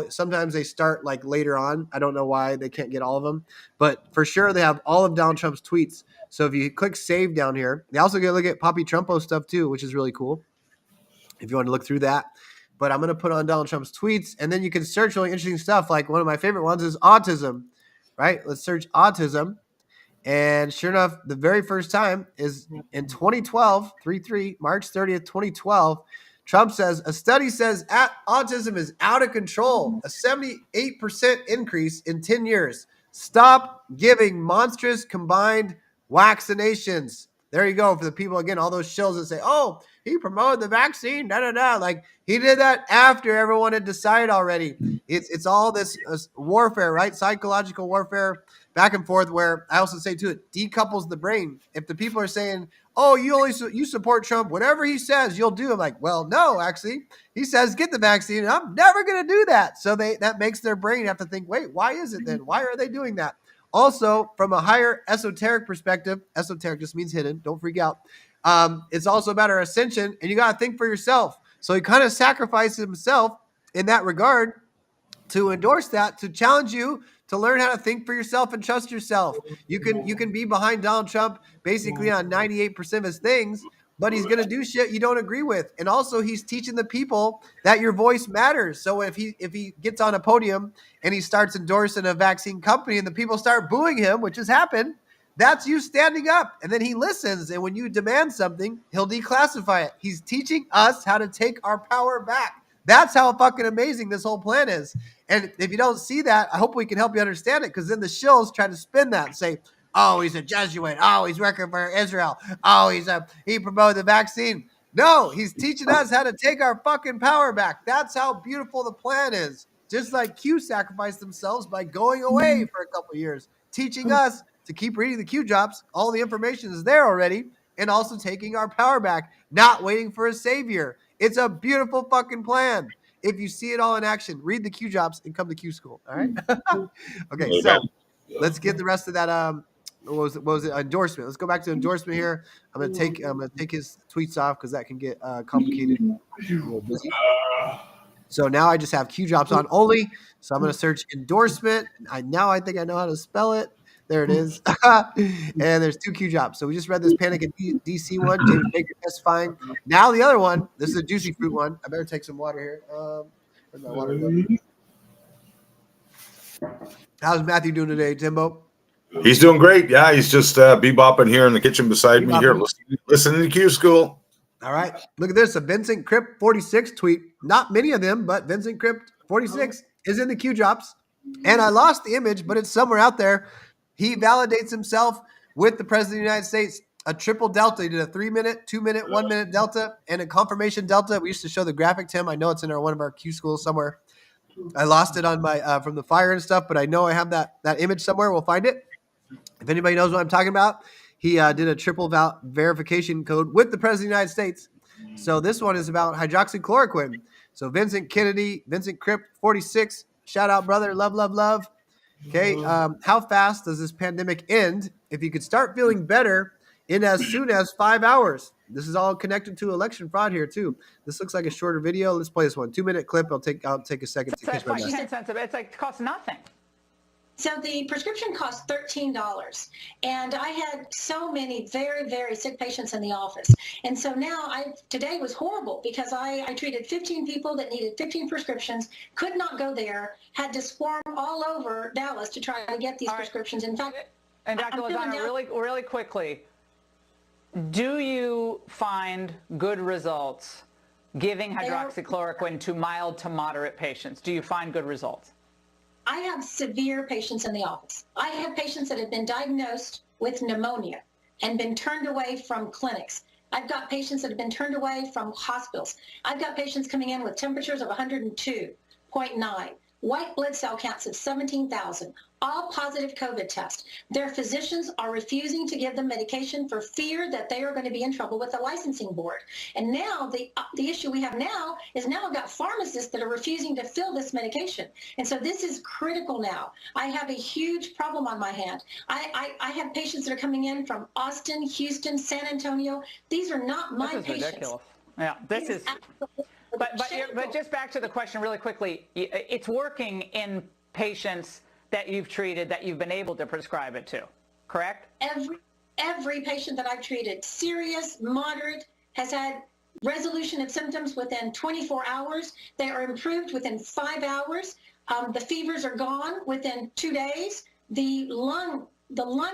sometimes they start like later on. I don't know why they can't get all of them, but for sure they have all of Donald Trump's tweets. So if you click save down here, they also get to look at Poppy Trumpo stuff too, which is really cool if you want to look through that. But I'm going to put on Donald Trump's tweets, and then you can search really interesting stuff. Like one of my favorite ones is autism, right? Let's search autism. And sure enough, the very first time is in 2012, March 30th, 2012. Trump says, a study says autism is out of control, a 78% increase in 10 years. Stop giving monstrous combined vaccinations. There you go for the people, again, all those shills that say, oh, he promoted the vaccine, da-da-da. Like, he did that after everyone had decided already. It's all this warfare, right? Psychological warfare back and forth, where I also say, too, it decouples the brain. If the people are saying, oh, you support Trump, whatever he says, you'll do. I'm like, well, no, actually, he says get the vaccine, and I'm never going to do that. So that makes their brain have to think, wait, why is it then? Why are they doing that? Also, from a higher esoteric perspective, esoteric just means hidden, don't freak out. It's also about our ascension, and you got to think for yourself. So he kind of sacrificed himself in that regard to endorse that, to challenge you to learn how to think for yourself and trust yourself. You can be behind Donald Trump basically on 98% of his things, but he's going to do shit you don't agree with. And also he's teaching the people that your voice matters. So if he gets on a podium and he starts endorsing a vaccine company and the people start booing him, which has happened, that's you standing up. And then he listens. And when you demand something, he'll declassify it. He's teaching us how to take our power back. That's how fucking amazing this whole plan is. And if you don't see that, I hope we can help you understand it, because then the shills try to spin that and say, oh, he's a Jesuit. Oh, he's working for Israel. Oh, he promoted the vaccine. No, he's teaching us how to take our fucking power back. That's how beautiful the plan is. Just like Q sacrificed themselves by going away for a couple of years, teaching us to keep reading the Q drops. All the information is there already, and also taking our power back, not waiting for a savior. It's a beautiful fucking plan. If you see it all in action, read the Q drops and come to Q School. All right. Okay, so let's get the rest of that. What was it? Endorsement. Let's go back to endorsement here. I'm gonna take his tweets off because that can get complicated. A little busy. So now I just have Q drops on only. So I'm gonna search endorsement. I think I know how to spell it. There it is. And there's 2 Q drops. So we just read this Panic at DC one. James Baker testifying. Now the other one. This is a juicy fruit one. I better take some water here. Where's my water go? How's Matthew doing today, Timbo? He's doing great. Yeah, he's just bebopping here in the kitchen beside me here, listening to Q School. All right. Look at this. A Vincent Crypt 46 tweet. Not many of them, but Vincent Crypt 46 is in the Q drops. And I lost the image, but it's somewhere out there. He validates himself with the President of the United States. A triple delta. He did a 3-minute, 2-minute, 1-minute delta, and a confirmation delta. We used to show the graphic, Tim. I know it's in one of our Q schools somewhere. I lost it on my from the fire and stuff, but I know I have that image somewhere. We'll find it. If anybody knows what I'm talking about, he did a triple verification code with the President of the United States. So this one is about hydroxychloroquine. So Vincent Crypt 46. Shout out, brother. Love, love, love. Okay, how fast does this pandemic end if you could start feeling better in as soon as 5 hours? This is all connected to election fraud here too. This looks like a shorter video. Let's play this one. 2-minute clip. I'll take a second to catch my breath. It's like it costs nothing. So the prescription cost $13, and I had so many very, very sick patients in the office. And so now today was horrible because I treated 15 people that needed 15 prescriptions, could not go there, had to swarm all over Dallas to try to get these prescriptions. In fact, And Dr. Lozano, really quickly, do you find good results giving hydroxychloroquine to mild to moderate patients? Do you find good results? I have severe patients in the office. I have patients that have been diagnosed with pneumonia and been turned away from clinics. I've got patients that have been turned away from hospitals. I've got patients coming in with temperatures of 102.9, white blood cell counts of 17,000, all positive COVID tests. Their physicians are refusing to give them medication for fear that they are going to be in trouble with the licensing board. And now the issue we have now is now I've got pharmacists that are refusing to fill this medication. And so this is critical now. I have a huge problem on my hand. I have patients that are coming in from Austin, Houston, San Antonio. These are not my patients. This is ridiculous. Yeah, this is. But just back to the question really quickly. It's working in patients that you've treated, that you've been able to prescribe it to, correct? Every patient that I've treated, serious, moderate, has had resolution of symptoms within 24 hours. They are improved within 5 hours. The fevers are gone within 2 days. The lung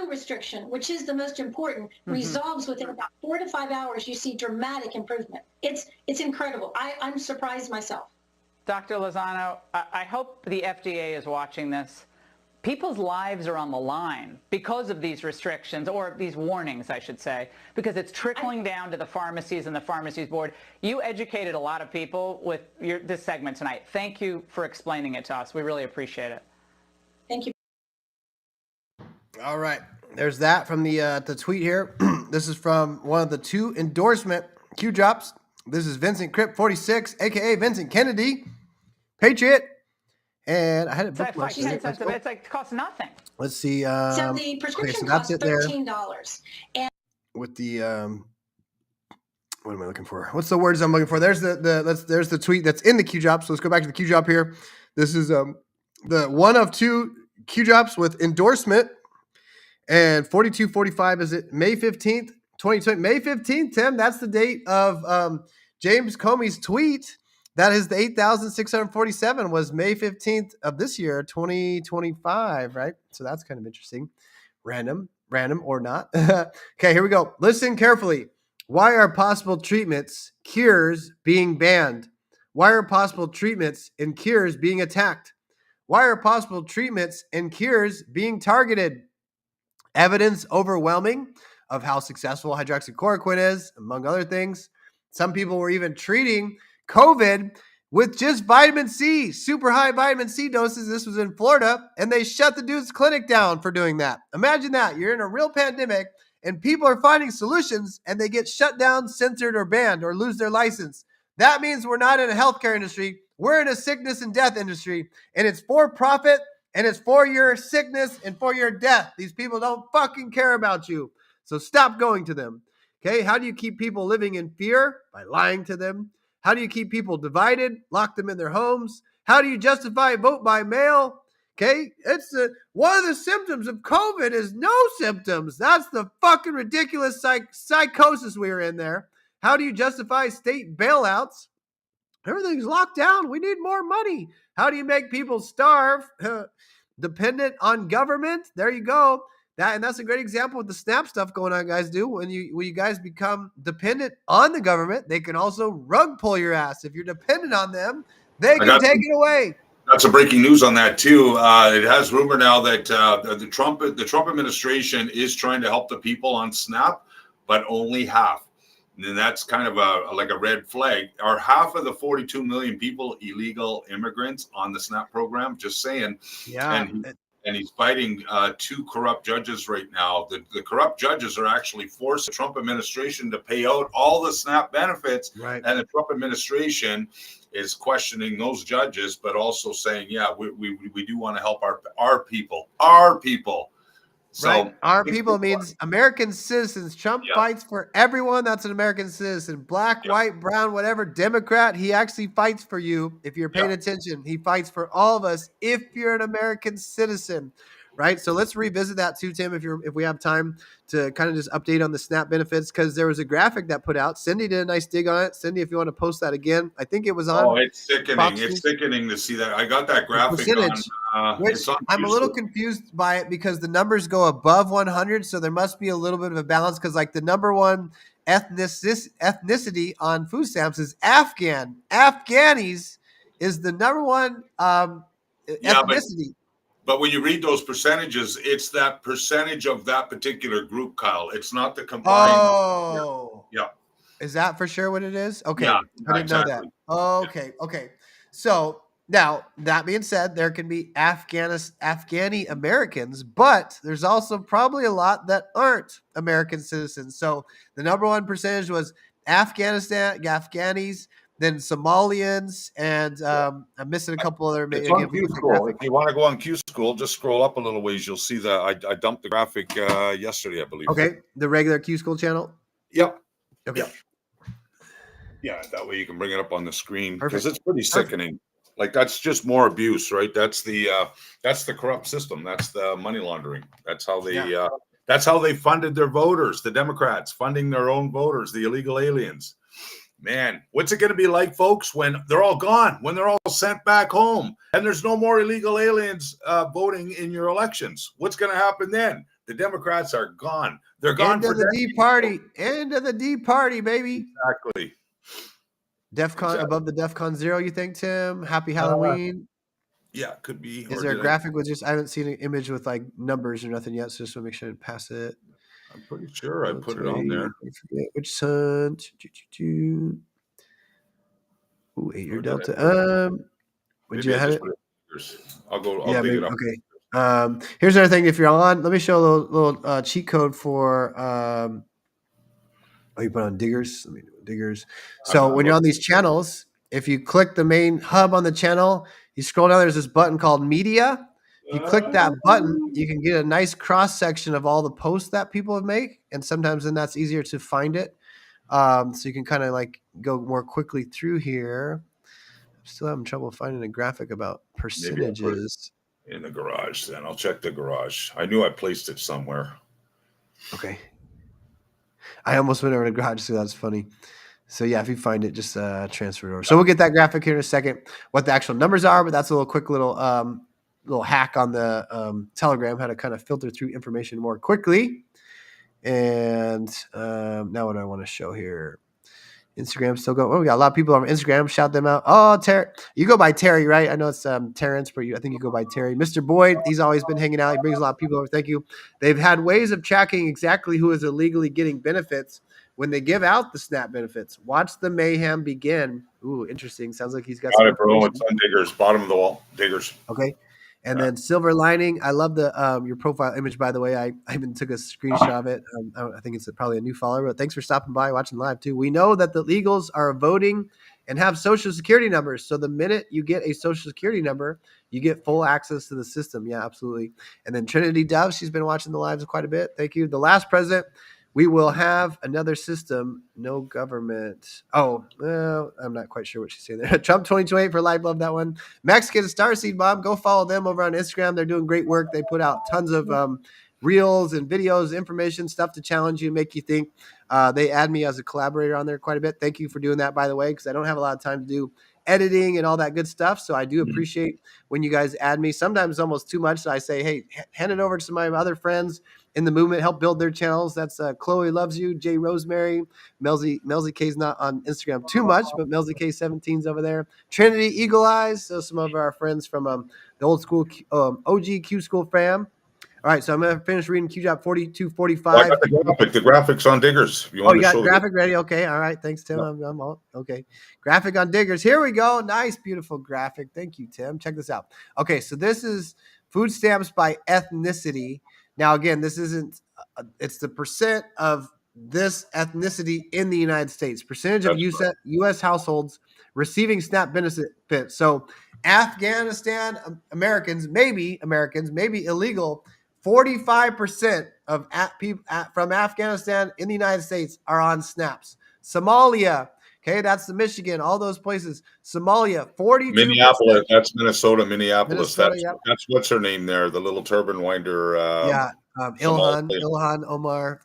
restriction, which is the most important, resolves within about 4 to 5 hours. You see dramatic improvement. It's incredible. I'm surprised myself. Dr. Lozano, I hope the FDA is watching this. People's lives are on the line because of these restrictions, or these warnings, I should say, because it's trickling down to the pharmacies and the pharmacies board. You educated a lot of people with this segment tonight. Thank you for explaining it to us. We really appreciate it. Thank you. All right. There's that from the tweet here. This is from one of the 2 endorsement Q drops. This is Vincent Cripp 46, a.k.a. Vincent Kennedy, Patriot. And I had it bookmarked. It's like it costs nothing. Let's see. So the prescription costs $13. And with the what am I looking for? What's the words I'm looking for? There's there's the tweet that's in the Q drop. So let's go back to the Q drop here. This is the one of 2 Q drops with endorsement. And 4245 is it May 15th, 2020. May 15th, Tim. That's the date of James Comey's tweet. That is the 8,647 was May 15th of this year, 2025, right? So that's kind of interesting. Random or not. Okay, here we go. Listen carefully. Why are possible treatments, cures being banned? Why are possible treatments and cures being attacked? Why are possible treatments and cures being targeted? Evidence overwhelming of how successful hydroxychloroquine is, among other things. Some people were even treating COVID with just vitamin C, super high vitamin C doses. This was in Florida, and they shut the dude's clinic down for doing that. Imagine that. You're in a real pandemic, and people are finding solutions, and they get shut down, censored, or banned, or lose their license. That means we're not in a healthcare industry. We're in a sickness and death industry, and it's for profit, and it's for your sickness and for your death. These people don't fucking care about you. So stop going to them. Okay, how do you keep people living in fear? By lying to them. How do you keep people divided? Lock them in their homes. How do you justify vote by mail? Okay, it's one of the symptoms of COVID is no symptoms. That's the fucking ridiculous psychosis we were in there. How do you justify state bailouts? Everything's locked down. We need more money. How do you make people starve? Dependent on government? There you go. That's a great example of the SNAP stuff going on, guys. When you guys become dependent on the government, they can also rug pull your ass. If you're dependent on them, they can take it away. Got some breaking news on that too. It has rumor now that the Trump administration is trying to help the people on SNAP, but only half. And that's kind of like a red flag. Are half of the 42 million people illegal immigrants on the SNAP program? Just saying. Yeah. And he's fighting 2 corrupt judges right now. The corrupt judges are actually forced the Trump administration to pay out all the SNAP benefits. Right. And the Trump administration is questioning those judges, but also saying, yeah, we do want to help our people. So, right. Our people means American citizens. Trump fights for everyone that's an American citizen. Black, white, brown, whatever, Democrat. He actually fights for you if you're paying attention. He fights for all of us if you're an American citizen. right? So let's revisit that too, Tim, if we have time to kind of just update on the SNAP benefits, because there was a graphic that put out. Cindy did a nice dig on it. Cindy, if you want to post that again, I think it was on. Oh, it's sickening. Fox It's News. sickening to see that. I got that graphic Percentage, on. which It's on I'm a little Qschqql. confused by it because the numbers go above 100, so there must be a little bit of a balance, because like the number one ethnicity on food stamps is Afghan. Afghanis is the number one Yeah, ethnicity. but when you read those percentages, it's that percentage of that particular group, Kyle. It's not the combined. Oh. Yeah. Is that for sure what it is? Okay. Yeah, I didn't know that. exactly. Okay. Okay. So now, that being said, there can be Afghani Americans, but there's also probably a lot that aren't American citizens. So the number one percentage was Afghanis, then Somalians, and I'm missing a couple other. It's on Qschqql. If you want to go on Qschqql, just scroll up a little ways. You'll see that I dumped the graphic yesterday, I believe. Okay, the regular Qschqql channel. Yep. Okay. Yep. Yeah, that way you can bring it up on the screen because it's pretty sickening. Like that's just more abuse, right? That's the corrupt system. That's the money laundering. That's how they funded their voters, the Democrats funding their own voters, the illegal aliens. Man, what's it going to be like, folks, when they're all gone, when they're all sent back home and there's no more illegal aliens voting in your elections? What's going to happen then? The Democrats are gone. They're gone End for of the D party. End of the D party, baby. Exactly. DEFCON above the DEFCON 0, you think, Tim? Happy Halloween. Yeah, could be. Is there a graphic with just? I haven't seen an image with like numbers or nothing yet, so just want to make sure I didn't pass it. I'm pretty sure I put it on there. I forget which son. Ooh, 8-year Delta. Would you have it? I'll go. Yeah, I'll dig maybe, it up. okay. Here's another thing. If you're on, let me show a little cheat code for. You put on Diggers. Let me do Diggers. So when you're on these channels, if you click the main hub on the channel, you scroll down. There's this button called Media. You click that button, you can get a nice cross section of all the posts that people have made, and sometimes then that's easier to find it. So you can kind of like go more quickly through here. I'm still having trouble finding a graphic about percentages. In the garage, then I'll check the garage. I knew I placed it somewhere. Okay. I almost went over to the garage, so that's funny. So yeah, if you find it, just transfer it over. So we'll get that graphic here in a second, what the actual numbers are, but that's a little quick little hack on the Telegram, how to kind of filter through information more quickly. And now what do I want to show here? Instagram still going. Oh, we got a lot of people on Instagram. Shout them out. Oh, Terry, you go by Terry, right? I know it's Terrence, but I think you go by Terry. Mr. Boyd, he's always been hanging out. He brings a lot of people over. Thank you. They've had ways of tracking exactly who is illegally getting benefits when they give out the SNAP benefits. Watch the mayhem begin. Ooh, interesting. Sounds like he's got it, bro. It's on Diggers, bottom of the wall. Diggers. Okay. And then Silver Lining. I love the your profile image, by the way. I even took a screenshot of it. I think it's probably a new follower, but thanks for stopping by, watching live too. We know that the legals are voting and have social security numbers. So the minute you get a social security number, you get full access to the system. Yeah, absolutely. And then Trinity Dove, she's been watching the lives quite a bit. Thank you. The last president. We will have another system, no government. Oh, well, I'm not quite sure what she's saying there. Trump 2028 for life. Love that one. Mexican Starseed Bob, go follow them over on Instagram. They're doing great work. They put out tons of reels and videos, information, stuff to challenge you, make you think. They add me as a collaborator on there quite a bit. Thank you for doing that, by the way, because I don't have a lot of time to do editing and all that good stuff. So I do appreciate when you guys add me. Sometimes almost too much. So I say, hey, hand it over to my other friends in the movement, help build their channels. That's Chloe Loves You, Jay Rosemary, MelzieKaye's not on Instagram too much, but MelzieKaye 17's over there. Trinity Eagle Eyes, so some of our friends from the old school OG Qschqql fam. All right, so I'm going to finish reading QJOP 4245. I got the graphics on Diggers. If you want you got to show graphic ready? Okay, all right. Thanks, Tim. Yeah. I'm all okay. Graphic on Diggers. Here we go. Nice, beautiful graphic. Thank you, Tim. Check this out. Okay, so this is food stamps by ethnicity. Now, again, this isn't it's the percent of this ethnicity in the United States. Percentage of U.S. households receiving SNAP benefits. So Afghanistan Americans, maybe illegal. 45% of people from Afghanistan in the United States are on SNAPs. Somalia, Okay, that's the Michigan, all those places. Somalia, 42%. Minneapolis, that's Minnesota, Minneapolis. Minnesota, yep. That's what's her name there, the little turban winder. Ilhan Omar.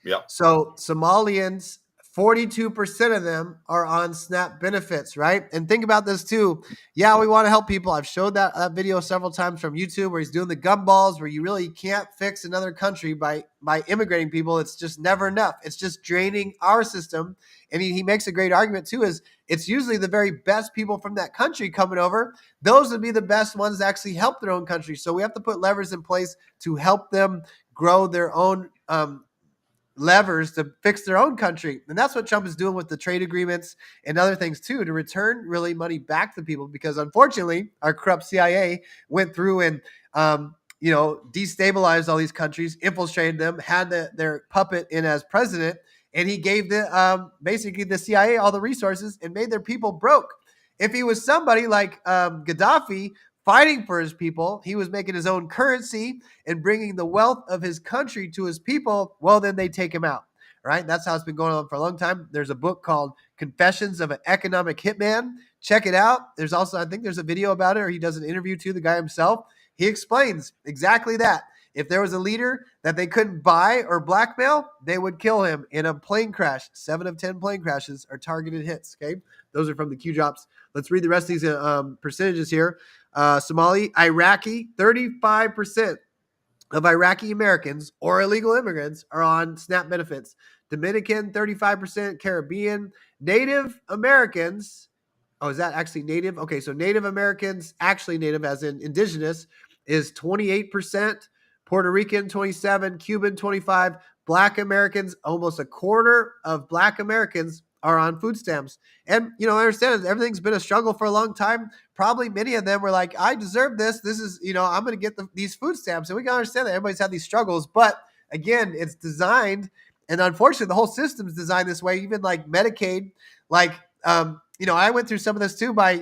Yeah. So Somalians, 42% of them are on SNAP benefits, right? And think about this too. Yeah, we want to help people. I've showed that video several times from YouTube where he's doing the gumballs, where you really can't fix another country by immigrating people. It's just never enough. It's just draining our system. And he makes a great argument too, is it's usually the very best people from that country coming over. Those would be the best ones to actually help their own country. So we have to put levers in place to help them grow their own levers to fix their own country. And that's what Trump is doing with the trade agreements and other things too, to return really money back to people, because unfortunately our corrupt CIA went through and destabilized all these countries, infiltrated them, had their puppet in as president, and he gave basically the CIA all the resources and made their people broke. If he was somebody like Gaddafi fighting for his people, he was making his own currency and bringing the wealth of his country to his people, well, then they take him out, right? That's how it's been going on for a long time. There's a book called Confessions of an Economic Hitman. Check it out. There's also, I think there's a video about it, or he does an interview to the guy himself. He explains exactly that. If there was a leader that they couldn't buy or blackmail, they would kill him in a plane crash. 7 of 10 plane crashes are targeted hits, okay? Those are from the Q drops. Let's read the rest of these percentages here. Somali, Iraqi, 35% of Iraqi Americans or illegal immigrants are on SNAP benefits. Dominican, 35%. Caribbean, Native Americans. Oh, is that actually native? Okay, so Native Americans, actually native as in indigenous, is 28%. Puerto Rican, 27%. Cuban, 25%. Black Americans, almost a quarter of Black Americans are on food stamps. And, I understand everything's been a struggle for a long time. Probably many of them were like, I deserve this. This is, I'm going to get these food stamps. And we can understand that everybody's had these struggles. But again, it's designed, and unfortunately, the whole system's designed this way. Even like Medicaid, I went through some of this too by,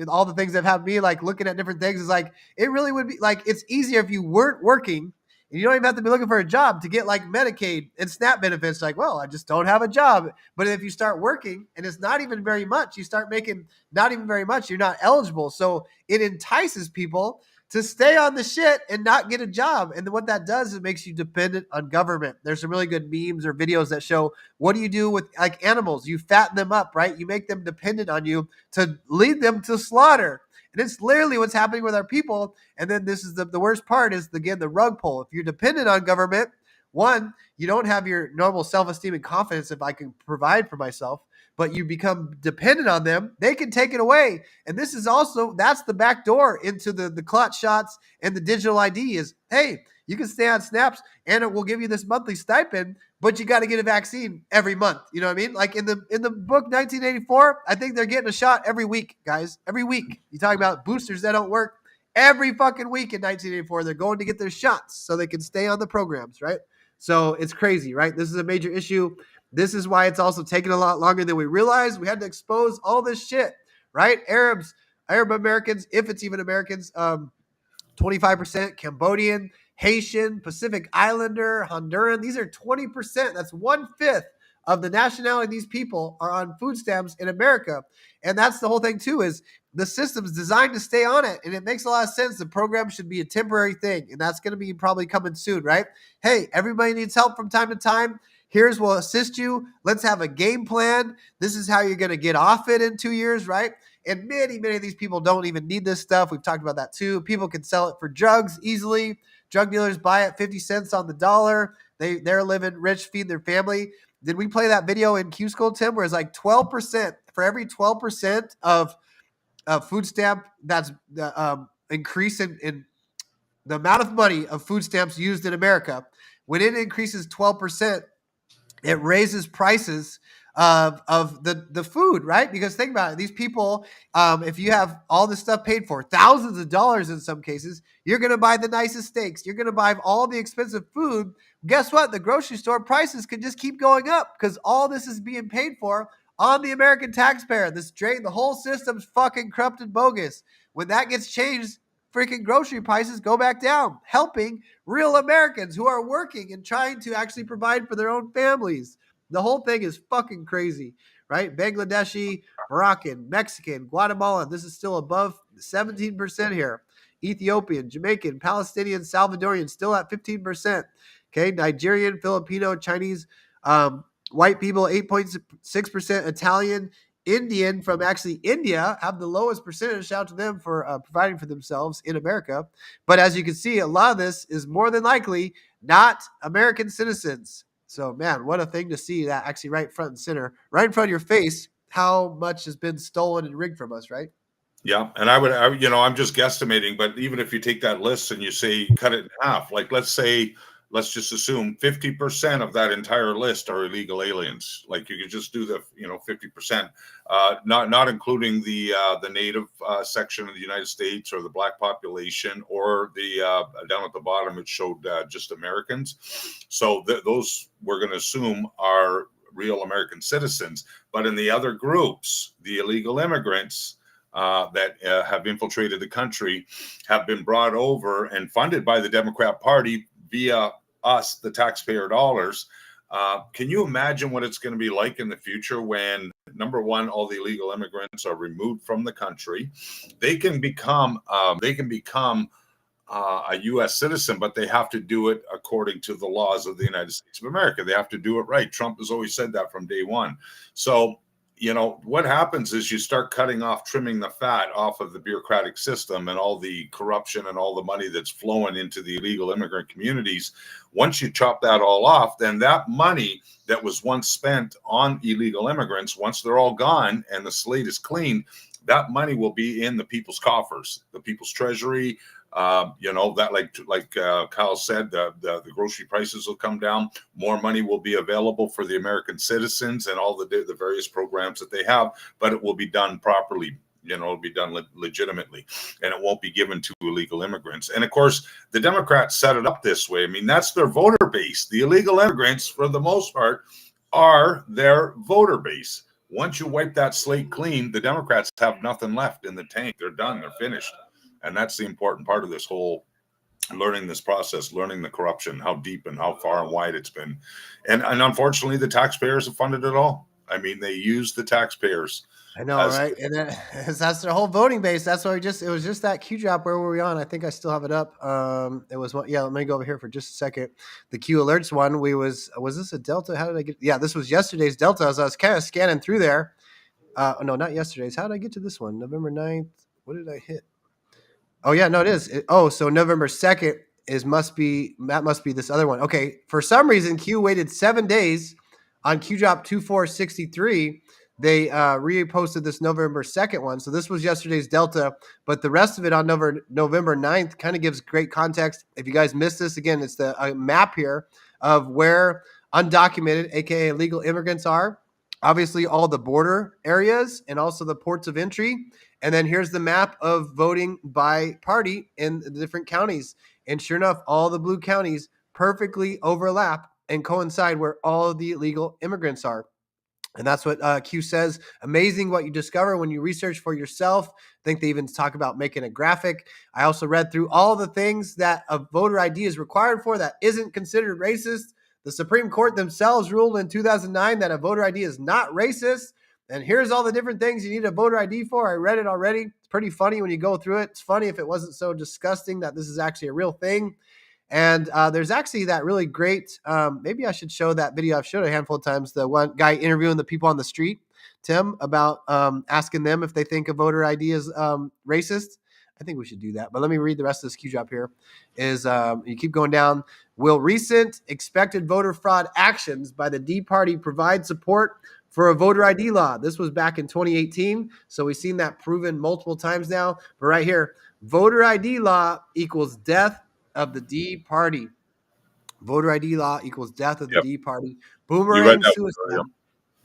all the things that have me like looking at different things. Is like, it really would be like, it's easier if you weren't working. And you don't even have to be looking for a job to get like Medicaid and SNAP benefits. Like, well, I just don't have a job. But if you start working and it's not even very much, you start making not even very much, you're not eligible. So it entices people to stay on the shit and not get a job. And then what that does is it makes you dependent on government. There's some really good memes or videos that show, what do you do with like animals? You fatten them up, right? You make them dependent on you to lead them to slaughter. And it's literally what's happening with our people. And then this is the worst part is, again, the rug pull. If you're dependent on government, one, you don't have your normal self-esteem and confidence if I can provide for myself, but you become dependent on them. They can take it away. And this is also, that's the back door into the clot shots and the digital ID is, hey, you can stay on snaps and it will give you this monthly stipend, but you got to get a vaccine every month. You know what I mean? Like in the book 1984, I think they're getting a shot every week, guys. Every week. You talk about boosters that don't work. Every fucking week in 1984, they're going to get their shots so they can stay on the programs, right? So it's crazy, right? This is a major issue. This is why it's also taken a lot longer than we realized. We had to expose all this shit, right? Arab Americans, if it's even Americans, 25%, Cambodian, Haitian, Pacific Islander, Honduran. These are 20%. That's 1/5 of the nationality of these people are on food stamps in America. And that's the whole thing too, is the system's designed to stay on it. And it makes a lot of sense. The program should be a temporary thing. And that's going to be probably coming soon, right? Hey, everybody needs help from time to time. Here's we'll assist you. Let's have a game plan. This is how you're going to get off it in 2 years, right? And many of these people don't even need this stuff. We've talked about that too. People can sell it for drugs easily. Drug dealers buy it 50 cents on the dollar. They're living rich, feed their family. Did we play that video in Qschqql, Tim, where it's like 12%, for every 12% of food stamp that's increase in the amount of money of food stamps used in America, when it increases 12%, it raises prices of the food, right? Because think about it. These people, if you have all this stuff paid for, thousands of dollars in some cases, you're going to buy the nicest steaks. You're going to buy all the expensive food. Guess what? The grocery store prices can just keep going up because all this is being paid for on the American taxpayer. The whole system's fucking corrupt and bogus. When that gets changed, freaking grocery prices go back down, helping real Americans who are working and trying to actually provide for their own families. The whole thing is fucking crazy, right? Bangladeshi, Moroccan, Mexican, Guatemalan. This is still above 17% here. Ethiopian, Jamaican, Palestinian, Salvadorian, still at 15%. Okay, Nigerian, Filipino, Chinese, white people, 8.6%. Italian, Indian from actually India have the lowest percentage. Shout out to them for providing for themselves in America. But as you can see, a lot of this is more than likely not American citizens. So, man, what a thing to see that actually right front and center, right in front of your face, how much has been stolen and rigged from us, right? Yeah, and I'm just guesstimating, but even if you take that list and you say cut it in half, like let's just assume 50% of that entire list are illegal aliens. Like you could just do the 50%, not including the native section of the United States or the black population or the down at the bottom it showed just Americans. So those we're going to assume are real American citizens. But in the other groups, the illegal immigrants that have infiltrated the country have been brought over and funded by the Democrat Party via us, the taxpayer dollars. Can you imagine what it's going to be like in the future when, number one, all the illegal immigrants are removed from the country? They can become a U.S. citizen, but they have to do it according to the laws of the United States of America. They have to do it right. Trump has always said that from day one. So, what happens is you start trimming the fat off of the bureaucratic system and all the corruption and all the money that's flowing into the illegal immigrant communities. Once you chop that all off, then that money that was once spent on illegal immigrants, once they're all gone and the slate is clean, that money will be in the people's coffers, the people's treasury. That like Kyle said, the grocery prices will come down. More money will be available for the American citizens and all the various programs that they have, but it will be done properly. It'll be done legitimately, and it won't be given to illegal immigrants. And of course, the Democrats set it up this way. I mean, that's their voter base. The illegal immigrants, for the most part, are their voter base. Once you wipe that slate clean, the Democrats have nothing left in the tank. They're done. They're finished. And that's the important part of this whole learning this process, learning the corruption, how deep and how far and wide it's been. And unfortunately, the taxpayers have funded it all. I mean, they use the taxpayers. I know, right? And then, that's their whole voting base. That's why it was just that Qschqql. Where were we on? I think I still have it up. It was one. Yeah, let me go over here for just a second. The Q alerts one. Was this a Delta? How did I get? Yeah, this was yesterday's Delta. As I was kind of scanning through there. No, not yesterday's. How did I get to this one? November 9th. What did I hit? Oh yeah, no, it is. So November 2nd must be this other one. Okay, for some reason Q waited 7 days on Qschqql 2463. They reposted this November 2nd one. So this was yesterday's Delta, but the rest of it on November 9th kind of gives great context. If you guys missed this, again, it's a map here of where undocumented, aka illegal immigrants are. Obviously, all the border areas and also the ports of entry. And then here's the map of voting by party in the different counties. And sure enough, all the blue counties perfectly overlap and coincide where all of the illegal immigrants are. And that's what Q says. Amazing what you discover when you research for yourself. I think they even talk about making a graphic. I also read through all the things that a voter ID is required for that isn't considered racist. The Supreme Court themselves ruled in 2009 that a voter ID is not racist. And here's all the different things you need a voter ID for. I read it already. It's pretty funny when you go through it. It's funny if it wasn't so disgusting that this is actually a real thing. And there's actually that really great, maybe I should show that video. I've showed it a handful of times. The one guy interviewing the people on the street, Tim, about asking them if they think a voter ID is racist. I think we should do that. But let me read the rest of this Qschqql here. You keep going down. Will recent expected voter fraud actions by the D Party provide support for a voter ID law? This was back in 2018. So we've seen that proven multiple times now. But right here, voter ID law equals death of the D Party. Voter ID law equals death of the D Party. Boomerang suicide.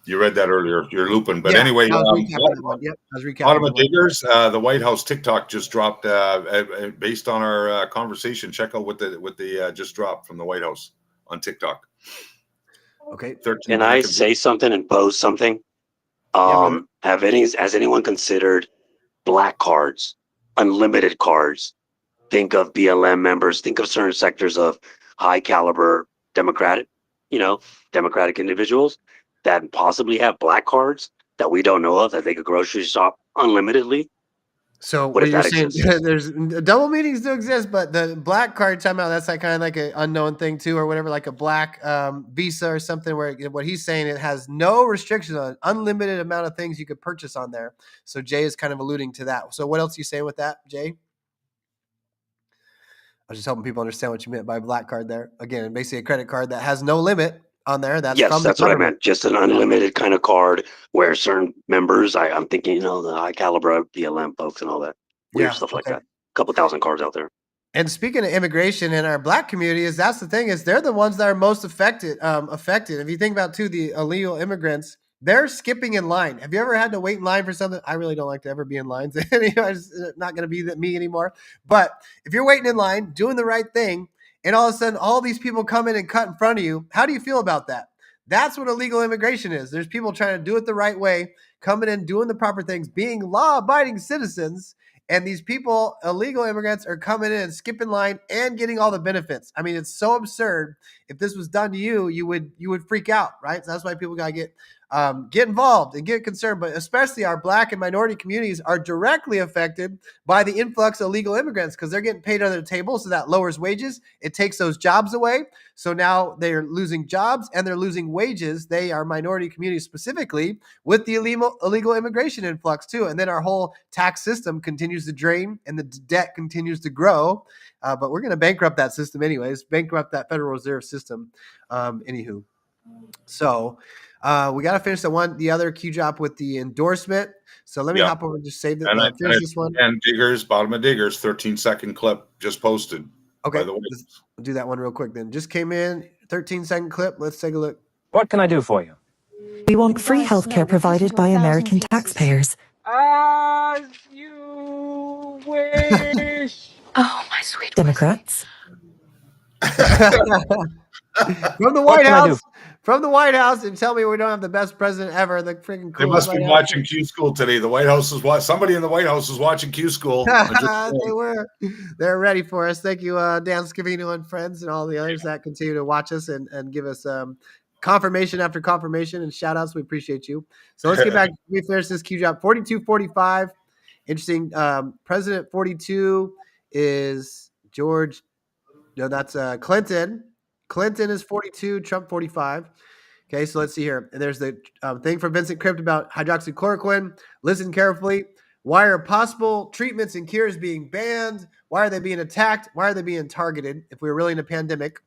You read that earlier. You're looping. But anyway, Ottawa Diggers, the White House TikTok just dropped. Based on our conversation, check out what the just dropped from the White House on TikTok. Okay. Can I say something and pose something? Has anyone considered black cards, unlimited cards? Think of BLM members. Think of certain sectors of high caliber Democratic Democratic individuals that possibly have black cards that we don't know of that they could grocery shop unlimitedly. So What what if you're that saying, exists? there's double meetings do exist, but the black card timeout, that's like kind of like an unknown thing too, or whatever, like a black visa or something where what he's saying, it has no restrictions on unlimited amount of things you could purchase on there. So Jay is kind of alluding to that. So what else are you saying with that, Jay? I was just helping people understand what you meant by black card there. Again, basically a credit card that has no limit on there. That's Yes, from the that's what I government. meant. Just an unlimited kind of card where certain members, I'm thinking, the high caliber BLM folks and all that weird stuff like that. A couple thousand cards out there. And speaking of immigration in our black community, that's the thing, is they're the ones that are most affected. If you think about too, the illegal immigrants, they're skipping in line. Have you ever had to wait in line for something? I really don't like to ever be in lines. It's not going to be me anymore. But if you're waiting in line, doing the right thing, and all of a sudden all these people come in and cut in front of you, how do you feel about that? That's what illegal immigration is. There's people trying to do it the right way, coming in, doing the proper things, being law-abiding citizens. And these people, illegal immigrants, are coming in and skipping line and getting all the benefits. I mean, it's so absurd. If this was done to you, you would freak out, right? So that's why people gotta get involved and get concerned. But especially our black and minority communities are directly affected by the influx of illegal immigrants because they're getting paid under the table, so that lowers wages. It takes those jobs away. So now they're losing jobs and they're losing wages. They are minority communities specifically with the illegal immigration influx too. And then our whole tax system continues to drain and the debt continues to grow. But we're going to bankrupt that system anyways, bankrupt that Federal Reserve system. Anywho. So we got to finish the other Qschqql with the endorsement. So let me hop over and just save it. Finish this one. And Diggers, bottom of Diggers, 13-second clip just posted. Okay, by the way. let's do that one real quick then. Just came in, 13-second clip. Let's take a look. What can I do for you? We want free healthcare provided by American taxpayers. As you wish. Oh, my sweet Democrats. From the White House. From the White House, and tell me we don't have the best president ever. The freaking They must be watching Qschqql today. The White House is watching. Somebody in the White House is watching Qschqql. They were. They're ready for us. Thank you, Dan Scavino and friends, and all the others that continue to watch us and give us confirmation after confirmation and shout outs. We appreciate you. So let's get back. We finish this Qschqql. 4245. Interesting. President 42 is George. No, that's Clinton. Clinton is 42, Trump 45. Okay, so let's see here. And there's the thing from Vincent Crypt about hydroxychloroquine. Listen carefully. Why are possible treatments and cures being banned? Why are they being attacked? Why are they being targeted if we're really in a pandemic?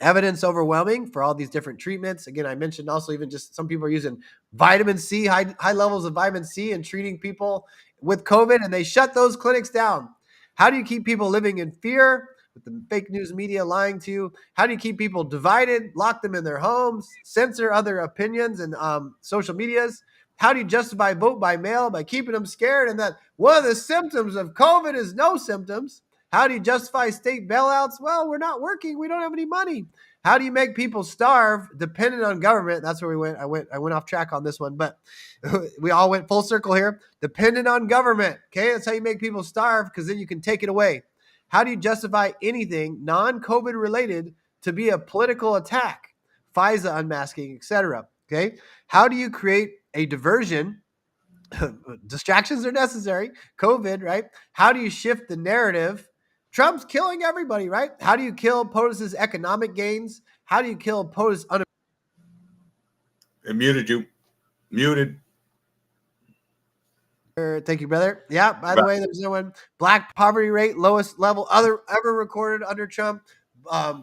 Evidence overwhelming for all these different treatments. Again, I mentioned also even just some people are using vitamin C, high levels of vitamin C and treating people with COVID, and they shut those clinics down. How do you keep people living in fear with the fake news media lying to you? How do you keep people divided, lock them in their homes, censor other opinions and social medias? How do you justify vote by mail by keeping them scared and that one of the symptoms of COVID is no symptoms? How do you justify state bailouts? Well, we're not working. We don't have any money. How do you make people starve dependent on government? That's where we went. I went off track on this one, but we all went full circle here. Dependent on government. Okay, that's how you make people starve because then you can take it away. How do you justify anything non-COVID related to be a political attack? FISA unmasking, etc. Okay, how do you create a diversion? Distractions are necessary. COVID, right? How do you shift the narrative? Trump's killing everybody, right? How do you kill POTUS's economic gains? How do you kill POTUS? It muted you. Muted. Thank you, brother. Yeah, by the way, there's no one. Black poverty rate, lowest level ever recorded under Trump.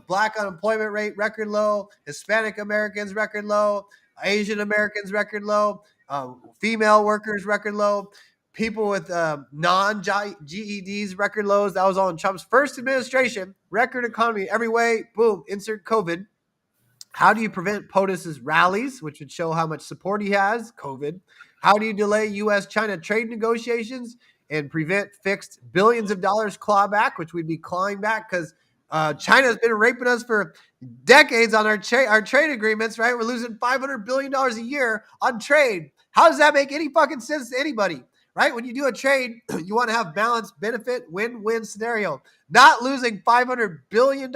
Black unemployment rate, record low. Hispanic Americans, record low. Asian Americans, record low. Female workers, record low. People with non-GEDs, record lows. That was all in Trump's first administration. Record economy every way. Boom, insert COVID. How do you prevent POTUS's rallies, which would show how much support he has? COVID. How do you delay U.S.-China trade negotiations and prevent fixed billions of dollars clawback, which we'd be clawing back because China has been raping us for decades on our trade agreements, right? We're losing $500 billion a year on trade. How does that make any fucking sense to anybody? Right? When you do a trade, you want to have balanced benefit, win-win scenario. Not losing $500 billion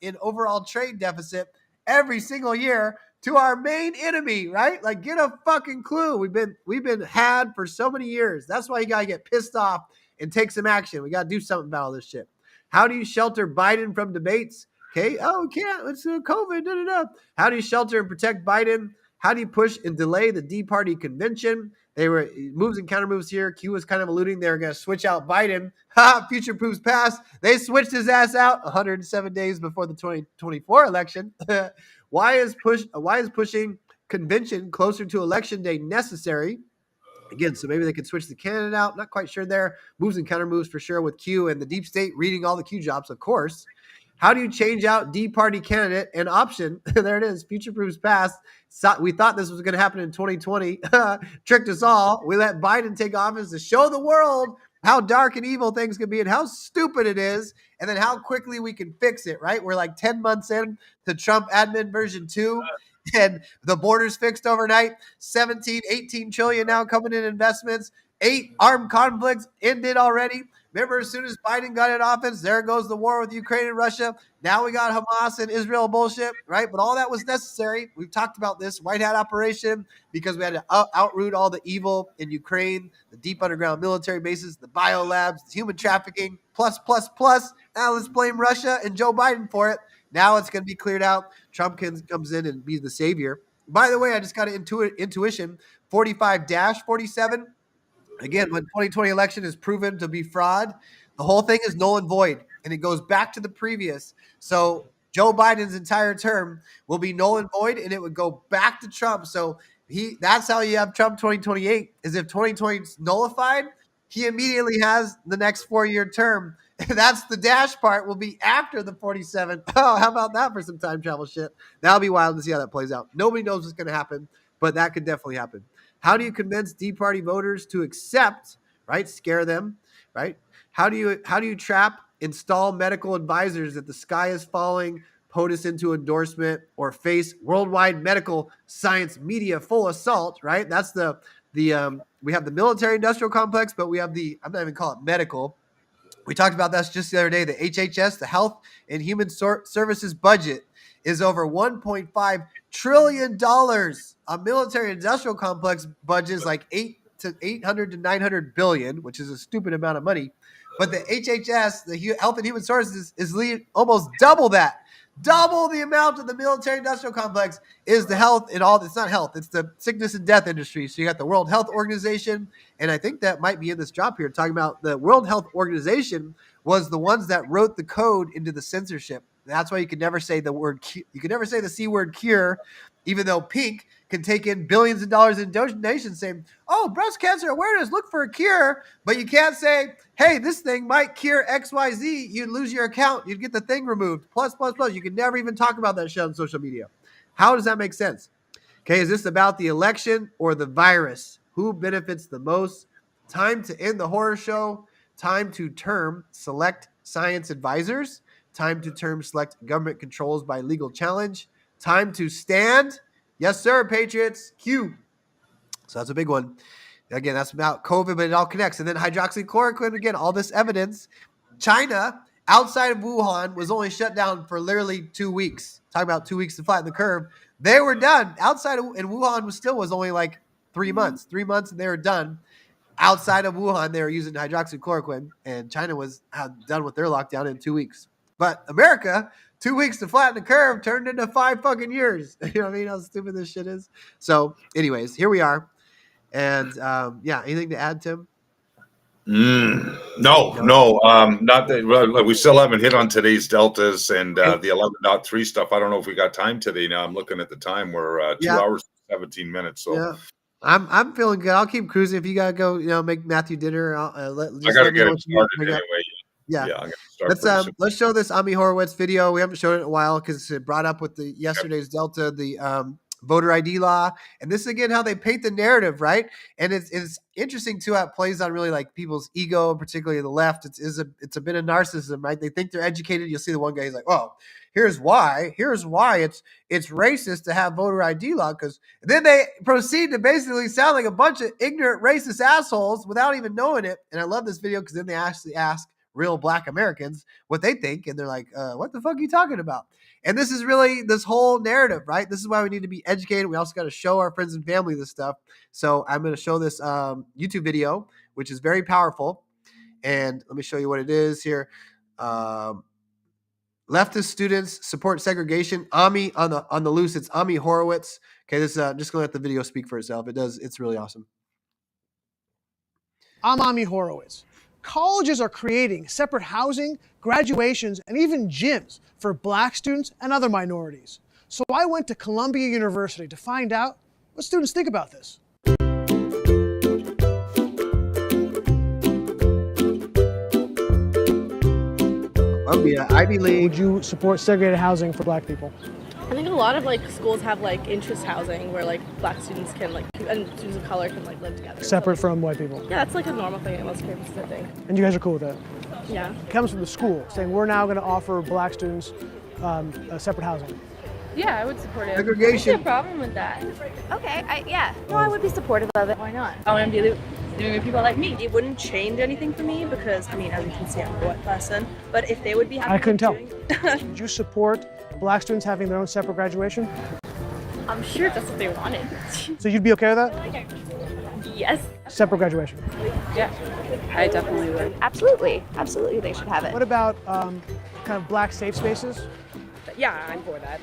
in overall trade deficit every single year to our main enemy, right? Like, get a fucking clue. We've been had for so many years. That's why you gotta get pissed off and take some action. We gotta do something about all this shit. How do you shelter Biden from debates? Okay. Oh, we can't. It's COVID. Da, da, da. How do you shelter and protect Biden? How do you push and delay the D Party convention? They were moves and counter moves here. Q was kind of alluding they were going to switch out Biden. Ha! Future proofs past. They switched his ass out 107 days before the 2024 election. Why is pushing convention closer to election day necessary? Again, so maybe they could switch the candidate out. Not quite sure there. Moves and counter moves for sure with Q and the deep state reading all the Q jobs, of course. How do you change out D Party candidate and option? There it is. Future proofs past. We thought this was going to happen in 2020. Tricked us all. We let Biden take office to show the world how dark and evil things can be and how stupid it is, and then how quickly we can fix it, right? We're like 10 months in to Trump admin version 2. And the border's fixed overnight. 17, 18 trillion now coming in investments. 8 armed conflicts ended already. Remember, as soon as Biden got in office, there goes the war with Ukraine and Russia. Now we got Hamas and Israel bullshit, right? But all that was necessary. We've talked about this White Hat operation because we had to outroot all the evil in Ukraine, the deep underground military bases, the biolabs, the human trafficking, plus. Now let's blame Russia and Joe Biden for it. Now it's going to be cleared out. Trump comes in and be the savior. By the way, I just got an intuition, 45-47. Again, when 2020 election is proven to be fraud, the whole thing is null and void, and it goes back to the previous. So Joe Biden's entire term will be null and void, and it would go back to Trump. So that's how you have Trump 2028, is if 2020 is nullified, he immediately has the next 4-year term. That's the dash part will be after the 47. Oh, how about that for some time travel shit? That'll be wild to see how that plays out. Nobody knows what's going to happen, but that could definitely happen. How do you convince D Party voters to accept, right? Scare them, right? How do you trap, install medical advisors that the sky is falling, POTUS into endorsement, or face worldwide medical science media full assault, right? That's we have the military industrial complex, but we have I'm not even call it medical. We talked about that just the other day. The HHS, the Health and Human Services budget, is over $1.5 trillion. A military industrial complex budget is like 800 to 900 billion, which is a stupid amount of money. But the HHS, the Health and Human Services, is almost double that. Double the amount of the military industrial complex is the health and all. It's not health. It's the sickness and death industry. So you got the World Health Organization. And I think that might be in this drop here talking about the World Health Organization was the ones that wrote the code into the censorship. That's why you can never say you can never say the C word cure, even though Pink can take in billions of dollars in donations saying, oh, breast cancer awareness, look for a cure. But you can't say, hey, this thing might cure XYZ. You'd lose your account. You'd get the thing removed. Plus. You can never even talk about that shit on social media. How does that make sense? Okay, is this about the election or the virus? Who benefits the most? Time to end the horror show. Time to term select science advisors. Time to term select government controls by legal challenge. Time to stand. Yes, sir, Patriots. Q. So that's a big one. Again, that's about COVID, but it all connects. And then hydroxychloroquine, again, all this evidence. China, outside of Wuhan, was only shut down for literally 2 weeks. Talking about 2 weeks to flatten the curve. They were done. And Wuhan was only like 3 months. 3 months and they were done. Outside of Wuhan, they were using hydroxychloroquine, and China was done with their lockdown in 2 weeks. But America, 2 weeks to flatten the curve turned into 5 fucking years. You know what I mean? How stupid this shit is. So anyways, here we are. And anything to add, Tim? No. Not that we still haven't hit on today's deltas and the 11.3 stuff. I don't know if we got time today. Now I'm looking at the time. We're 2 hours, 17 minutes. So yeah. I'm feeling good. I'll keep cruising. If you gotta go, make Matthew dinner. I gotta get it started anyway. Yeah, I'm gonna start let's show this Ami Horowitz video. We haven't shown it in a while because it brought up with the yesterday's Delta, the voter ID law, and this is again how they paint the narrative, right? And it's interesting too how it plays on really like people's ego, particularly the left. It's a bit of narcissism, right? They think they're educated. You'll see the one guy, he's like, oh, here's why it's racist to have voter ID law, because then they proceed to basically sound like a bunch of ignorant racist assholes without even knowing it. And I love this video because then they actually ask real Black Americans what they think, and they're like, what the fuck are you talking about? And this is really this whole narrative, right? This is why we need to be educated. We also got to show our friends and family this stuff. So I'm going to show this YouTube video, which is very powerful. And let me show you what it is here. Leftist students support segregation. Ami on the loose. It's Ami Horowitz. Okay, this I'm just gonna let the video speak for itself. It's really awesome. I'm Ami Horowitz. Colleges are creating separate housing, graduations, and even gyms for Black students and other minorities. So I went to Columbia University to find out what students think about this. Columbia, Ivy League. Would you support segregated housing for Black people? I think a lot of schools have interest housing where Black students can and students of color can live together. Separate from white people? Yeah, that's a normal thing at most campuses, I think. And you guys are cool with that? Yeah. It comes from the school saying we're now going to offer Black students separate housing. Yeah, I would support it. Segregation. I don't see a problem with that. Okay, yeah. No, I would be supportive of it. Why not? I want to be living with people like me. It wouldn't change anything for me because, as you can see, I'm a white person. But if they would be happy I couldn't tell. Would you support Black students having their own separate graduation? I'm sure if that's what they wanted. So you'd be okay with that? Yes. Separate graduation? Yeah, I definitely would. Absolutely. Absolutely, they should have it. What about kind of Black safe spaces? Yeah, I'm for that.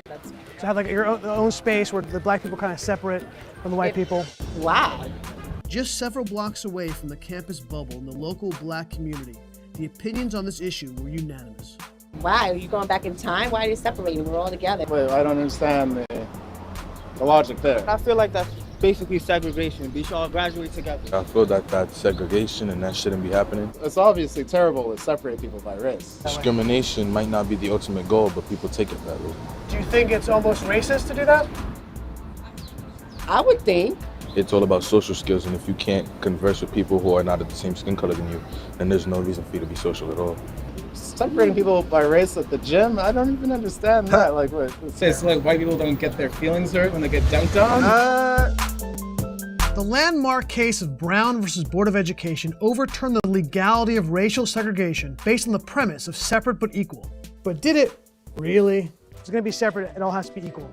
To have your own space where the Black people kind of separate from the white people. Wow. Just several blocks away from the campus bubble in the local Black community, the opinions on this issue were unanimous. Wow, are you going back in time? Why are you separating? We're all together. Well, I don't understand the logic there. I feel like that's basically segregation. We should all graduate together. I feel that that's segregation and that shouldn't be happening. It's obviously terrible to separate people by race. Discrimination might not be the ultimate goal, but people take it that way. Do you think it's almost racist to do that? I would think. It's all about social skills, and if you can't converse with people who are not of the same skin color than you, then there's no reason for you to be social at all. Separating people by race at the gym, I don't even understand that. What? It's like white people don't get their feelings hurt when they get dunked on? The landmark case of Brown versus Board of Education overturned the legality of racial segregation based on the premise of separate but equal. But did it really? It's going to be separate, it all has to be equal.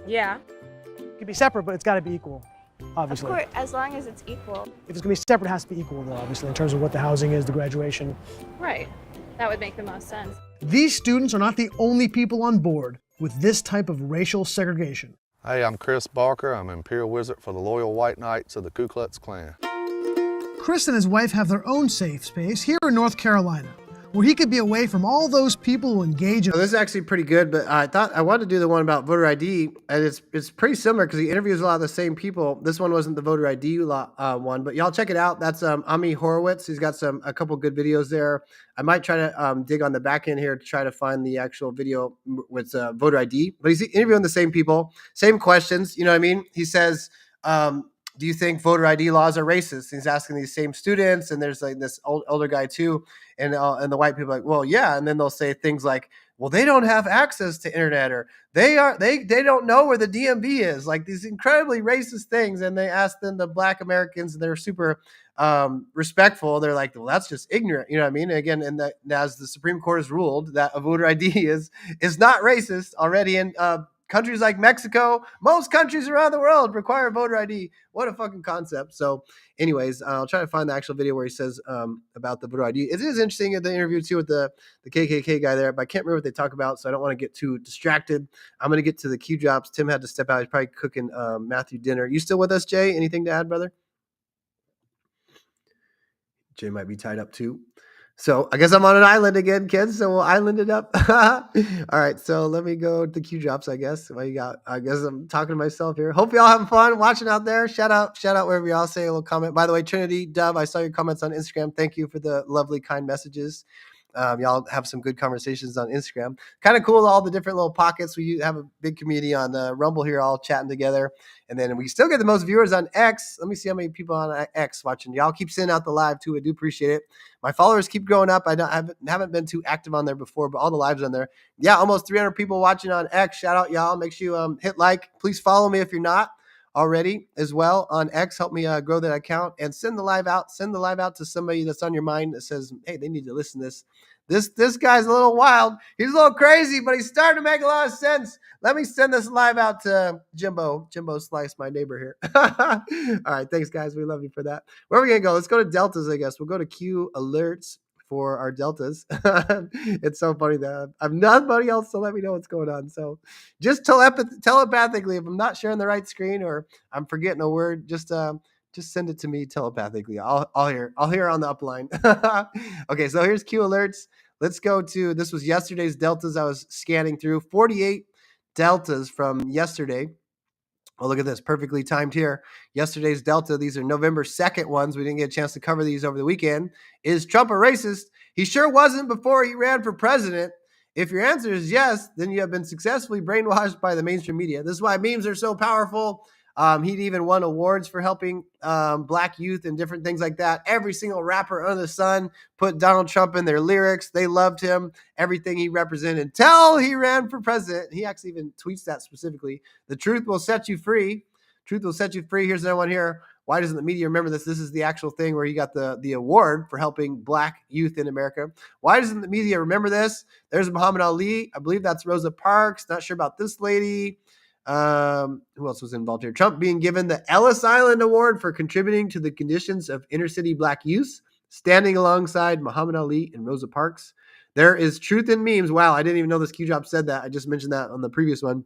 Yeah. It can be separate, but it's got to be equal, obviously. Of course, as long as it's equal. If it's going to be separate, it has to be equal, though, obviously, in terms of what the housing is, the graduation. Right. That would make the most sense. These students are not the only people on board with this type of racial segregation. Hey, I'm Chris Barker. I'm Imperial Wizard for the Loyal White Knights of the Ku Klux Klan. Chris and his wife have their own safe space here in North Carolina, where he could be away from all those people who engage in. This is actually pretty good, but I thought I wanted to do the one about voter ID, and it's pretty similar because he interviews a lot of the same people. This one wasn't the voter ID one, but y'all check it out. That's Ami Horowitz. He's got a couple good videos there. I might try to dig on the back end here to try to find the actual video with voter ID, but he's interviewing the same people, same questions. You know what I mean? He says, do you think voter ID laws are racist? He's asking these same students, and there's this older guy too, and the white people are like, well, yeah, and then they'll say things like, well, they don't have access to internet, or they don't know where the DMV is, like these incredibly racist things. And they ask them, the Black Americans, and they're super respectful. They're like, well, that's just ignorant, you know what I mean? Again, and as the Supreme Court has ruled that a voter ID is not racist already, in countries like Mexico, most countries around the world require voter ID. What a fucking concept. So anyways, I'll try to find the actual video where he says about the voter ID. It is interesting in the interview too with the KKK guy there, but I can't remember what they talk about, so I don't want to get too distracted. I'm going to get to the Q drops. Tim had to step out. He's probably cooking Matthew dinner. You still with us, Jay? Anything to add, brother? Jay might be tied up too. So I guess I'm on an island again, kids. So we'll island it up. All right. So let me go to Q drops, I guess. What you got? I guess I'm talking to myself here. Hope y'all having fun watching out there. Shout out wherever y'all say a little comment. By the way, Trinity, Dove, I saw your comments on Instagram. Thank you for the lovely, kind messages. Y'all have some good conversations on Instagram. Kind of cool, all the different little pockets. We have a big community on Rumble here, all chatting together. And then we still get the most viewers on X. Let me see how many people on X watching. Y'all keep sending out the live too. I do appreciate it. My followers keep growing up. I haven't been too active on there before, but all the lives on there. Yeah, almost 300 people watching on X. Shout out, y'all. Make sure you hit like. Please follow me if you're not. already as well on X. Help me grow that account and send the live out. Send the live out to somebody that's on your mind that says, hey, they need to listen to this. This guy's a little wild. He's a little crazy, but he's starting to make a lot of sense. Let me send this live out to Jimbo. Jimbo Slice, my neighbor here. All right, thanks, guys. We love you for that. Where are we going to go? Let's go to Deltas, I guess. We'll go to Q alerts for our Deltas. It's so funny that I've nobody else to let me know what's going on. So just telepathically, if I'm not sharing the right screen or I'm forgetting a word, just send it to me telepathically. I'll hear on the upline. Okay, so here's Q alerts. Let's go to, this was yesterday's Deltas. I was scanning through 48 Deltas from yesterday. Oh, look at this. Perfectly timed here. Yesterday's Delta. These are November 2nd ones. We didn't get a chance to cover these over the weekend. Is Trump a racist? He sure wasn't before he ran for president. If your answer is yes, then you have been successfully brainwashed by the mainstream media. This is why memes are so powerful. He'd even won awards for helping black youth and different things like that. Every single rapper under the sun put Donald Trump in their lyrics. They loved him, everything he represented until he ran for president. He actually even tweets that specifically. The truth will set you free. Truth will set you free. Here's another one here. Why doesn't the media remember this? This is the actual thing where he got the award for helping black youth in America. Why doesn't the media remember this? There's Muhammad Ali. I believe that's Rosa Parks. Not sure about this lady. Who else was involved here? Trump being given the Ellis Island Award for contributing to the conditions of inner city black youth, standing alongside Muhammad Ali and Rosa Parks. There is truth in memes. Wow, I didn't even know this Q-Drop said that. I just mentioned that on the previous one.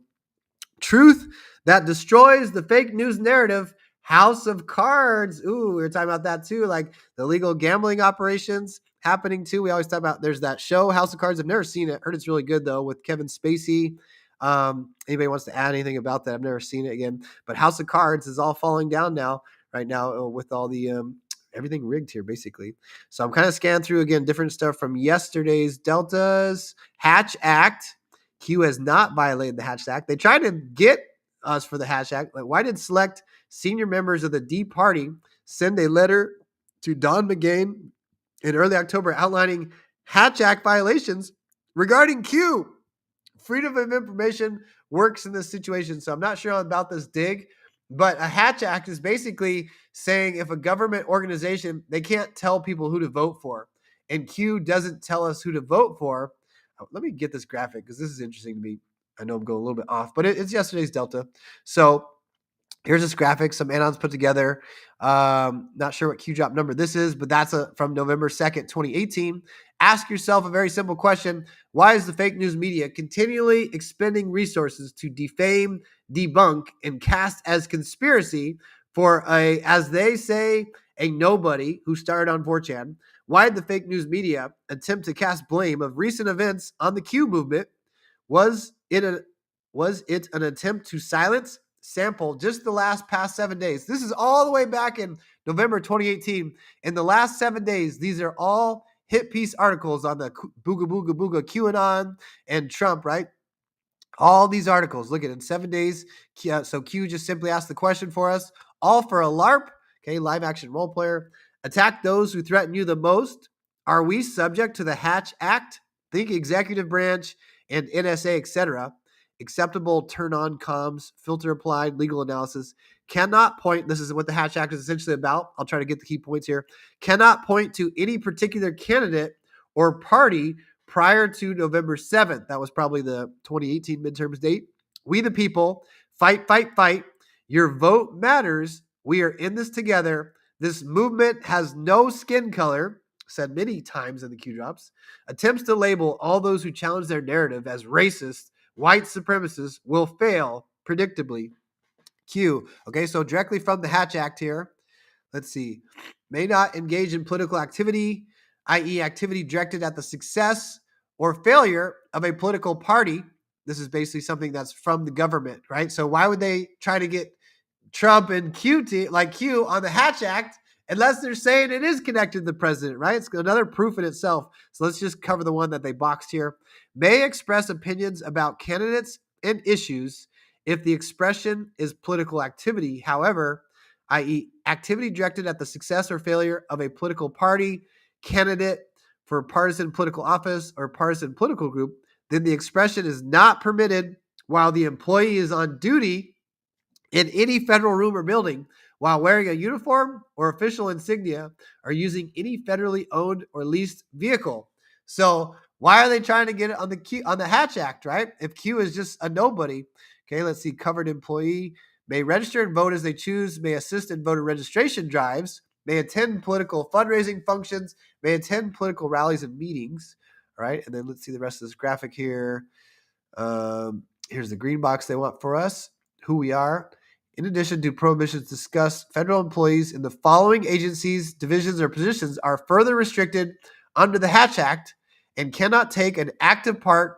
Truth that destroys the fake news narrative. House of Cards. Ooh, we were talking about that too. Like the illegal gambling operations happening too. We always talk about, there's that show, House of Cards. I've never seen it. Heard it's really good though, with Kevin Spacey. Anybody wants to add anything about that? I've never seen it again, but House of Cards is all falling down right now with all the everything rigged here basically. So I'm kind of scanning through again different stuff from yesterday's Deltas. Hatch Act. Q has not violated the Hatch Act. They tried to get us for the Hatch Act. Like, why did select senior members of the D Party send a letter to Don McGahn in early October outlining Hatch Act violations regarding Q? Freedom of information works in this situation. So I'm not sure about this dig, but a Hatch Act is basically saying if a government organization, they can't tell people who to vote for, and Q doesn't tell us who to vote for. Let me get this graphic because this is interesting to me. I know I'm going a little bit off, but it's yesterday's Delta. So here's this graphic some anons put together. Not sure what Q-Drop number this is, but that's from November 2nd, 2018. Ask yourself a very simple question. Why is the fake news media continually expending resources to defame, debunk, and cast as conspiracy for as they say, a nobody who started on 4chan? Why did the fake news media attempt to cast blame of recent events on the Q movement? Was it an attempt to silence, sample just the past 7 days? This is all the way back in November 2018. In the last 7 days, these are all hit piece articles on the booga booga booga QAnon and Trump, right? All these articles. Look at it in 7 days. So Q just simply asked the question for us. All for a LARP. Okay, live action role player. Attack those who threaten you the most. Are we subject to the Hatch Act? Think executive branch and NSA, etc. Acceptable turn on comms, filter applied, legal analysis. Cannot point, this is what the Hatch Act is essentially about. I'll try to get the key points here. Cannot point to any particular candidate or party prior to November 7th. That was probably the 2018 midterms date. We the people, fight, fight, fight. Your vote matters. We are in this together. This movement has no skin color, said many times in the Q-Drops. Attempts to label all those who challenge their narrative as racist, white supremacists will fail predictably. Q. Okay, so directly from the Hatch Act here. Let's see. May not engage in political activity, i.e. activity directed at the success or failure of a political party. This is basically something that's from the government, right? So why would they try to get Trump and Q on the Hatch Act unless they're saying it is connected to the president, right? It's another proof in itself. So let's just cover the one that they boxed here. May express opinions about candidates and issues if the expression is political activity. However, i.e. activity directed at the success or failure of a political party, candidate for partisan political office, or partisan political group, then the expression is not permitted while the employee is on duty in any federal room or building while wearing a uniform or official insignia or using any federally owned or leased vehicle. So why are they trying to get it on the Hatch Act, right? If Q is just a nobody. Okay, let's see. Covered employee may register and vote as they choose, may assist in voter registration drives, may attend political fundraising functions, may attend political rallies and meetings. All right, and then let's see the rest of this graphic here. Here's the green box they want for us, who we are. In addition to prohibitions discussed, federal employees in the following agencies, divisions, or positions are further restricted under the Hatch Act and cannot take an active part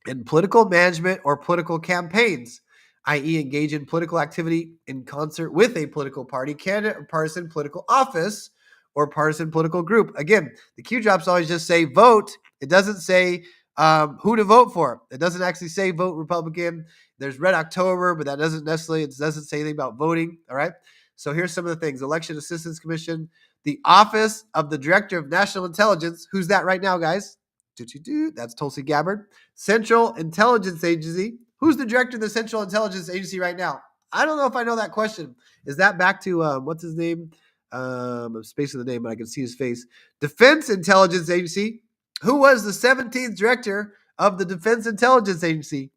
in political management or political campaigns, i.e. engage in political activity in concert with a political party, candidate, or partisan political office, or partisan political group. Again, the Q drops always just say vote. It doesn't say who to vote for. It doesn't actually say vote Republican. There's Red October, but that doesn't necessarily, it doesn't say anything about voting. All right. So here's some of the things. Election Assistance Commission, the Office of the Director of National Intelligence. Who's that right now, guys? That's Tulsi Gabbard. Central Intelligence Agency. Who's the director of the Central Intelligence Agency right now? I don't know if I know that question. Is that back to, what's his name? I'm spacing the name, but I can see his face. Defense Intelligence Agency. Who was the 17th director of the Defense Intelligence Agency?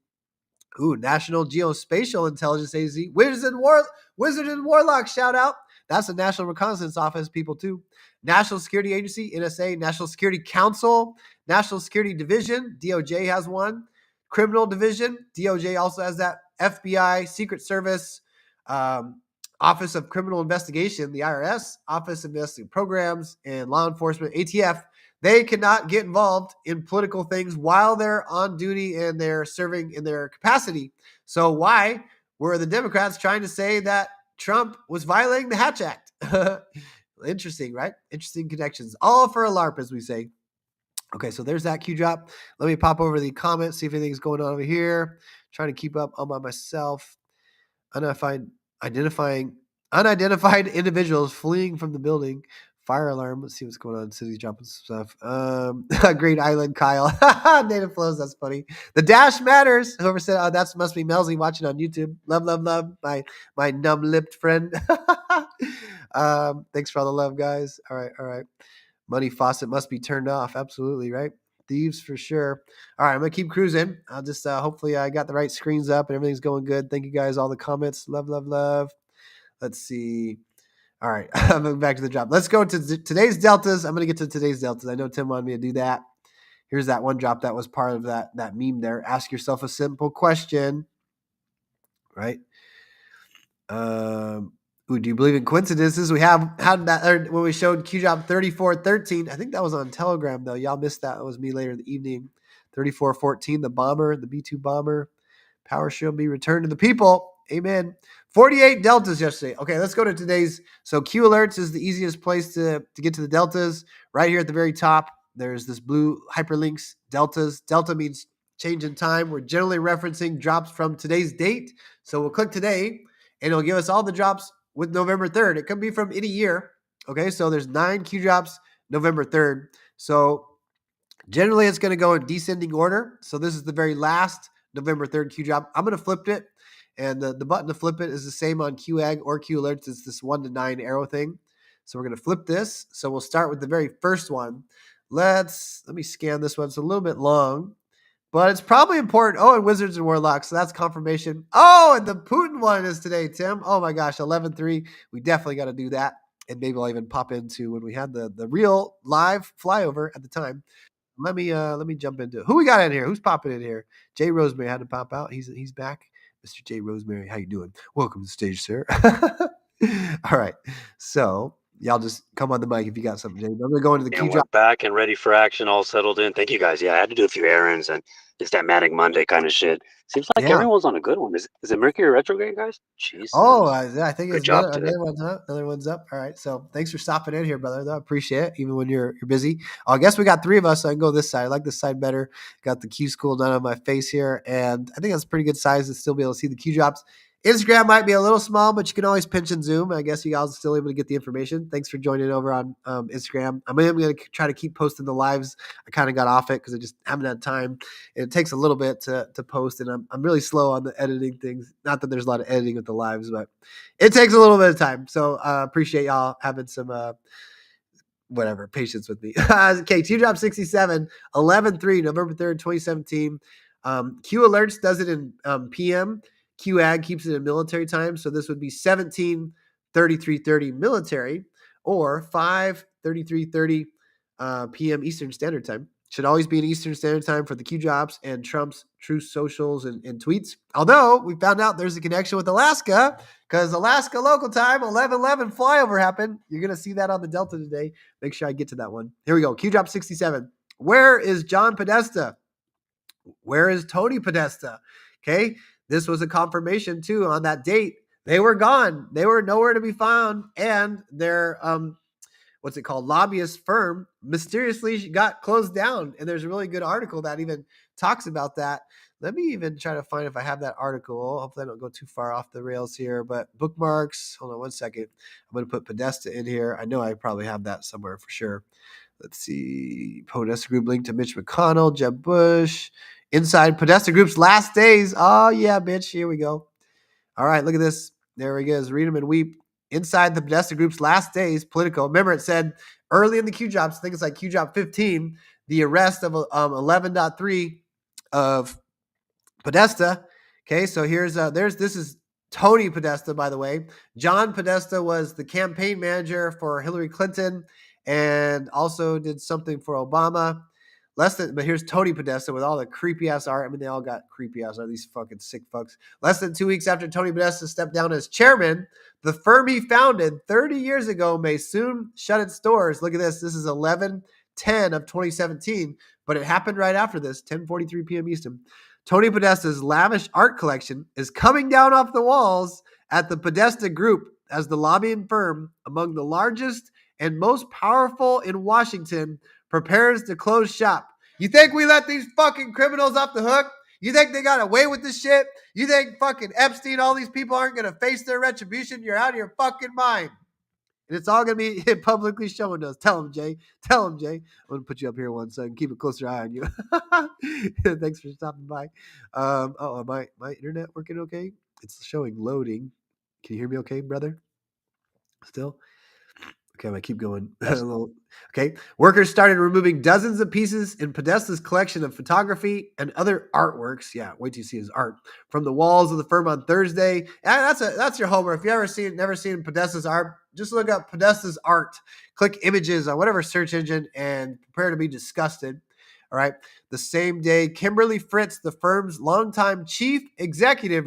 National Geospatial Intelligence Agency. Wizard and Warlock, shout out. That's the National Reconnaissance Office people too. National Security Agency, NSA. National Security Council. National Security Division, DOJ has one. Criminal Division, DOJ also has that. FBI, Secret Service, Office of Criminal Investigation, the IRS, Office of Investigative Programs, and Law Enforcement, ATF. They cannot get involved in political things while they're on duty and they're serving in their capacity. So why were the Democrats trying to say that Trump was violating the Hatch Act? Interesting, right? Interesting connections. All for a LARP, as we say. Okay, so there's that Q drop. Let me pop over the comments, see if anything's going on over here. Trying to keep up all by myself. Unidentified individuals fleeing from the building. Fire alarm. Let's see what's going on. City's dropping some stuff. Great Island, Kyle. Native flows. That's funny. The dash matters. Whoever said, "Oh, that must be Melzie watching on YouTube." Love, love, love. My numb-lipped friend. Thanks for all the love, guys. All right. Money faucet must be turned off. Absolutely, right? Thieves for sure. All right, I'm going to keep cruising. I'll just hopefully I got the right screens up and everything's going good. Thank you guys, all the comments. Love, love, love. Let's see. All right, I'm moving back to the drop. Let's go to today's deltas. I'm going to get to today's deltas. I know Tim wanted me to do that. Here's that one drop that was part of that meme there. Ask yourself a simple question, right? Do you believe in coincidences? We had that when we showed Q drop 3413. I think that was on Telegram, though. Y'all missed that. It was me later in the evening. 3414, the bomber, the B-2 bomber. Power shall be returned to the people. Amen. 48 deltas yesterday. Okay, let's go to today's. So Q alerts is the easiest place to get to the deltas. Right here at the very top, there's this blue hyperlinks, deltas. Delta means change in time. We're generally referencing drops from today's date. So we'll click today, and it'll give us all the drops with November 3rd. It could be from any year. Okay, so there's 9 Q drops November 3rd. So generally it's going to go in descending order. So this is the very last November 3rd Q drop. I'm going to flip it. And the button to flip it is the same on QAG or Q alerts. It's this 1 to 9 arrow thing. So we're going to flip this. So we'll start with the very first one. Let me scan this one. It's a little bit long, but it's probably important. Oh, and Wizards and Warlocks. So that's confirmation. Oh, and the Putin one is today, Tim. Oh my gosh, 11-3. We definitely got to do that. And maybe I'll even pop into when we had the real live flyover at the time. Let me jump into it. Who we got in here? Who's popping in here? Jay Rosemary had to pop out. He's back. Mr. J. Rosemary, how you doing? Welcome to the stage, sir. All right. So y'all just come on the mic if you got something, Jay. I'm going to go into the key drop. Back and ready for action, all settled in. Thank you, guys. Yeah, I had to do a few errands and just that Manic Monday kind of shit. Seems like everyone's on a good one. Is it Mercury retrograde, guys? Jesus. Oh, I think good it's job another one's up. Another one's up. All right. So thanks for stopping in here, brother. I appreciate it, even when you're busy. I guess we got 3 of us, so I can go this side. I like this side better. Got the Qschqql done on my face here, and I think that's a pretty good size to still be able to see the Q drops. Instagram might be a little small, but you can always pinch and zoom. I guess you guys are still able to get the information. Thanks for joining over on Instagram. I'm going to try to keep posting the lives. I kind of got off it because I just haven't had time. It takes a little bit to post, and I'm really slow on the editing things. Not that there's a lot of editing with the lives, but it takes a little bit of time. So appreciate y'all having some patience with me. Okay, Qschqql 67, 11/3, November 3rd, 2017. Q Alerts does it in PM. QAG keeps it in military time, so this would be 17:33:30 military or 5:33:30 p.m. Eastern Standard Time. Should always be in Eastern Standard Time for the Q jobs and Trump's Truth Socials and tweets. Although we found out there's a connection with Alaska because Alaska local time 11:11 flyover happened. You're gonna see that on the Delta today. Make sure I get to that one. Here we go. Qschqql 67. Where is John Podesta? Where is Tony Podesta? Okay. This was a confirmation too on that date. They were gone. They were nowhere to be found. And their, lobbyist firm mysteriously got closed down. And there's a really good article that even talks about that. Let me even try to find if I have that article. Hopefully I don't go too far off the rails here, but bookmarks. Hold on one second. I'm going to put Podesta in here. I know I probably have that somewhere for sure. Let's see. Podesta Group link to Mitch McConnell, Jeb Bush. Inside Podesta Group's last days. Oh, yeah, bitch. Here we go. All right, look at this. There he goes. Read them and weep. Inside the Podesta Group's last days, Politico. Remember, it said early in the Q jobs, I think it's like Qschqql 15, the arrest of 11.3 of Podesta. Okay, so this is Tony Podesta, by the way. John Podesta was the campaign manager for Hillary Clinton and also did something for Obama. But here's Tony Podesta with all the creepy ass art. I mean, they all got creepy ass art, these fucking sick fucks. Less than 2 weeks after Tony Podesta stepped down as chairman, the firm he founded 30 years ago may soon shut its doors. Look at this. This is 11/10 of 2017, but it happened right after this, 10:43 p.m. Eastern. Tony Podesta's lavish art collection is coming down off the walls at the Podesta Group as the lobbying firm among the largest and most powerful in Washington prepares to close shop. You think we let these fucking criminals off the hook? You think they got away with this shit? You think fucking Epstein, all these people aren't going to face their retribution? You're out of your fucking mind. And it's all going to be publicly showing us. Tell him, Jay. Tell him, Jay. I'm going to put you up here one second. Keep a closer eye on you. Thanks for stopping by. My internet working okay? It's showing loading. Can you hear me okay, brother? Still? Okay, I'm going to keep going. Okay. Workers started removing dozens of pieces in Podesta's collection of photography and other artworks. Yeah, wait till you see his art from the walls of the firm on Thursday. And that's your homework. If you never seen Podesta's art, just look up Podesta's art. Click images on whatever search engine and prepare to be disgusted. All right. The same day, Kimberly Fritz, the firm's longtime chief executive,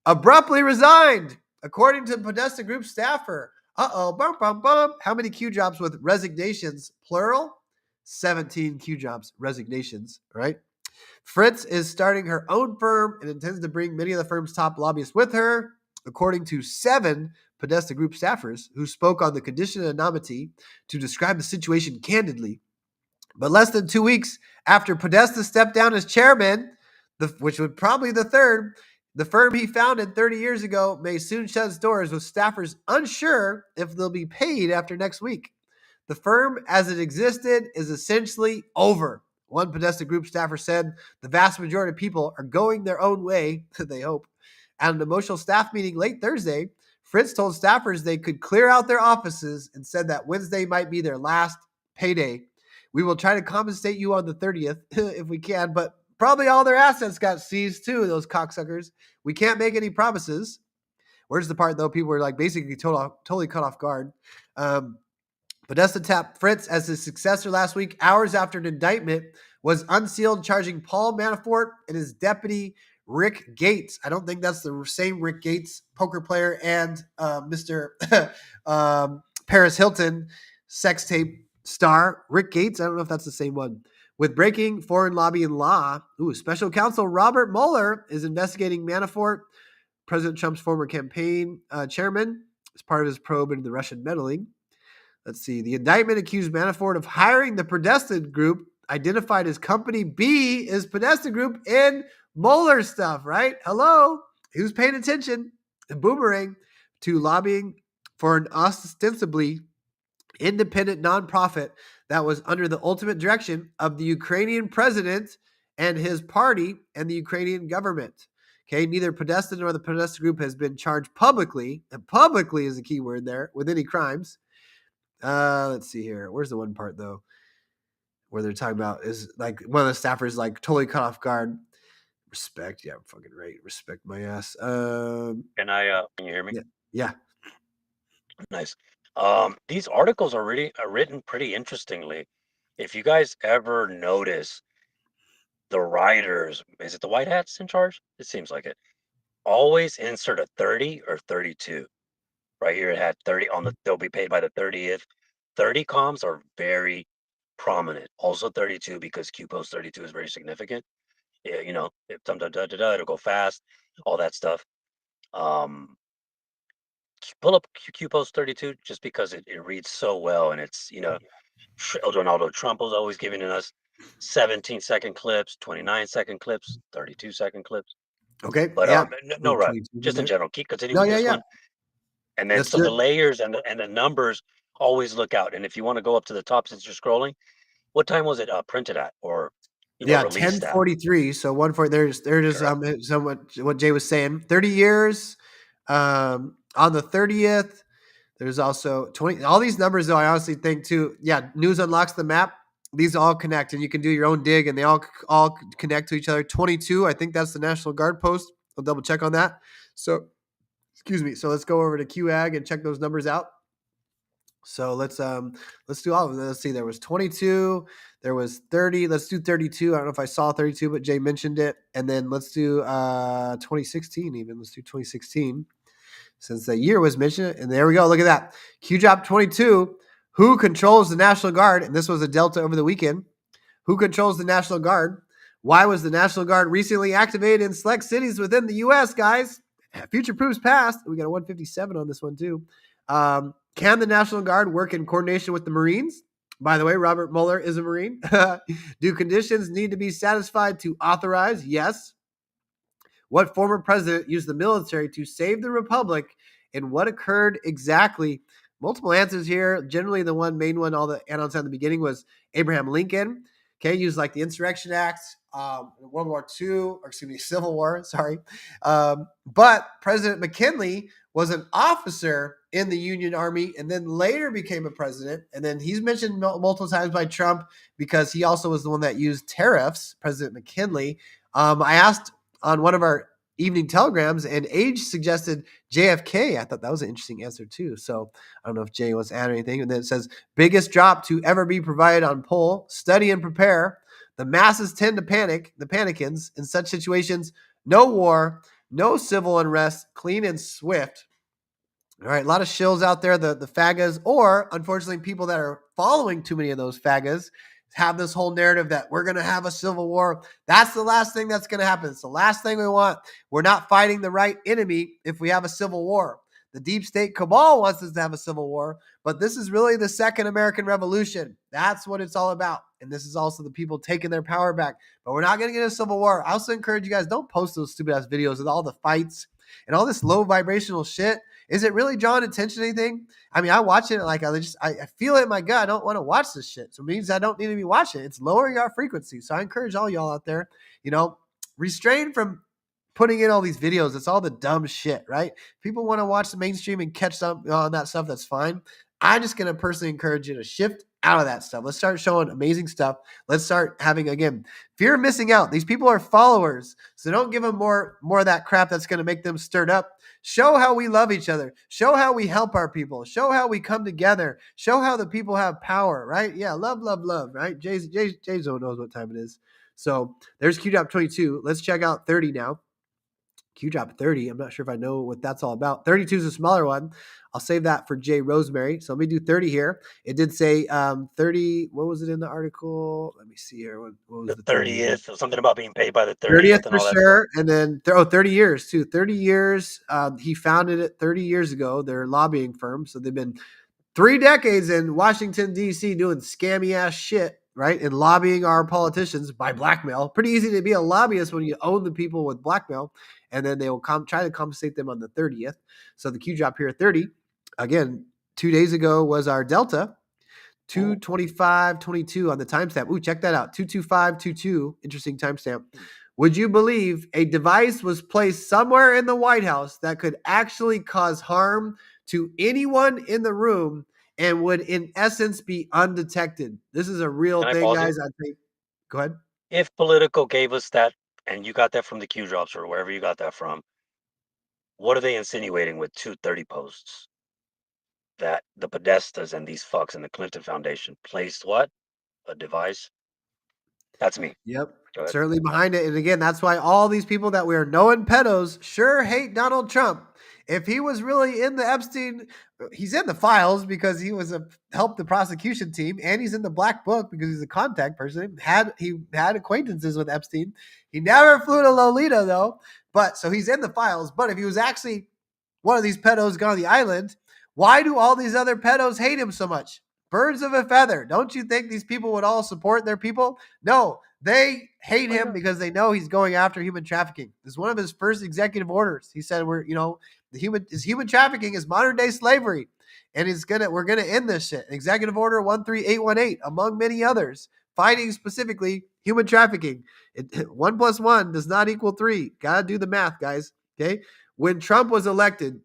abruptly resigned, according to Podesta Group staffer. Bum, bum, bum. How many Q jobs with resignations? Plural? 17 Q jobs, resignations, right? Fritz is starting her own firm and intends to bring many of the firm's top lobbyists with her, according to 7 Podesta Group staffers who spoke on the condition of anonymity to describe the situation candidly. But less than 2 weeks after Podesta stepped down as chairman, which would probably the third, the firm he founded 30 years ago may soon shut its doors, with staffers unsure if they'll be paid after next week. The firm, as it existed, is essentially over. One Podesta Group staffer said the vast majority of people are going their own way, they hope. At an emotional staff meeting late Thursday, Fritz told staffers they could clear out their offices and said that Wednesday might be their last payday. We will try to compensate you on the 30th if we can, but probably all their assets got seized too, those cocksuckers. We can't make any promises. Where's the part, though? People were like basically totally caught off guard. Podesta tapped Fritz as his successor last week, hours after an indictment was unsealed charging Paul Manafort and his deputy Rick Gates. I don't think that's the same Rick Gates, poker player, and Mr. Paris Hilton sex tape star. Rick Gates, I don't know if that's the same one. With breaking foreign lobbying law, special counsel Robert Mueller is investigating Manafort, President Trump's former campaign chairman, as part of his probe into the Russian meddling. Let's see. The indictment accused Manafort of hiring the Podesta Group, identified as Company B is Podesta Group in Mueller stuff, right? Hello. he was paying attention, and Boomerang, to lobbying for an ostensibly independent nonprofit that was under the ultimate direction of the Ukrainian president and his party and the Ukrainian government. Okay, neither Podesta nor the Podesta Group has been charged publicly, and publicly is a key word there, with any crimes. Let's see here. Where's the one part, though, where they're talking about is like one of the staffers like totally caught off guard. Respect. Yeah, I'm fucking right. Respect my ass. Can you hear me? Yeah. Nice. These articles are written pretty interestingly. If you guys ever notice the writers, is it the white hats in charge? It seems like it. Always insert a 30 or 32. Right here it had 30 on the, they'll be paid by the 30th. 30 comms are very prominent. Also 32 because QPost 32 is very significant. Yeah, you know, if it'll go fast, all that stuff. Pull up QPost 32 just because it reads so well, and it's, you know, Donald Trump was always giving us 17-second clips, 29-second clips, 32-second clips. Okay. But yeah. no rush. Just in general, continue No, with yeah, this yeah. one. And then That's so the good. layers and the numbers, always look out. And if you want to go up to the top since you're scrolling, what time was it printed at, or released at? 1043. So 140. There it is. Somewhat what Jay was saying. 30 years. On the 30th. There's also 20. All these numbers, though, I honestly think too. Yeah, news unlocks the map. These all connect, and you can do your own dig, and they all connect to each other. 22. I think that's the National Guard post. I'll double check on that. So, excuse me. So let's go over to QAG and check those numbers out. So let's do all of them. Let's see. There was 22. There was 30. Let's do 32. I don't know if I saw 32, but Jay mentioned it. And then let's do 2016 even. Let's do 2016 since the year was mentioned. And there we go. Look at that. QDrop 22. Who controls the National Guard? And this was a Delta over the weekend. Who controls the National Guard? Why was the National Guard recently activated in select cities within the U.S., guys? Future proofs past. We got a 157 on this one, too. Can the National Guard work in coordination with the Marines? By the way, Robert Mueller is a Marine. Do conditions need to be satisfied to authorize? Yes. What former president used the military to save the republic, and what occurred exactly? Multiple answers here. Generally, the main one, all the announced at the beginning was Abraham Lincoln. Okay, used like the Insurrection Act, World War II, or excuse me, Civil War. Sorry, but President McKinley was an officer in the Union Army and then later became a president. And then he's mentioned multiple times by Trump because he also was the one that used tariffs, President McKinley. I asked on one of our evening telegrams, and Age suggested JFK. I thought that was an interesting answer too. So I don't know if Jay wants to add anything. And then it says, biggest drop to ever be provided on poll, study and prepare. The masses tend to panic, the panicans. In such situations, no war, no civil unrest, clean and swift. All right, a lot of shills out there, the fagas, or unfortunately people that are following too many of those fagas have this whole narrative that we're going to have a civil war. That's the last thing that's going to happen. It's the last thing we want. We're not fighting the right enemy if we have a civil war. The deep state cabal wants us to have a civil war, but this is really the second American Revolution. That's what it's all about. And this is also the people taking their power back. But we're not going to get a civil war. I also encourage you guys, don't post those stupid ass videos with all the fights and all this low vibrational shit. Is it really drawing attention to anything? I mean, I watch it like I feel it in my gut. I don't want to watch this shit. So it means I don't need to be watching it. It's lowering our frequency. So I encourage all y'all out there, restrain from putting in all these videos. It's all the dumb shit, right? People want to watch the mainstream and catch some on that stuff. That's fine. I'm just going to personally encourage you to shift out of that stuff. Let's start showing amazing stuff. Let's start having, again, fear of missing out. These people are followers, so don't give them more of that crap that's going to make them stirred up. Show how we love each other. Show how we help our people. Show how we come together. Show how the people have power, right? Yeah, love, right? Jay Zone knows what time it is. So there's QDrop 22. Let's check out 30 now. QDrop 30. I'm not sure if I know what that's all about. 32 is a smaller one. I'll save that for Jay Rosemary. So let me do 30 here. It did say 30. What was it in the article? Let me see here. What was the 30th? Something about being paid by the 30th. 30th for sure. And then 30 years too. 30 years. He founded it 30 years ago. They're a lobbying firm. So they've been 3 decades in Washington, D.C. doing scammy ass shit. right? And lobbying our politicians by blackmail. Pretty easy to be a lobbyist when you own the people with blackmail, and then they will try to compensate them on the 30th. So the Q drop here at 30. Again, 2 days ago was our delta. 225.22 on the timestamp. Ooh, check that out. 225.22. Interesting timestamp. Would you believe a device was placed somewhere in the White House that could actually cause harm to anyone in the room and would, in essence, be undetected? This is a real Can I thing, pause you? guys. I think. Go ahead. If Politico gave us that, and you got that from the Q drops or wherever you got that from, what are they insinuating with 230 posts? That the Podestas and these fucks in the Clinton Foundation placed what? A device? That's me. Yep. Go ahead. Certainly behind it. And again, that's why all these people that we are knowing pedos sure hate Donald Trump. If he was really in the Epstein, he's in the files because he was helped the prosecution team, and he's in the black book because he's a contact person. He had acquaintances with Epstein. He never flew to Lolita though, but so he's in the files. But if he was actually one of these pedos gone to the island, why do all these other pedos hate him so much? Birds of a feather. Don't you think these people would all support their people? No, they hate him because they know he's going after human trafficking. This is one of his first executive orders. He said, human trafficking is modern day slavery. And we're gonna end this shit. Executive Order 13818, among many others, fighting specifically human trafficking. 1 + 1 does not equal 3. Gotta do the math, guys. Okay. When Trump was elected,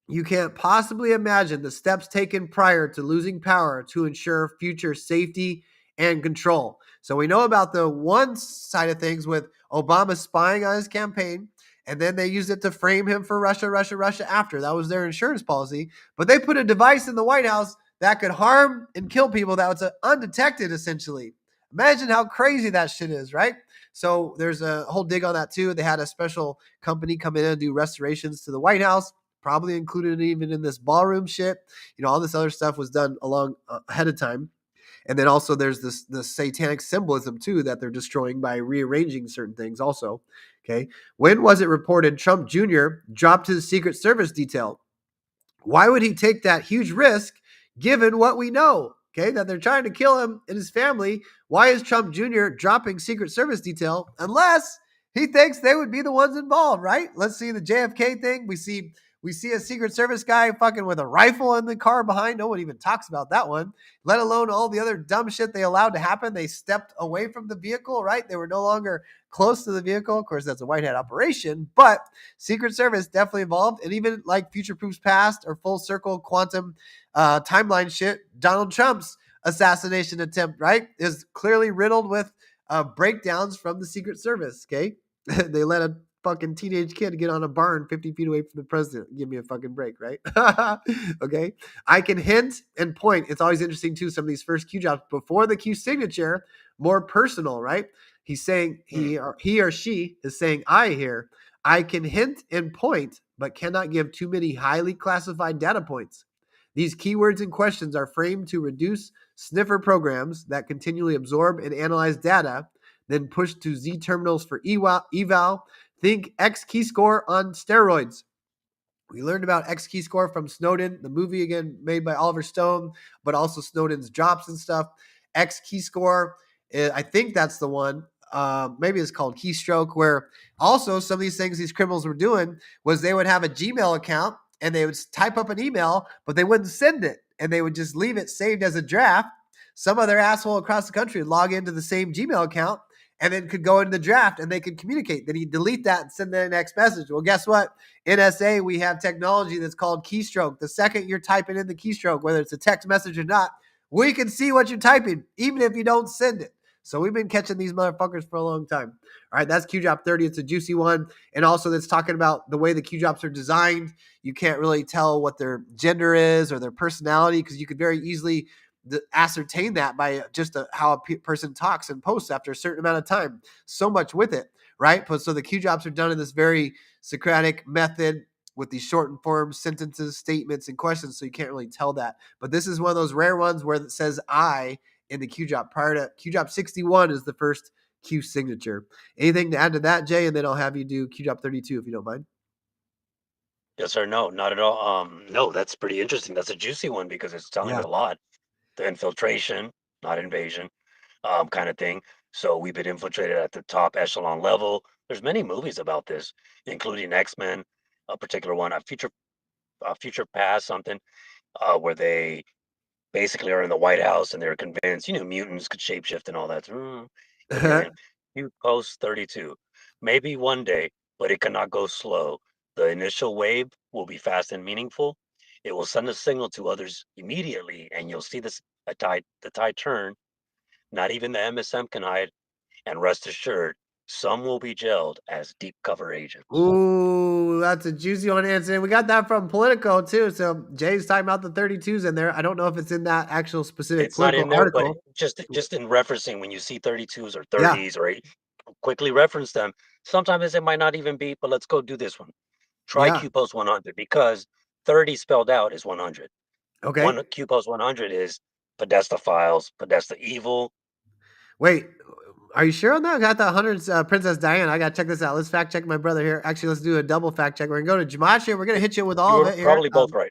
you can't possibly imagine the steps taken prior to losing power to ensure future safety and control. So we know about the one side of things with Obama spying on his campaign, and then they used it to frame him for Russia after. That was their insurance policy. But they put a device in the White House that could harm and kill people that was undetected, essentially. Imagine how crazy that shit is, right? So there's a whole dig on that too. They had a special company come in and do restorations to the White House. Probably included even in this ballroom shit. All this other stuff was done ahead of time. And then also there's this satanic symbolism too that they're destroying by rearranging certain things also. Okay. When was it reported Trump Jr. dropped his Secret Service detail? Why would he take that huge risk given what we know? Okay, that they're trying to kill him and his family. Why is Trump Jr. dropping Secret Service detail unless he thinks they would be the ones involved, right? Let's see the JFK thing. We see a Secret Service guy fucking with a rifle in the car behind. No one even talks about that one, let alone all the other dumb shit they allowed to happen. They stepped away from the vehicle, right? They were no longer close to the vehicle. Of course, that's a white hat operation, but Secret Service definitely involved. And even like Future Proofs Past or Full Circle Quantum timeline shit, Donald Trump's assassination attempt, right, is clearly riddled with breakdowns from the Secret Service, okay? They let a fucking teenage kid get on a barn 50 feet away from the president. Give me a fucking break, right? Okay. I can hint and point. It's always interesting too. Some of these first Q jobs before the Q signature, more personal, right? He's saying he or she is saying I here. I can hint and point, but cannot give too many highly classified data points. These keywords and questions are framed to reduce sniffer programs that continually absorb and analyze data, then push to Z terminals for eval. Think Qschqql on steroids. We learned about Qschqql from Snowden, the movie again made by Oliver Stone, but also Snowden's drops and stuff. Qschqql, I think that's the one. Maybe it's called Keystroke, where also some of these things these criminals were doing was they would have a Gmail account and they would type up an email, but they wouldn't send it. And they would just leave it saved as a draft. Some other asshole across the country would log into the same Gmail account and then could go into the draft and they could communicate. Then he'd delete that and send the next message. Well, guess what? NSA, we have technology that's called keystroke. The second you're typing in the keystroke, whether it's a text message or not, we can see what you're typing, even if you don't send it. So we've been catching these motherfuckers for a long time. All right, that's QDrop 30. It's a juicy one. And also that's talking about the way the QDrops are designed. You can't really tell what their gender is or their personality because you could very easily ascertain that by just how a person talks and posts after a certain amount of time. So much with it, right? So the QDrops are done in this very Socratic method with these shortened forms, sentences, statements, and questions, so you can't really tell that. But this is one of those rare ones where it says I in the QDrop. Prior to QDrop 61 is the first Q signature. Anything to add to that, Jay? And then I'll have you do QDrop 32 if you don't mind. Yes or no? Not at all. No, that's pretty interesting. That's a juicy one because it's telling me a lot. The infiltration, not invasion. kind of thing. So we've been infiltrated at the top echelon level. There's many movies about this, including X-Men, a particular one, a future past something, where they basically are in the White House and they're convinced, mutants could shapeshift and all that. But you're in Qschqql 32. Maybe one day, but it cannot go slow. The initial wave will be fast and meaningful. It will send a signal to others immediately, and you'll see the tide turn. Not even the MSM can hide, and rest assured, some will be jailed as deep cover agents. Ooh, that's a juicy one, Anson. We got that from Politico too. So Jay's talking about the 32s in there. I don't know if it's in that actual specific It's not political in there, but article. just in referencing when you see 32s or Yeah. 30s or quickly reference them. Sometimes it might not even be, but let's go do this one. Try Yeah. Qpost 100 because 30 spelled out is 100. Okay. One Qpost 100 is Podesta Files, Podesta Evil. Wait, are you sure on that? I got the hundreds, Princess Diana. I got to check this out. Let's fact check my brother here. Actually, let's do a double fact check. We're going to go to Gematria. We're going to hit you with all of it here. Probably both right.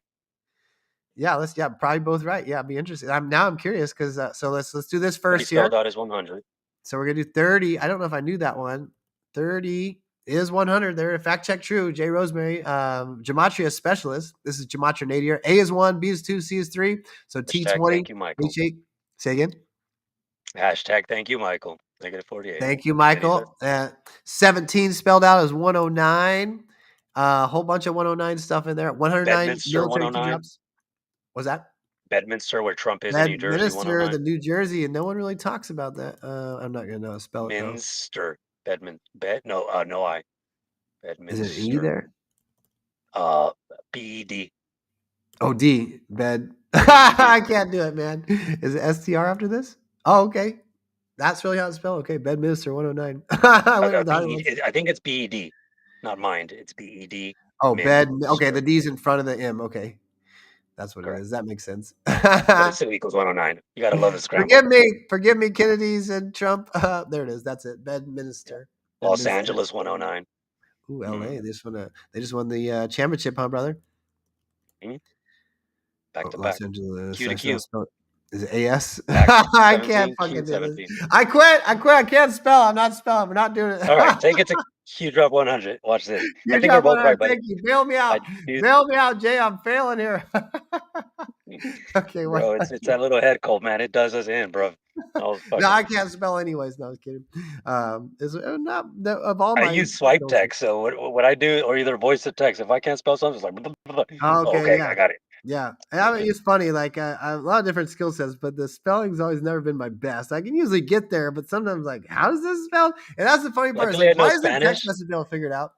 Yeah, probably both right. Yeah, be interested. I'm curious because so let's do this 30 first here. spelled out is 100. So we're gonna do 30. I don't know if I knew that one. 30 is 100. There, fact check true. Jay Rosemary, Gematria specialist. This is Gematria Nadir. A is 1, B is 2, C is 3. So T20. Thank you, Michael. H8. Say again. Hashtag thank you, Michael. Negative 48. Thank you, Michael. 17 spelled out as 109. A whole bunch of 109 stuff in there. 109 Bedminster, military 109. drops. What's that? Bedminster, where Trump is in New Jersey, Bedminster, 109. the New Jersey, and no one really talks about that. I'm not gonna know how to spell it. Minster, no I. Bedminster. Is it E there? BED. Oh, D. Bed. I can't do it, man. Is it STR after this? Oh, okay. That's really how it's spelled. Okay, Bedminster 109. I think it's BED, not mind. It's BED. Oh, bed. Okay, the D's in front of the M. Okay. That's what it is. That makes sense. But it still equals 109. You gotta love the scramble. Forgive me, Kennedys and Trump. There it is. That's it. Bedminster. Los Angeles 109. Ooh, LA. They just won the championship, huh, brother? Back to Los back. Angeles. Q to Q. Is it AS? Back, I can't fucking do this. I quit. I can't spell. I'm not spelling. We're not doing it. All right, take it to Q drop 100. Watch this. You I think we're both right, buddy. Thank you. Bail me out. Bail me out, Jay. I'm failing here. Okay, bro, it's that little head cold, man. It does us in, bro. No, I can't spell anyways. No, I was kidding. Is not of all my. I use swipe text, so what I do, or either voice to text. If I can't spell something, it's like. Okay, yeah. I got it. Yeah, I mean, it's funny. Like I have a lot of different skill sets, but the spelling's always never been my best. I can usually get there, but sometimes like, how does this spell? And that's the funny part. Luckily, is like, I know why is the Spanish. text message able to figure it out?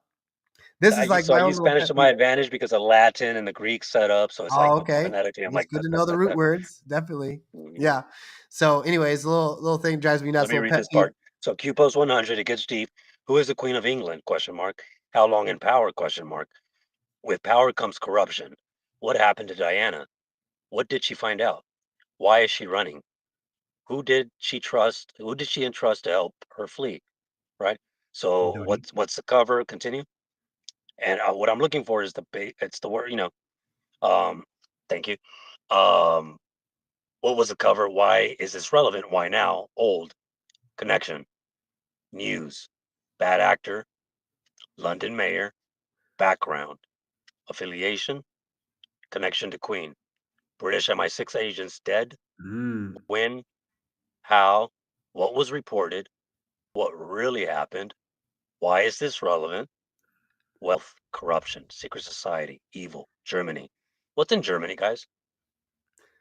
This is like so I use Spanish to my advantage because of Latin and the Greek setup. So it's okay. phonetically, I'm It's like, good to know the root words. Definitely. Yeah. So, anyways, little thing drives me nuts. Let me read this part. So Qpost 100, it gets deep. Who is the Queen of England? ? How long in power? ? With power comes corruption. What happened to Diana? What did she find out? Why is she running? Who did she trust? Who did she entrust to help her flee? Right. So what's the cover? Continue. And what I'm looking for is it's the word. Thank you. What was the cover? Why is this relevant? Why now? Old. Connection. News. Bad actor. London mayor. Background. Affiliation. Connection to Queen. British MI6 agents dead. When. How. What was reported. What really happened. Why is this relevant? Wealth. Corruption. Secret society. Evil. Germany. What's in Germany, guys?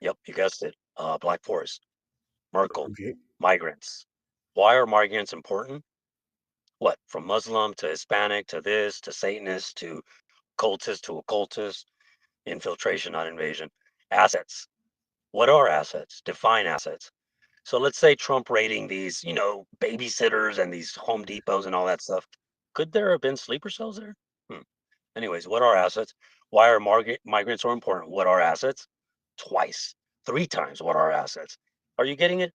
Yep, you guessed it. Black Forest. Merkel. Migrants. Why are migrants important? What? From Muslim to Hispanic to this to Satanist to cultist to occultist. Infiltration, not invasion. Assets. What are assets? Define assets. So let's say Trump raiding these, babysitters and these Home Depots and all that stuff. Could there have been sleeper cells there? Anyways, what are assets? Why are migrants so important? What are assets? Twice, 3 times what are assets? Are you getting it?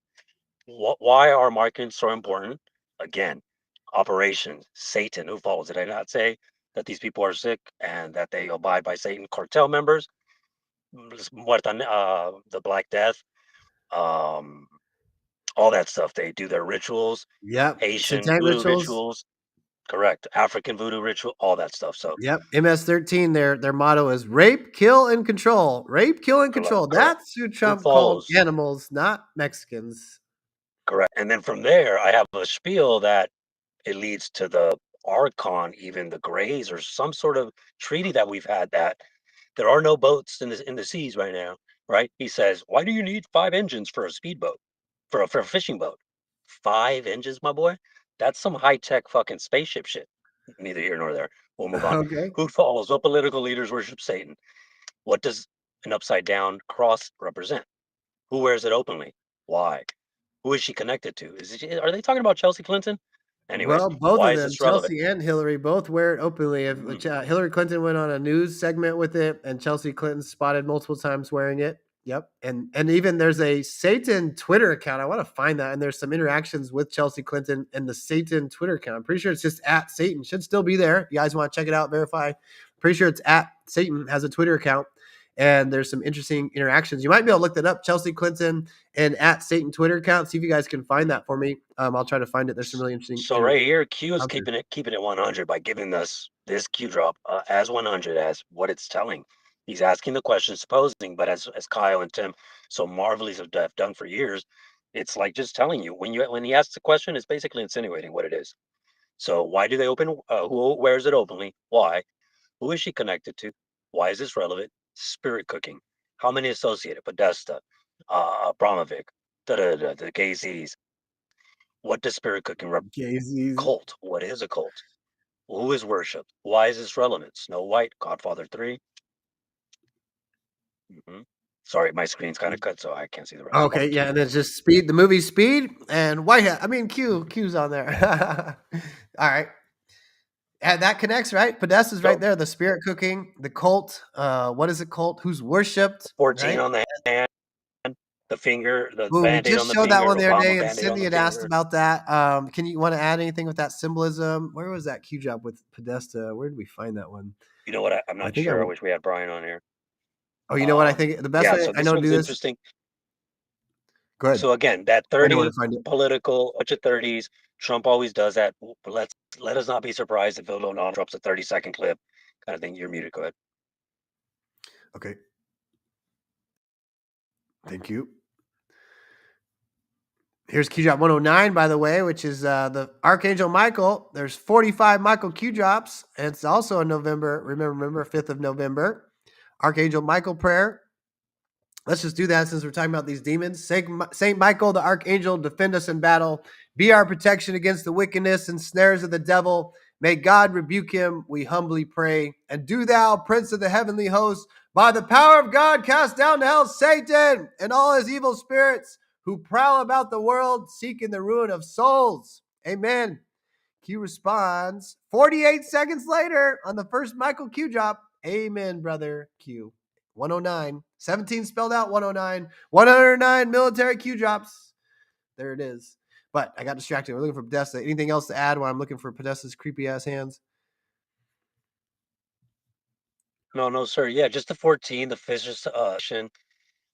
Why are migrants so important? Again, operations, Satan. Who follows? Did I not say that these people are sick and that they abide by Satan? Cartel members, the Black Death, all that stuff. They do their rituals, Yep. Haitian Satanic voodoo rituals. rituals, correct. African voodoo ritual, all that stuff. So Yep. MS-13, their motto is rape, kill, and control. Rape, kill, and control. correct. That's who Who Trump called follows? animals, not Mexicans. Correct. And then from there, I have a spiel that it leads to the Archon, even the Greys, or some sort of treaty that we've had that there are no boats in the seas right now, right? He says, "Why do you need 5 engines for a speedboat, for a fishing boat? 5 engines, my boy? That's some high tech fucking spaceship shit." Neither here nor there. We'll move on. Okay. Who follows? What political leaders worship Satan? What does an upside down cross represent? Who wears it openly? Why? Who is she connected to? Are they talking about Chelsea Clinton? Anyways, Well, both why of is them, this relevant? Chelsea and Hillary, both wear it openly. Hillary Clinton went on a news segment with it, and Chelsea Clinton spotted multiple times wearing it. Yep, and even there's a Satan Twitter account. I want to find that, and there's some interactions with Chelsea Clinton and the Satan Twitter account. I'm pretty sure it's just at Satan. Should still be there. You guys want to check it out, verify. Pretty sure it's at Satan has a Twitter account, and there's some interesting interactions. You might be able to look that up, Chelsea Clinton and at Satan Twitter account. See if you guys can find that for me. I'll try to find it. There's some really interesting. So right here, Q is keeping it 100 by giving us this Q drop as 100 as what it's telling. He's asking the question, supposing, but as Kyle and Tim so marvelously have done for years, it's like just telling you when he asks the question, it's basically insinuating what it is. So why do they open? Who wears it openly? Why? Who is she connected to? Why is this relevant? Spirit cooking. How many associated? Podesta, Abramovic, the Gazees. What does spirit cooking represent? Cult. What is a cult? Who is worshipped? Why is this relevant? Snow White, Godfather 3. Sorry, my screen's kind of cut, so I can't see the rest. Okay, yeah, and then it's just Speed, the movie Speed, and White Hat. I mean, Q's on there. All right. And that connects, right? Podesta's right there. The spirit cooking, the cult. What is a cult? Who's worshipped? 14 right? on the hand, the finger, the Ooh, we band-aid just on the showed finger, that one the other Obama day, and band-aid on Cindy the had asked finger. about that. Can you want to add anything with that symbolism? Where was that Q job with Podesta? Where did we find that one? You know what? I'm not think sure. I I- wish we had Brian on here. Oh, you know what? I think the best way so I this know to one's do this. interesting. Go ahead. So again, that I know where 30 to find it. political, bunch of 30s. Trump always does that. But let us not be surprised if Donald drops a 30-second clip, kind of thing. You're muted. Go ahead. Okay. Thank you. Here's Q drop 109, by the way, which is the Archangel Michael. There's 45 Michael Q drops, and it's also in November. Remember, 5th of November. Archangel Michael prayer. Let's just do that since we're talking about these demons. Saint Michael, the Archangel, defend us in battle. Be our protection against the wickedness and snares of the devil. May God rebuke him, we humbly pray. And do thou, Prince of the heavenly host, by the power of God, cast down to hell Satan and all his evil spirits who prowl about the world seeking the ruin of souls. Amen. Q responds 48 seconds later on the first Michael Q drop. Amen, brother Q. 109. 17 spelled out 109. 109 military Q drops. There it is. But I got distracted. We're looking for Podesta. Anything else to add while I'm looking for Podesta's creepy ass hands? No, sir. Yeah, just the 14, the fission,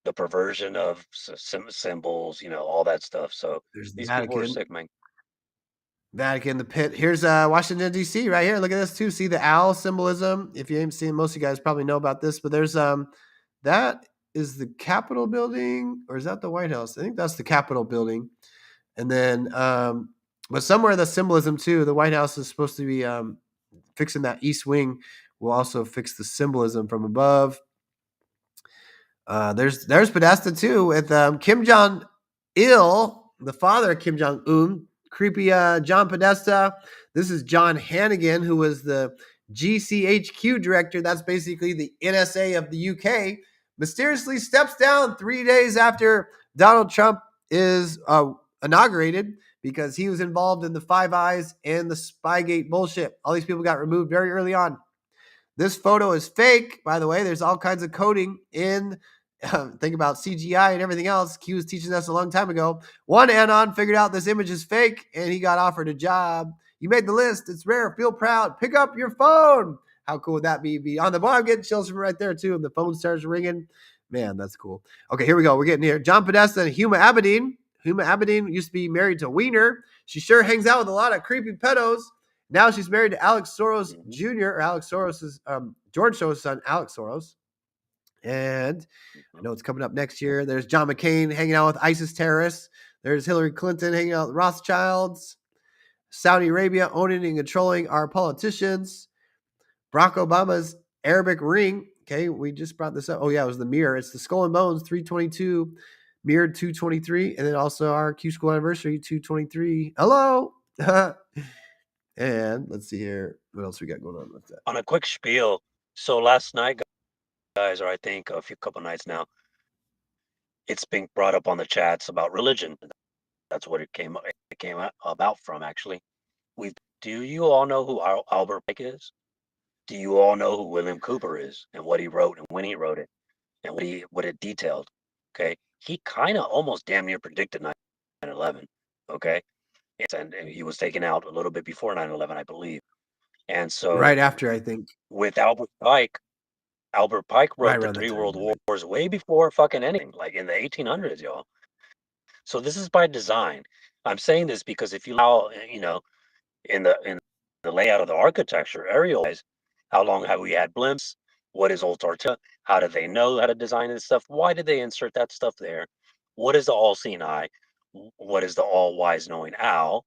the perversion of symbols, all that stuff. So There's the these people are Vatican. sick, man. Vatican, the pit. Here's Washington, D.C. right here. Look at this too. See the owl symbolism. If you ain't seen, most of you guys probably know about this, but there's that is the Capitol building, or is that the White House? I think that's the Capitol building. And then but somewhere the symbolism too, the White House is supposed to be fixing that east wing. Will also fix the symbolism from above. There's Podesta too with Kim Jong-il, the father of Kim Jong-un. Creepy John Podesta. This is John Hannigan, who was the GCHQ director. That's basically the NSA of the UK. Mysteriously steps down 3 days after Donald Trump is inaugurated because he was involved in the Five Eyes and the Spygate bullshit. All these people got removed very early on. This photo is fake, by the way. There's all kinds of coding in think about CGI and everything else. Q was teaching us a long time ago. One Anon figured out this image is fake, and he got offered a job. You made the list. It's rare. Feel proud. Pick up your phone. How cool would that be? Be on the bar. I'm getting chills from right there, too. And the phone starts ringing. Man, that's cool. Okay, here we go. We're getting here. John Podesta and Huma Abedin. Huma Abedin used to be married to Wiener. She sure hangs out with a lot of creepy pedos. Now she's married to Alex Soros Jr. or Alex Soros's George Soros' son, Alex Soros. And I know it's coming up next year. There's John McCain hanging out with ISIS terrorists. There's Hillary Clinton hanging out with Rothschilds. Saudi Arabia owning and controlling our politicians. Barack Obama's Arabic ring. Okay, we just brought this up. Oh, yeah, it was the mirror. It's the Skull and Bones 322, mirrored 223, and then also our Qschqql anniversary 223. Hello. And let's see here. What else we got going on with that? On a quick spiel. So last night, guys, or I think a couple nights now, it's being brought up on the chats about religion. That's what it came about from, actually. Do you all know who Albert Pike is? Do you all know who William Cooper is and what he wrote and when he wrote it and what it detailed? Okay, he kind of almost damn near predicted 9/11. Okay, and he was taken out a little bit before 9/11, I believe. And so right after, I think, with Albert Pike wrote the 3 World Wars way before fucking anything, like in the 1800s, y'all. So this is by design. I'm saying this because if you allow, in the layout of the architecture, aerial-wise, how long have we had blimps? What is old Tortilla? How do they know how to design this stuff? Why did they insert that stuff there? What is the all-seeing eye? What is the all-wise knowing owl?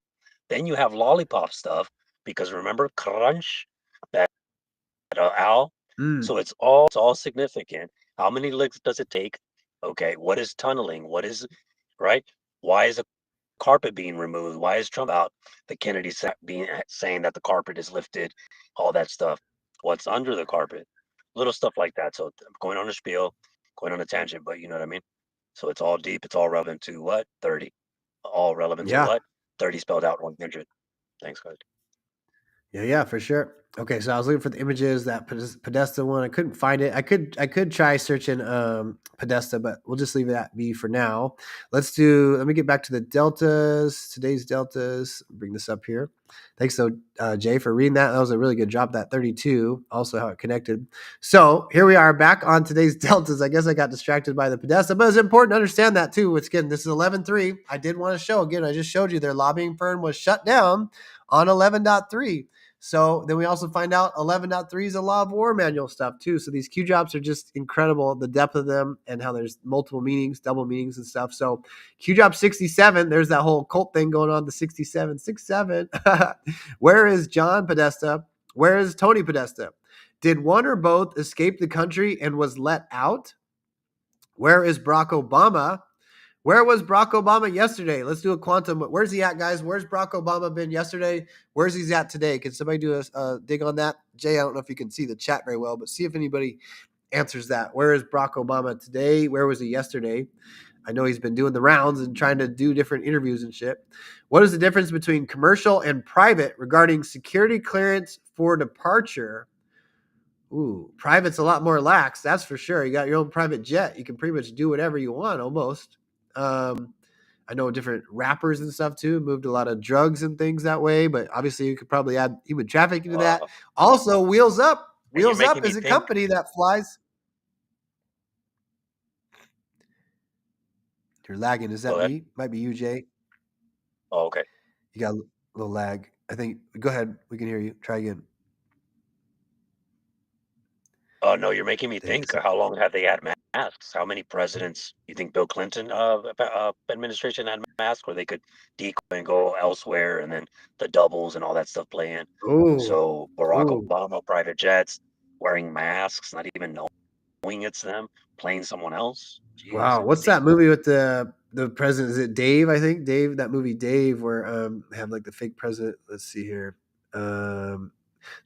Then you have lollipop stuff, because remember crunch, that owl? So it's all significant. How many licks does it take? Okay, what is tunneling? What is, right? Why is a carpet being removed? Why is Trump out? The Kennedy saying that the carpet is lifted, all that stuff. What's under the carpet? Little stuff like that. So I'm going on a spiel, going on a tangent, but you know what I mean? So it's all deep. It's all relevant to what? 30. All relevant to what? 30 spelled out 100. Thanks, guys. Yeah, for sure. Okay, so I was looking for the images, that Podesta one. I couldn't find it. I could try searching Podesta, but we'll just leave that be for now. Let me get back to the deltas. Today's deltas. Bring this up here. Thanks, Jay, for reading that. That was a really good job, that 32. Also how it connected. So here we are back on today's deltas. I guess I got distracted by the Podesta, but it's important to understand that too. Again, this is 11.3. I did want to show, again, I just showed you their lobbying firm was shut down on 11.3. So then we also find out 11.3 is a law of war manual stuff too. So these Q drops are just incredible, the depth of them and how there's multiple meanings, double meanings and stuff. So Q drop 67, there's that whole cult thing going on, the 67. Where is John Podesta? Where is Tony Podesta? Did one or both escape the country and was let out? Where is Barack Obama? Where was Barack Obama yesterday? Let's do a quantum. Where's he at, guys? Where's Barack Obama been yesterday? Where's he at today? Can somebody do a dig on that? Jay, I don't know if you can see the chat very well, but see if anybody answers that. Where is Barack Obama today? Where was he yesterday? I know he's been doing the rounds and trying to do different interviews and shit. What is the difference between commercial and private regarding security clearance for departure? Ooh, private's a lot more lax, that's for sure. You got your own private jet. You can pretty much do whatever you want almost. I know different rappers and stuff too moved a lot of drugs and things that way, but obviously you could probably add human trafficking to that. Also, Wheels Up. Wheels Up is a company that flies. You're lagging. Is that me? Might be you, Jay. Oh, okay. You got a little lag. I think. Go ahead. We can hear you. Try again. Oh, no, you're making me think. How long have they had masks? How many presidents you think Bill Clinton administration had masks where they could decoy and go elsewhere, and then the doubles and all that stuff play in? So Barack Obama, private jets, wearing masks, not even knowing it's them, playing someone else. Jeez. Wow, what's that movie with the president? Is it Dave? I think Dave. That movie Dave, where they have like the fake president. Let's see here.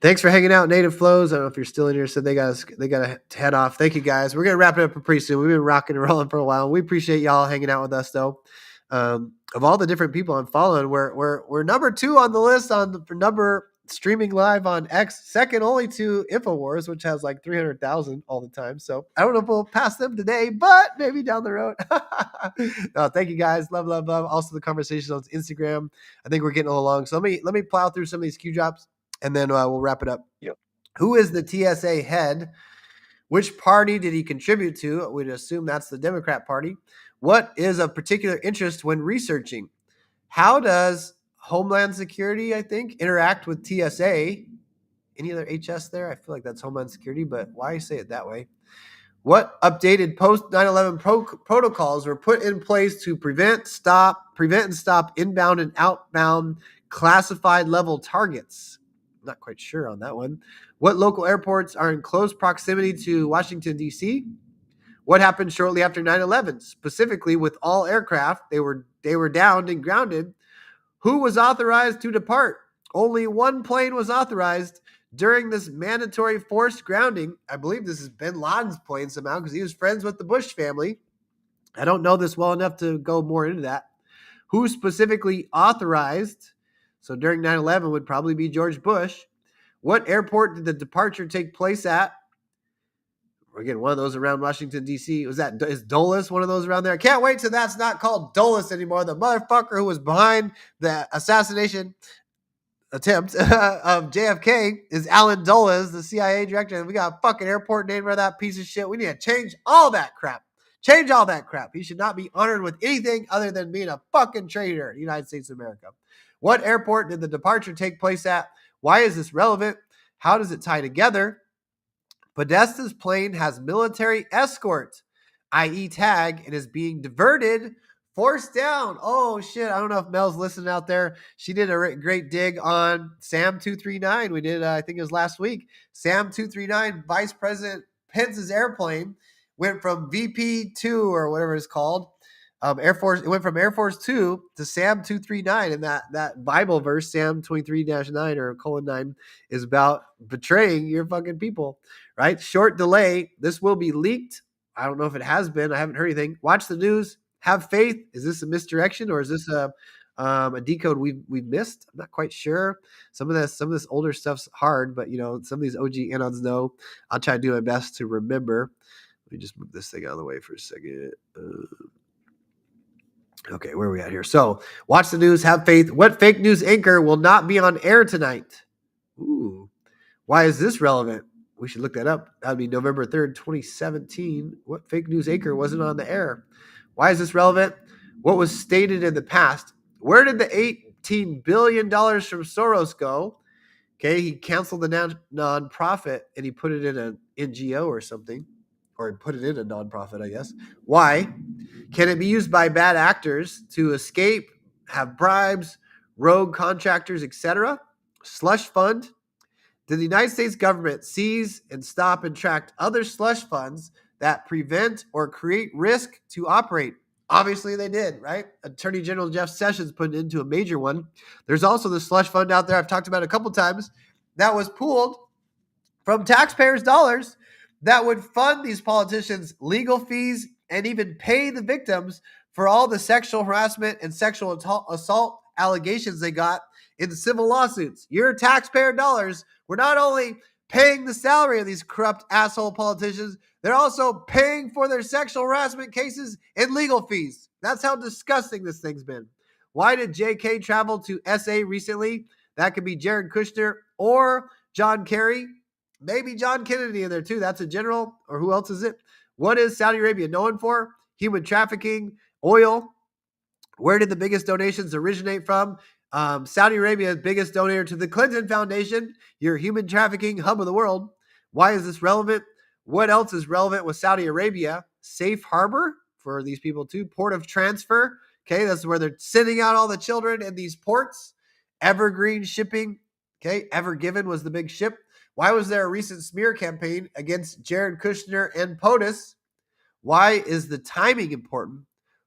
Thanks for hanging out, Native Flows. I don't know if you're still in here. So they got to head off. Thank you, guys. We're gonna wrap it up pretty soon. We've been rocking and rolling for a while. We appreciate y'all hanging out with us, though. Of all the different people I'm following, we're number 2 on the list for number streaming live on X, second only to InfoWars, which has like 300,000 all the time. So I don't know if we'll pass them today, but maybe down the road. No, thank you, guys. Love, love, love. Also, the conversations on Instagram. I think we're getting along. So let me plow through some of these Q drops. And then we'll wrap it up. Yep. Who is the TSA head? Which party did he contribute to? We'd assume that's the Democrat Party. What is of particular interest when researching? How does Homeland Security, I think, interact with TSA? Any other HS there? I feel like that's Homeland Security, but why say it that way? What updated post 9/11 protocols were put in place to prevent and stop inbound and outbound classified level targets? I'm not quite sure on that one. What local airports are in close proximity to Washington, D.C.? What happened shortly after 9/11? Specifically, with all aircraft, they were downed and grounded. Who was authorized to depart? Only one plane was authorized during this mandatory forced grounding. I believe this is bin Laden's plane somehow because he was friends with the Bush family. I don't know this well enough to go more into that. Who specifically authorized? So during 9/11 would probably be George Bush. What airport did the departure take place at? Again, one of those around Washington, D.C. Is Dulles one of those around there? I can't wait till that's not called Dulles anymore. The motherfucker who was behind the assassination attempt of JFK is Alan Dulles, the CIA director. And we got a fucking airport named for that piece of shit. We need to change all that crap. Change all that crap. He should not be honored with anything other than being a fucking traitor in the United States of America. What airport did the departure take place at? Why is this relevant? How does it tie together? Podesta's plane has military escort, i.e. tag, and is being diverted, forced down. Oh, shit. I don't know if Mel's listening out there. She did a great dig on Sam 239. We did, I think it was last week. Sam 239, Vice President Pence's airplane, went from VP2 or whatever it's called. Air Force. It went from Air Force 2 to Sam 239, and that Bible verse, Sam 23-9 or :9, is about betraying your fucking people, right? Short delay. This will be leaked. I don't know if it has been. I haven't heard anything. Watch the news. Have faith. Is this a misdirection or is this a decode we've missed? I'm not quite sure. Some of this older stuff's hard, but some of these OG anons know. I'll try to do my best to remember. Let me just move this thing out of the way for a second. Okay, where are we at here? So, watch the news, have faith. What fake news anchor will not be on air tonight? Ooh. Why is this relevant? We should look that up. That would be November 3rd, 2017. What fake news anchor wasn't on the air? Why is this relevant? What was stated in the past? Where did the $18 billion from Soros go? Okay, he canceled the nonprofit and he put it in an NGO or something. Or put it in a nonprofit, I guess. Why? Can it be used by bad actors to escape, have bribes, rogue contractors, etc.? Slush fund. Did the United States government seize and stop and track other slush funds that prevent or create risk to operate? Obviously they did, right? Attorney General Jeff Sessions put it into a major one. There's also the slush fund out there I've talked about a couple times that was pooled from taxpayers' dollars that would fund these politicians' legal fees and even pay the victims for all the sexual harassment and sexual assault allegations they got in civil lawsuits. Your taxpayer dollars were not only paying the salary of these corrupt asshole politicians, they're also paying for their sexual harassment cases and legal fees. That's how disgusting this thing's been. Why did JK travel to SA recently? That could be Jared Kushner or John Kerry. Maybe John Kennedy in there too. That's a general. Or who else is it? What is Saudi Arabia known for? Human trafficking, oil. Where did the biggest donations originate from? Saudi Arabia's biggest donor to the Clinton Foundation, your human trafficking hub of the world. Why is this relevant? What else is relevant with Saudi Arabia? Safe harbor for these people too. Port of transfer. Okay, that's where they're sending out all the children in these ports. Evergreen shipping. Okay, Ever Given was the big ship. Why was there a recent smear campaign against Jared Kushner and POTUS? Why is the timing important?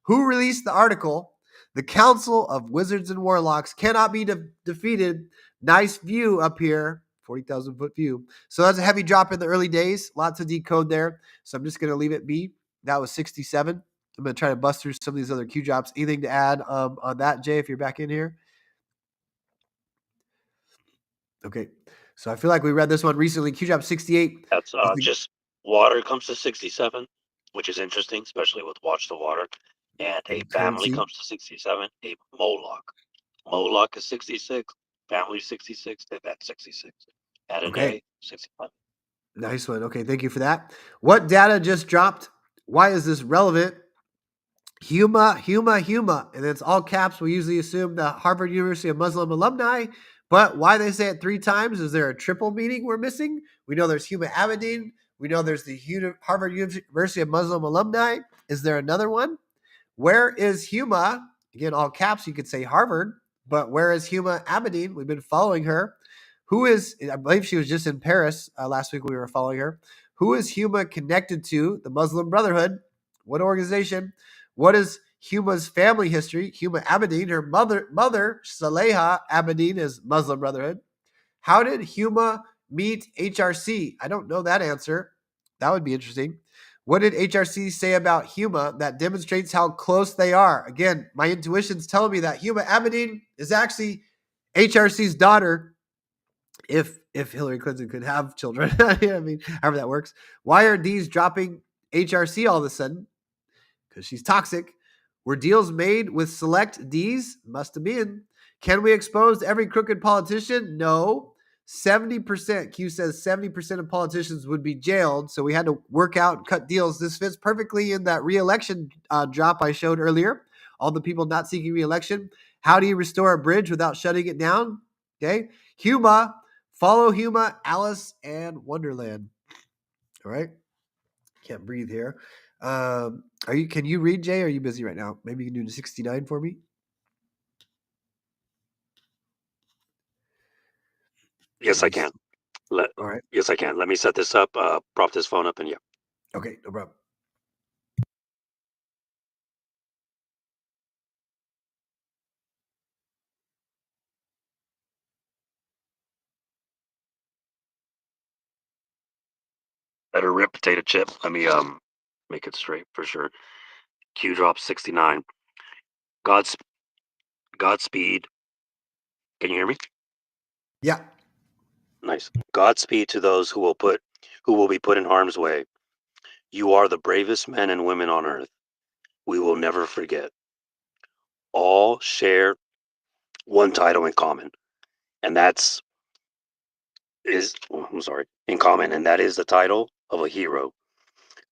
Who released the article? The Council of Wizards and Warlocks cannot be defeated. Nice view up here, 40,000 foot view. So that's a heavy drop in the early days. Lots to decode there. So I'm just going to leave it be. That was 67. I'm going to try to bust through some of these other Q drops. Anything to add on that, Jay, if you're back in here? Okay. So I feel like we read this one recently. Q drop 68. That's just water comes to 67, which is interesting, especially with Watch the Water. And a family comes to 67. A Moloch. Moloch is 66. Family 66. They've had 66. At a day, 65. Nice one. Okay, thank you for that. What data just dropped? Why is this relevant? Huma. And it's all caps. We usually assume the Harvard University of Muslim alumni, but why they say it 3 times? Is there a triple meaning we're missing? We know there's Huma Abedin. We know there's the Harvard University of Muslim alumni. Is there another one? Where is Huma? Again, all caps, you could say Harvard, but where is Huma Abedin? We've been following her. Who is, I believe she was just in Paris last week when we were following her. Who is Huma connected to? The Muslim Brotherhood. What organization? What is Huma's family history? Huma Abedin, her mother Saleha Abedin, is Muslim Brotherhood. How did Huma meet HRC? I don't know that answer. That would be interesting. What did HRC say about Huma that demonstrates how close they are? Again, my intuition's telling me that Huma Abedin is actually HRC's daughter. If Hillary Clinton could have children, I mean, however that works. Why are D's dropping HRC all of a sudden? Because she's toxic. Were deals made with select D's? Must have been. Can we expose every crooked politician? No. 70%. Q says 70% of politicians would be jailed. So we had to work out and cut deals. This fits perfectly in that re-election drop I showed earlier. All the people not seeking re-election. How do you restore a bridge without shutting it down? Okay. Huma. Follow Huma, Alice, and Wonderland. All right. Can't breathe here. Can you read, Jay? Or are you busy right now? Maybe you can do the 69 for me. Yes, I can. All right. Yes, I can. Let me set this up, prop this phone up, and yeah. Okay, no problem. Better rip potato chip. Let me make it straight for sure. Q drop 69. Godspeed. Can you hear me? Yeah. Nice. Godspeed to those who will be put in harm's way. You are the bravest men and women on earth. We will never forget. All share one title in common, and in common, and that is the title of a hero.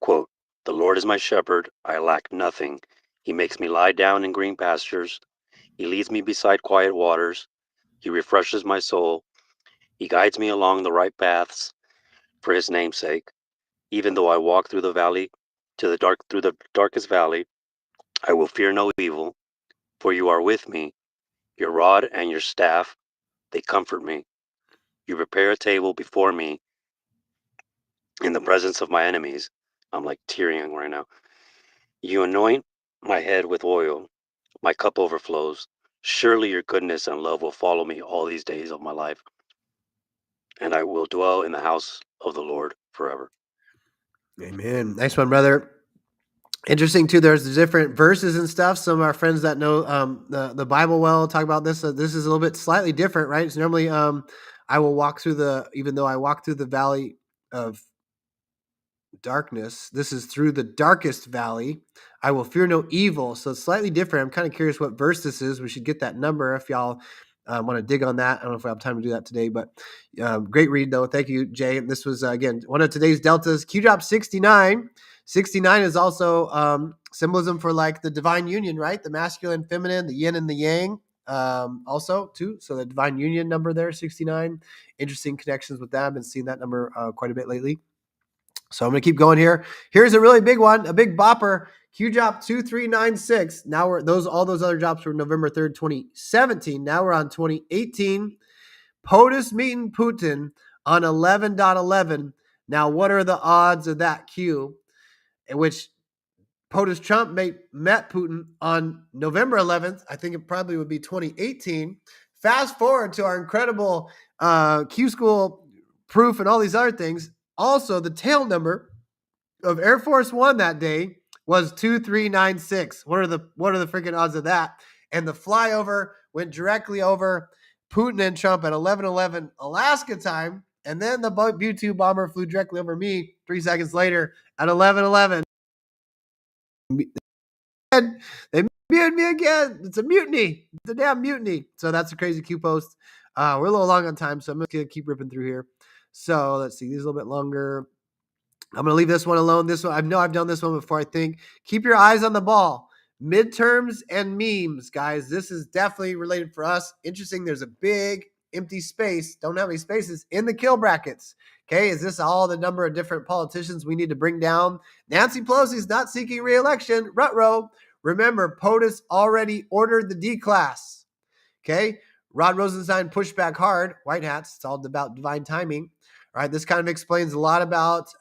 Quote, "The Lord is my shepherd, I lack nothing. He makes me lie down in green pastures. He leads me beside quiet waters. He refreshes my soul. He guides me along the right paths for his name's sake. Even though I walk through the darkest valley, I will fear no evil, for you are with me. Your rod and your staff, they comfort me. You prepare a table before me in the presence of my enemies." I'm like tearing right now. "You anoint my head with oil. My cup overflows. Surely your goodness and love will follow me all these days of my life, and I will dwell in the house of the Lord forever." Amen. Nice one, brother. Interesting too. There's different verses and stuff. Some of our friends that know the Bible well talk about this. This is a little bit slightly different, right? So normally, I will walk through even though I walk through the valley of darkness, this is through the darkest valley. I will fear no evil. So it's slightly different. I'm kind of curious what verse this is. We should get that number if y'all want to dig on that. I don't know if we have time to do that today, but great read though. Thank you, Jay. This was again one of today's deltas. Q drop 69. 69 is also symbolism for like the divine union, right? The masculine, feminine, the yin and the yang. Also too. So the divine union number there, 69. Interesting connections with that. I've been seeing that number quite a bit lately. So I'm going to keep going here. Here's a really big one, a big bopper. Q drop 2396. Now all those other drops were November 3rd, 2017. Now we're on 2018. POTUS meeting Putin on 11.11. Now, what are the odds of that, Q? In which POTUS Trump met Putin on November 11th. I think it probably would be 2018. Fast forward to our incredible Qschqql proof and all these other things. Also, the tail number of Air Force One that day was 2396. What are the freaking odds of that? And the flyover went directly over Putin and Trump at 11:11 Alaska time, and then the B-2 bomber flew directly over me 3 seconds later at 11:11. They muted me again. It's a mutiny. It's a damn mutiny. So that's a crazy Q post. We're a little long on time, so I'm just gonna keep ripping through here. So let's see. These are a little bit longer. I'm going to leave this one alone. This one, I know I've done this one before, I think. Keep your eyes on the ball. Midterms and memes, guys. This is definitely related for us. Interesting. There's a big empty space. Don't have any spaces in the kill brackets. Okay. Is this all the number of different politicians we need to bring down? Nancy Pelosi's not seeking re-election. Rutrow. Remember, POTUS already ordered the D-class. Okay. Rod Rosenstein pushed back hard. White hats. It's all about divine timing. All right, this kind of explains a lot about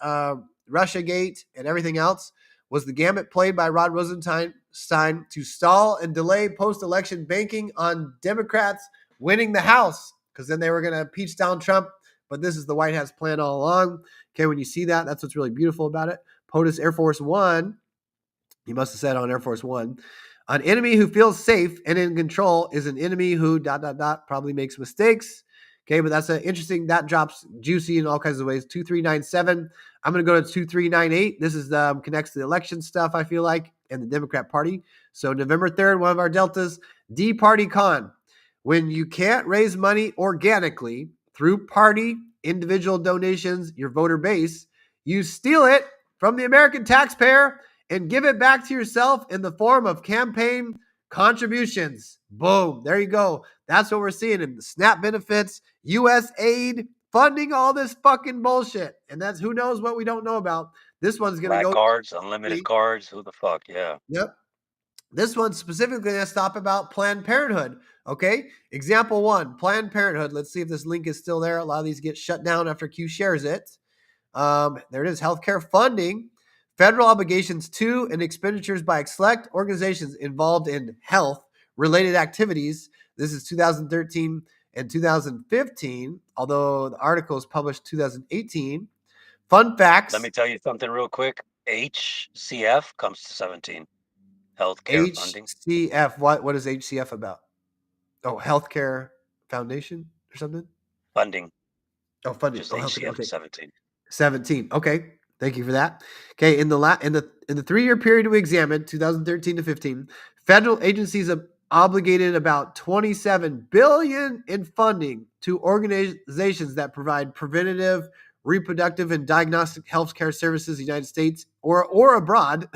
Russiagate and everything else. Was the gambit played by Rod Rosenstein to stall and delay post-election banking on Democrats winning the House? Because then they were going to impeach Donald Trump. But this is the White House plan all along. Okay, when you see that, that's what's really beautiful about it. POTUS Air Force One, he must have said on Air Force One, an enemy who feels safe and in control is an enemy who ... probably makes mistakes. Okay, but that's interesting. That drops juicy in all kinds of ways. 2397. I'm going to go to 2398. This is connects to the election stuff, I feel like, and the Democrat Party. So November 3rd, one of our deltas, D Party Con. When you can't raise money organically through party, individual donations, your voter base, you steal it from the American taxpayer and give it back to yourself in the form of campaign contributions. Boom. There you go. That's what we're seeing in the SNAP benefits, U.S. aid, funding all this fucking bullshit. And that's who knows what we don't know about. This one's going to go. Cards, unlimited cards. Who the fuck? Yeah. Yep. This one's specifically going to stop about Planned Parenthood. Okay. Example 1, Planned Parenthood. Let's see if this link is still there. A lot of these get shut down after Q shares it. There it is. Healthcare funding. Federal obligations to and expenditures by select organizations involved in health-related activities. This is 2013 and 2015, although the article is published 2018. Fun facts. Let me tell you something real quick. HCF comes to 17. Healthcare funding. HCF. What is HCF about? Oh, Healthcare Foundation or something? Funding. Oh, funding. Just HCF okay. 17. 17. Okay. Thank you for that. Okay, in the 3-year period we examined, 2013 to 15, federal agencies have obligated about $27 billion in funding to organizations that provide preventative, reproductive, and diagnostic healthcare services in the United States or abroad.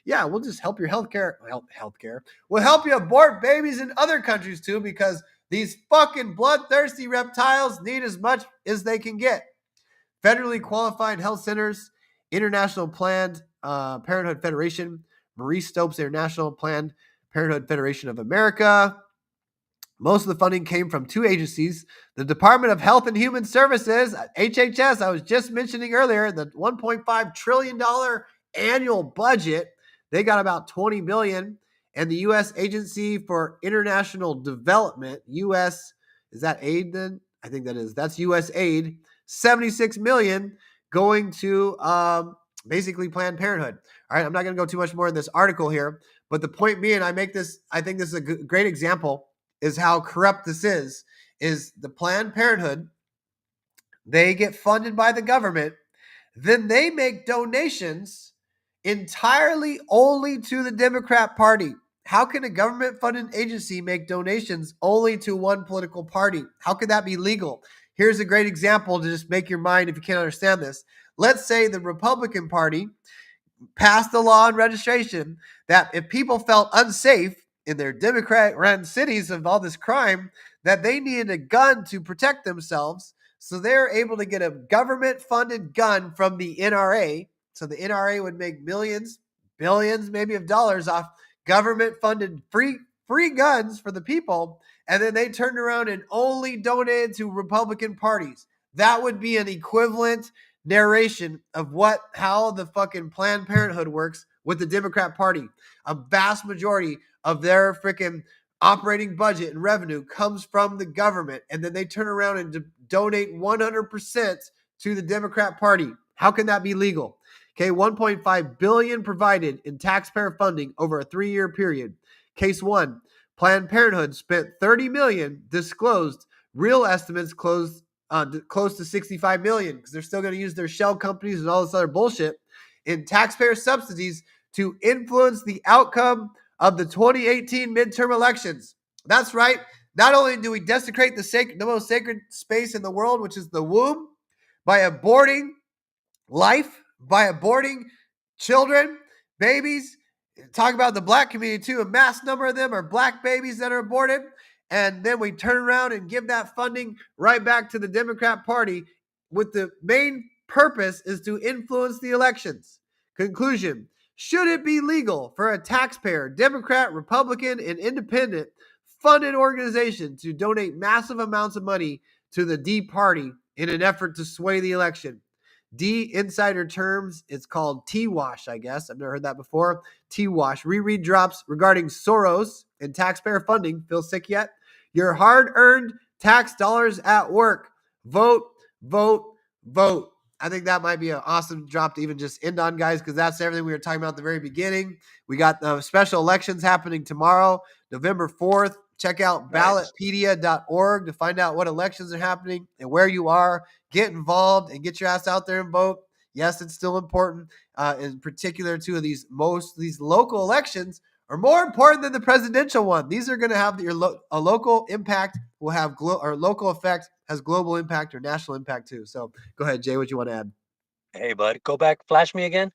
Yeah, we'll just help your healthcare. We'll help you abort babies in other countries too, because these fucking bloodthirsty reptiles need as much as they can get. Federally qualified health centers, International Planned Parenthood Federation, Marie Stopes International Planned Parenthood Federation of America. Most of the funding came from 2 agencies. The Department of Health and Human Services, HHS, I was just mentioning earlier, the $1.5 trillion annual budget, they got about $20 billion. And the U.S. Agency for International Development, U.S., is that aid then? I think that is. That's U.S. aid, $76 million. Going to basically Planned Parenthood. All right, I'm not going to go too much more in this article here, but the point being, I think this is a great example, is how corrupt this is the Planned Parenthood. They get funded by the government, then they make donations entirely only to the Democrat Party. How can a government-funded agency make donations only to one political party? How could that be legal? Here's a great example to just make your mind if you can't understand this. Let's say the Republican Party passed a law on registration that if people felt unsafe in their Democrat-run cities of all this crime, that they needed a gun to protect themselves. So they're able to get a government-funded gun from the NRA. So the NRA would make millions, billions maybe of dollars off government-funded free guns for the people, and then they turned around and only donated to Republican parties. That would be an equivalent narration of how the fucking Planned Parenthood works with the Democrat Party. A vast majority of their freaking operating budget and revenue comes from the government, and then they turn around and donate 100% to the Democrat Party. How can that be legal? Okay, $1.5 billion provided in taxpayer funding over a 3-year period. Case 1, Planned Parenthood spent $30 million, disclosed real estimates close to $65 million, because they're still going to use their shell companies and all this other bullshit in taxpayer subsidies to influence the outcome of the 2018 midterm elections. That's right. Not only do we desecrate the most sacred space in the world, which is the womb, by aborting life, by aborting children, babies. Talk about the black community too. A mass number of them are black babies that are aborted. And then we turn around and give that funding right back to the Democrat Party with the main purpose is to influence the elections. Conclusion: should it be legal for a taxpayer, Democrat, Republican, and independent funded organization to donate massive amounts of money to the D Party in an effort to sway the election? D insider terms, it's called T-wash, I guess. I've never heard that before. T-wash. Reread drops regarding Soros and taxpayer funding. Feel sick yet? Your hard-earned tax dollars at work. Vote, vote, vote. I think that might be an awesome drop to even just end on, guys, because that's everything we were talking about at the very beginning. We got the special elections happening tomorrow, November 4th. Check out ballotpedia.org to find out what elections are happening and where you are. Get involved and get your ass out there and vote. Yes, it's still important. In particular, two of these local elections are more important than the presidential one. These are going to have a local impact will have or local effect has global impact or national impact too. So go ahead, Jay. What you want to add? Hey, bud, go back. Flash me again.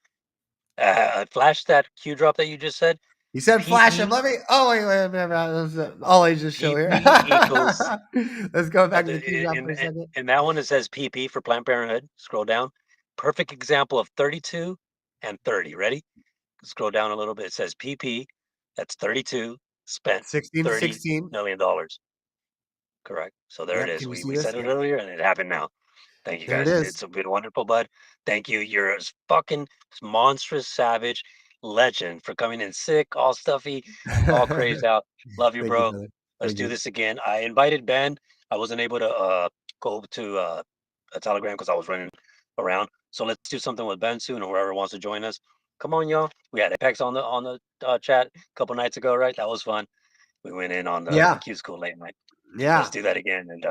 Flash that Q drop that you just said. You said flash him. Let me. Oh wait. All ages show here. equals. Let's go back to the Q drop for a second. In that one, it says PP for Planned Parenthood. Scroll down. Perfect example of 32 and 30. Ready? Scroll down a little bit. It says PP. That's 32 spent 16 million dollars. Correct. So there it is. We said it earlier, and it happened now. Thank you, guys. It's been wonderful, bud. Thank you. You're a fucking monstrous savage legend for coming in sick, all stuffy, all crazed out. Love you, bro. Let's do this again. I invited Ben. I wasn't able to go to a Telegram because I was running around. So let's do something with Ben soon, or whoever wants to join us. Come on, y'all. We had Apex on the chat a couple nights ago, right? That was fun. We went in on the Qschqql late night. Yeah. Let's do that again and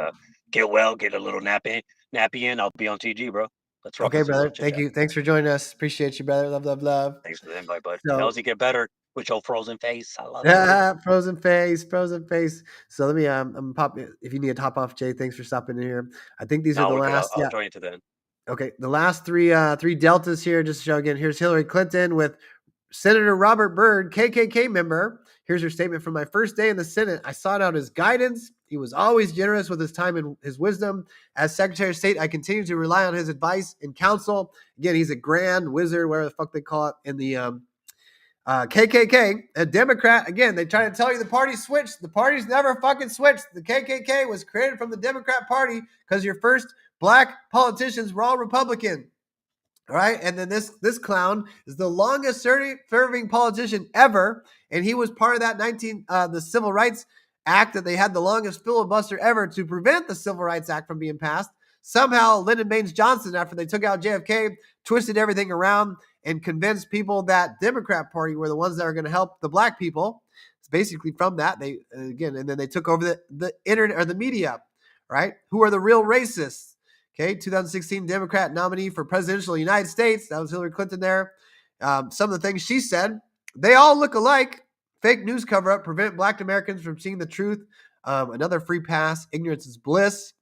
get well, get a little nappy in. I'll be on TG, bro. Let's rock. Okay, brother. Thank you. Thanks for joining us. Appreciate you, brother. Love, love, love. Thanks for the invite, bud. Melzie, get better with your frozen face. I love it. Frozen face. So let me I'm pop. If you need to top off, Jay, thanks for stopping in here. I think these are the last. I'll join you to then. Okay, the last three deltas here. Just to show again. Here's Hillary Clinton with Senator Robert Byrd, KKK member. Here's her statement: from my first day in the Senate, I sought out his guidance. He was always generous with his time and his wisdom. As Secretary of State, I continue to rely on his advice and counsel. Again, he's a grand wizard, whatever the fuck they call it, in the KKK. A Democrat, again, they try to tell you the party switched. The party's never fucking switched. The KKK was created from the Democrat Party because your first black politicians were all Republican. All right, and then this clown is the longest serving politician ever, and he was part of that the Civil Rights Act that they had the longest filibuster ever to prevent the Civil Rights Act from being passed. Somehow, Lyndon Baines Johnson, after they took out JFK, twisted everything around and convinced people that Democrat Party were the ones that were going to help the black people. It's basically from that and then they took over the internet or the media, right? Who are the real racists? Okay, 2016 Democrat nominee for presidential of the United States. That was Hillary Clinton there. Some of the things she said, they all look alike. Fake news cover-up, prevent black Americans from seeing the truth. Another free pass, ignorance is bliss.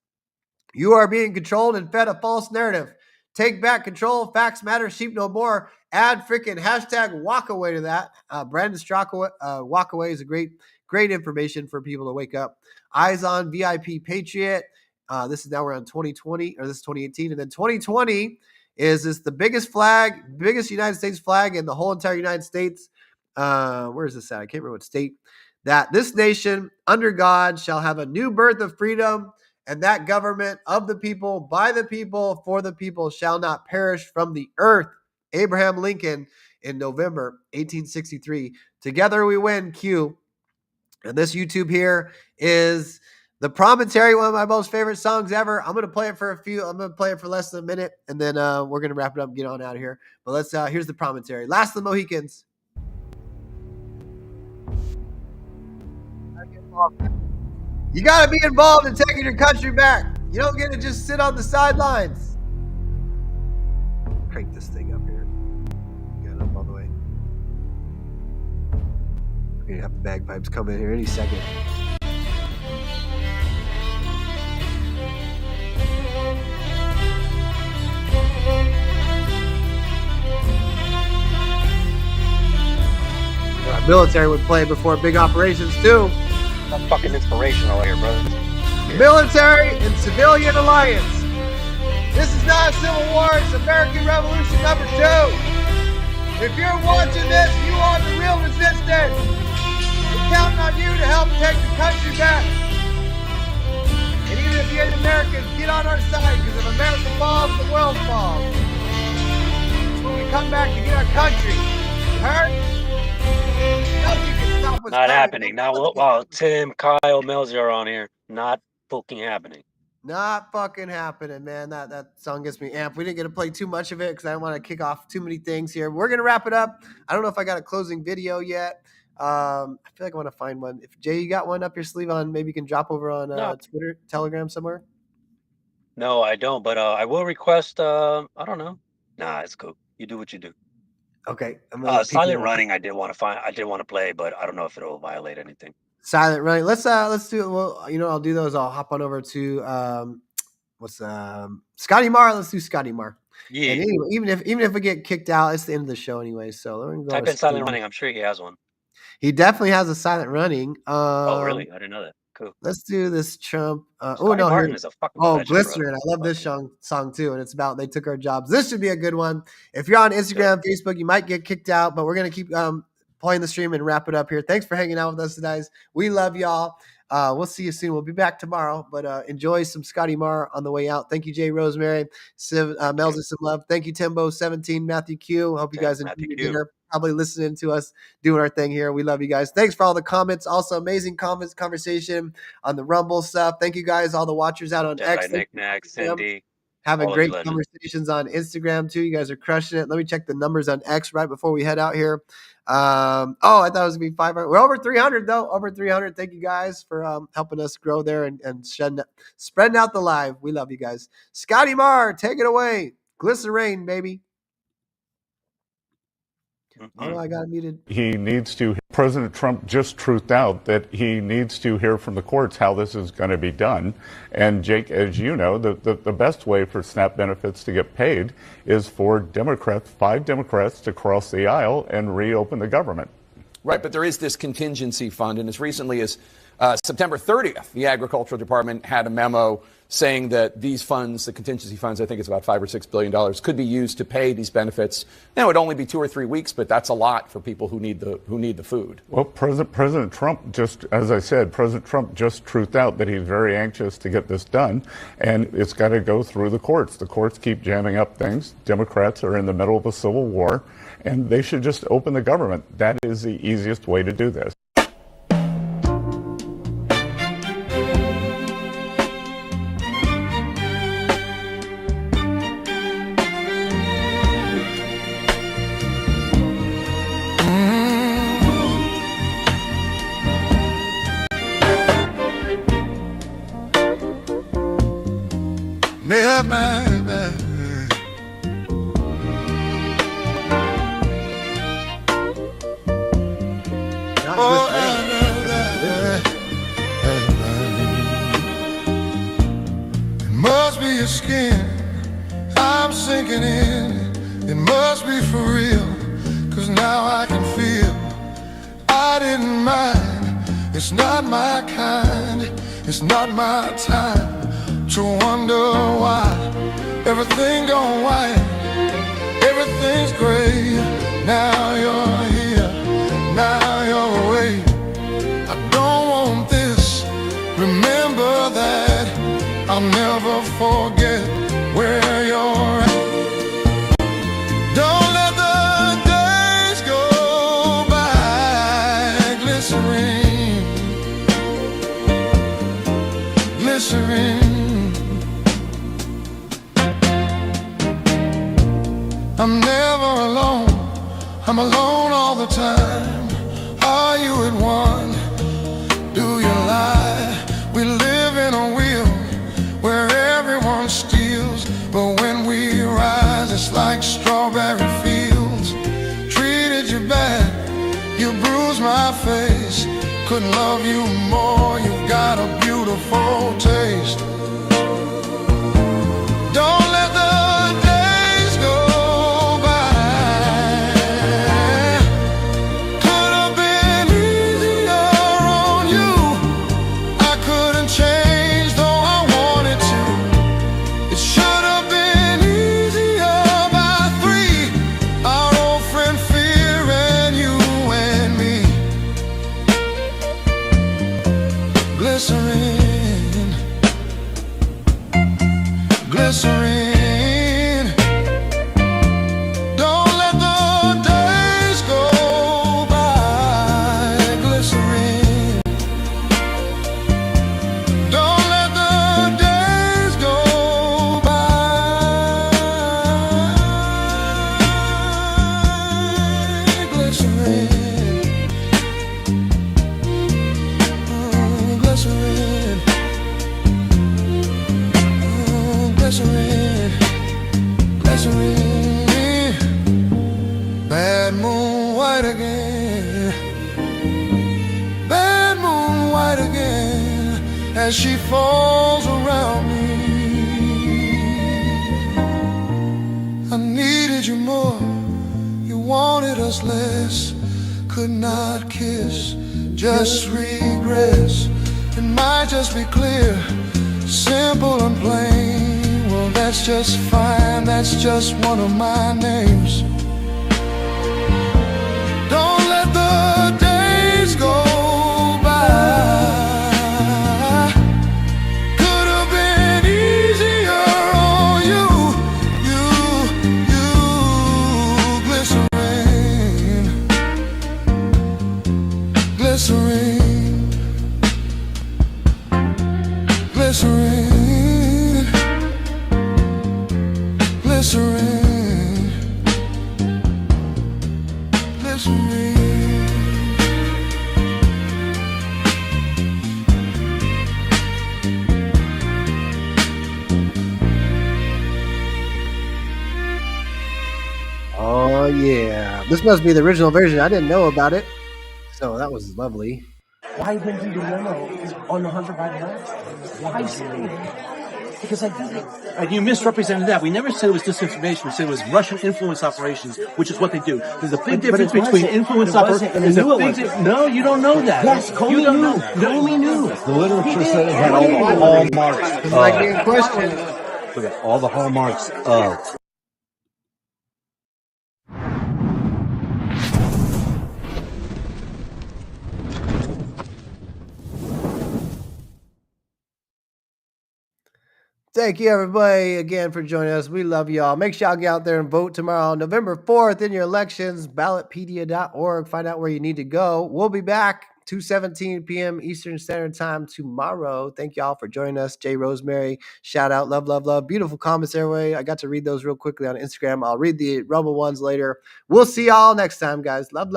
You are being controlled and fed a false narrative. Take back control, facts matter, sheep no more. Add freaking hashtag walk away to that. Brandon Qschqql, walk away is a great information for people to wake up. Eyes on VIP Patriot. This is now we're on 2020, or this is 2018. And then 2020 is the biggest United States flag in the whole entire United States. Where is this at? I can't remember what state. That this nation under God shall have a new birth of freedom, and that government of the people, by the people, for the people shall not perish from the earth. Abraham Lincoln in November 1863. Together we win, Q. And this YouTube here is The Promontory, one of my most favorite songs ever. I'm going to play it for less than a minute, and then we're going to wrap it up and get on out of here. But here's The Promontory. Last of the Mohicans. You got to be involved in taking your country back. You don't get to just sit on the sidelines. Crank this thing up here. Get it up all the way. We're going to have the bagpipes come in here any second. military would play before big operations too. I'm fucking inspirational here, brother. Military and civilian alliance. This is not a civil war, it's American Revolution number 2. If you're watching this, you are the real resistance. We're counting on you to help take the country back. And even if you're Americans, get on our side, because if America falls, the world falls. It's when we come back to get our country. You heard? Nothing can stop us. Not happening. Now, wow, Tim, Kyle, Melzie are on here. Not fucking happening. Not fucking happening, man. That song gets me amped. We didn't get to play too much of it because I don't want to kick off too many things here. We're gonna wrap it up. I don't know if I got a closing video yet. I feel like I want to find one. If Jay, you got one up your sleeve on, maybe you can drop over on Twitter, Telegram somewhere. No, I don't. But I will request. I don't know. Nah, it's cool. You do what you do. Okay. Silent Running. I did want to play, but I don't know if it'll violate anything. Silent Running. Let's do it. Well, you know, I'll do those. I'll hop on over to Scotty Marr. Let's do Scotty Marr. Yeah. And anyway, even if we get kicked out, it's the end of the show anyway. So let me go Type in Silent Running. I'm sure he has one. He definitely has a Silent Running. Oh, really? I didn't know that. Cool. Let's do this Trump. Martin is a fucking legend, Glycerin. bro. I love this song too, and it's about they took our jobs. This should be a good one. If you're on Instagram, Facebook, you might get kicked out, but we're gonna keep playing the stream and wrap it up here. Thanks for hanging out with us, guys. We love y'all. We'll see you soon. We'll be back tomorrow, but enjoy some Scotty Marr on the way out. Thank you, Jay Rosemary. Melzie, some love. Thank you, Timbo17, Matthew Q. Hope you guys enjoyed your dinner. Probably listening to us doing our thing here. We love you guys. Thanks for all the comments. Also, amazing comments, conversation on the Rumble stuff. Thank you guys, all the watchers out on X. Knick-Knack, Cindy. Having great conversations on Instagram too. You guys are crushing it. Let me check the numbers on X right before we head out here. I thought it was gonna be 500. We're over 300 though. Over 300. Thank you guys for helping us grow there and spreading out the live. We love you guys. Scotty Marr, take it away. Glycerin, baby. Oh, I got muted. President Trump just truthed out that he needs to hear from the courts how this is going to be done. And Jake, as you know, the best way for SNAP benefits to get paid is for Democrats, 5 Democrats, to cross the aisle and reopen the government. Right, but there is this contingency fund, and as recently as September 30th, the Agricultural Department had a memo saying that these funds, the contingency funds, I think it's about $5 or $6 billion, could be used to pay these benefits. Now, it would only be 2 or 3 weeks, but that's a lot for people who need the food. Well, President Trump just, as I said, President Trump just truthed out that he's very anxious to get this done, and it's got to go through the courts. The courts keep jamming up things. Democrats are in the middle of a civil war, and they should just open the government. That is the easiest way to do this. Must be your skin, I'm sinking in. It must be for real, cause now I can feel. I didn't mind, it's not my kind, it's not my time to wonder why. Everything gone white, everything's gray. Now you're here, now you're away. I don't want this, remember that. I'll never forget where you're at. Don't let the days go by. Glycerin, glycerin. I'm never alone, I'm alone all the time. Are you at one? Do you lie? We live in a wheel where everyone steals, but when we rise, it's like strawberry fields. Treated you bad, you bruised my face. Couldn't love you more, you've got a beautiful taste. Don't let the days go by. Could have been glycerine, glycerine. Don't let the days go by, glycerine. Don't let the days go by, glycerine, glycerine, glycerine, glycerine. Bad moon white again, bad moon white again, as she falls around me. I needed you more, you wanted us less, could not kiss, just regress. It might just be clear, simple and plain. Well, that's just fine, that's just one of my names. Don't let the days go by. Could have been easier on you, glycerine, glycerine, glycerine, glycerine, glycerine. Oh yeah, this must be the original version. I didn't know about it, so that was lovely. Why didn't you do the memo on the 100 by night? Why say it? Because I did it. And you misrepresented that. We never said it was disinformation. We said it was Russian influence operations, which is what they do. There's a big difference between influence operations. No, you don't know that. Yes, Comey knew. Comey knew. The literature said it had all the hallmarks. It's like being questioned. Look at all the hallmarks of. Thank you, everybody, again for joining us. We love y'all. Make sure y'all get out there and vote tomorrow, November 4th, in your elections. Ballotpedia.org. Find out where you need to go. We'll be back 2:17 p.m. Eastern Standard Time tomorrow. Thank y'all for joining us. Jay Rosemary, shout out. Love, love, love. Beautiful comments, everybody. I got to read those real quickly on Instagram. I'll read the Rumble ones later. We'll see y'all next time, guys. Love, love.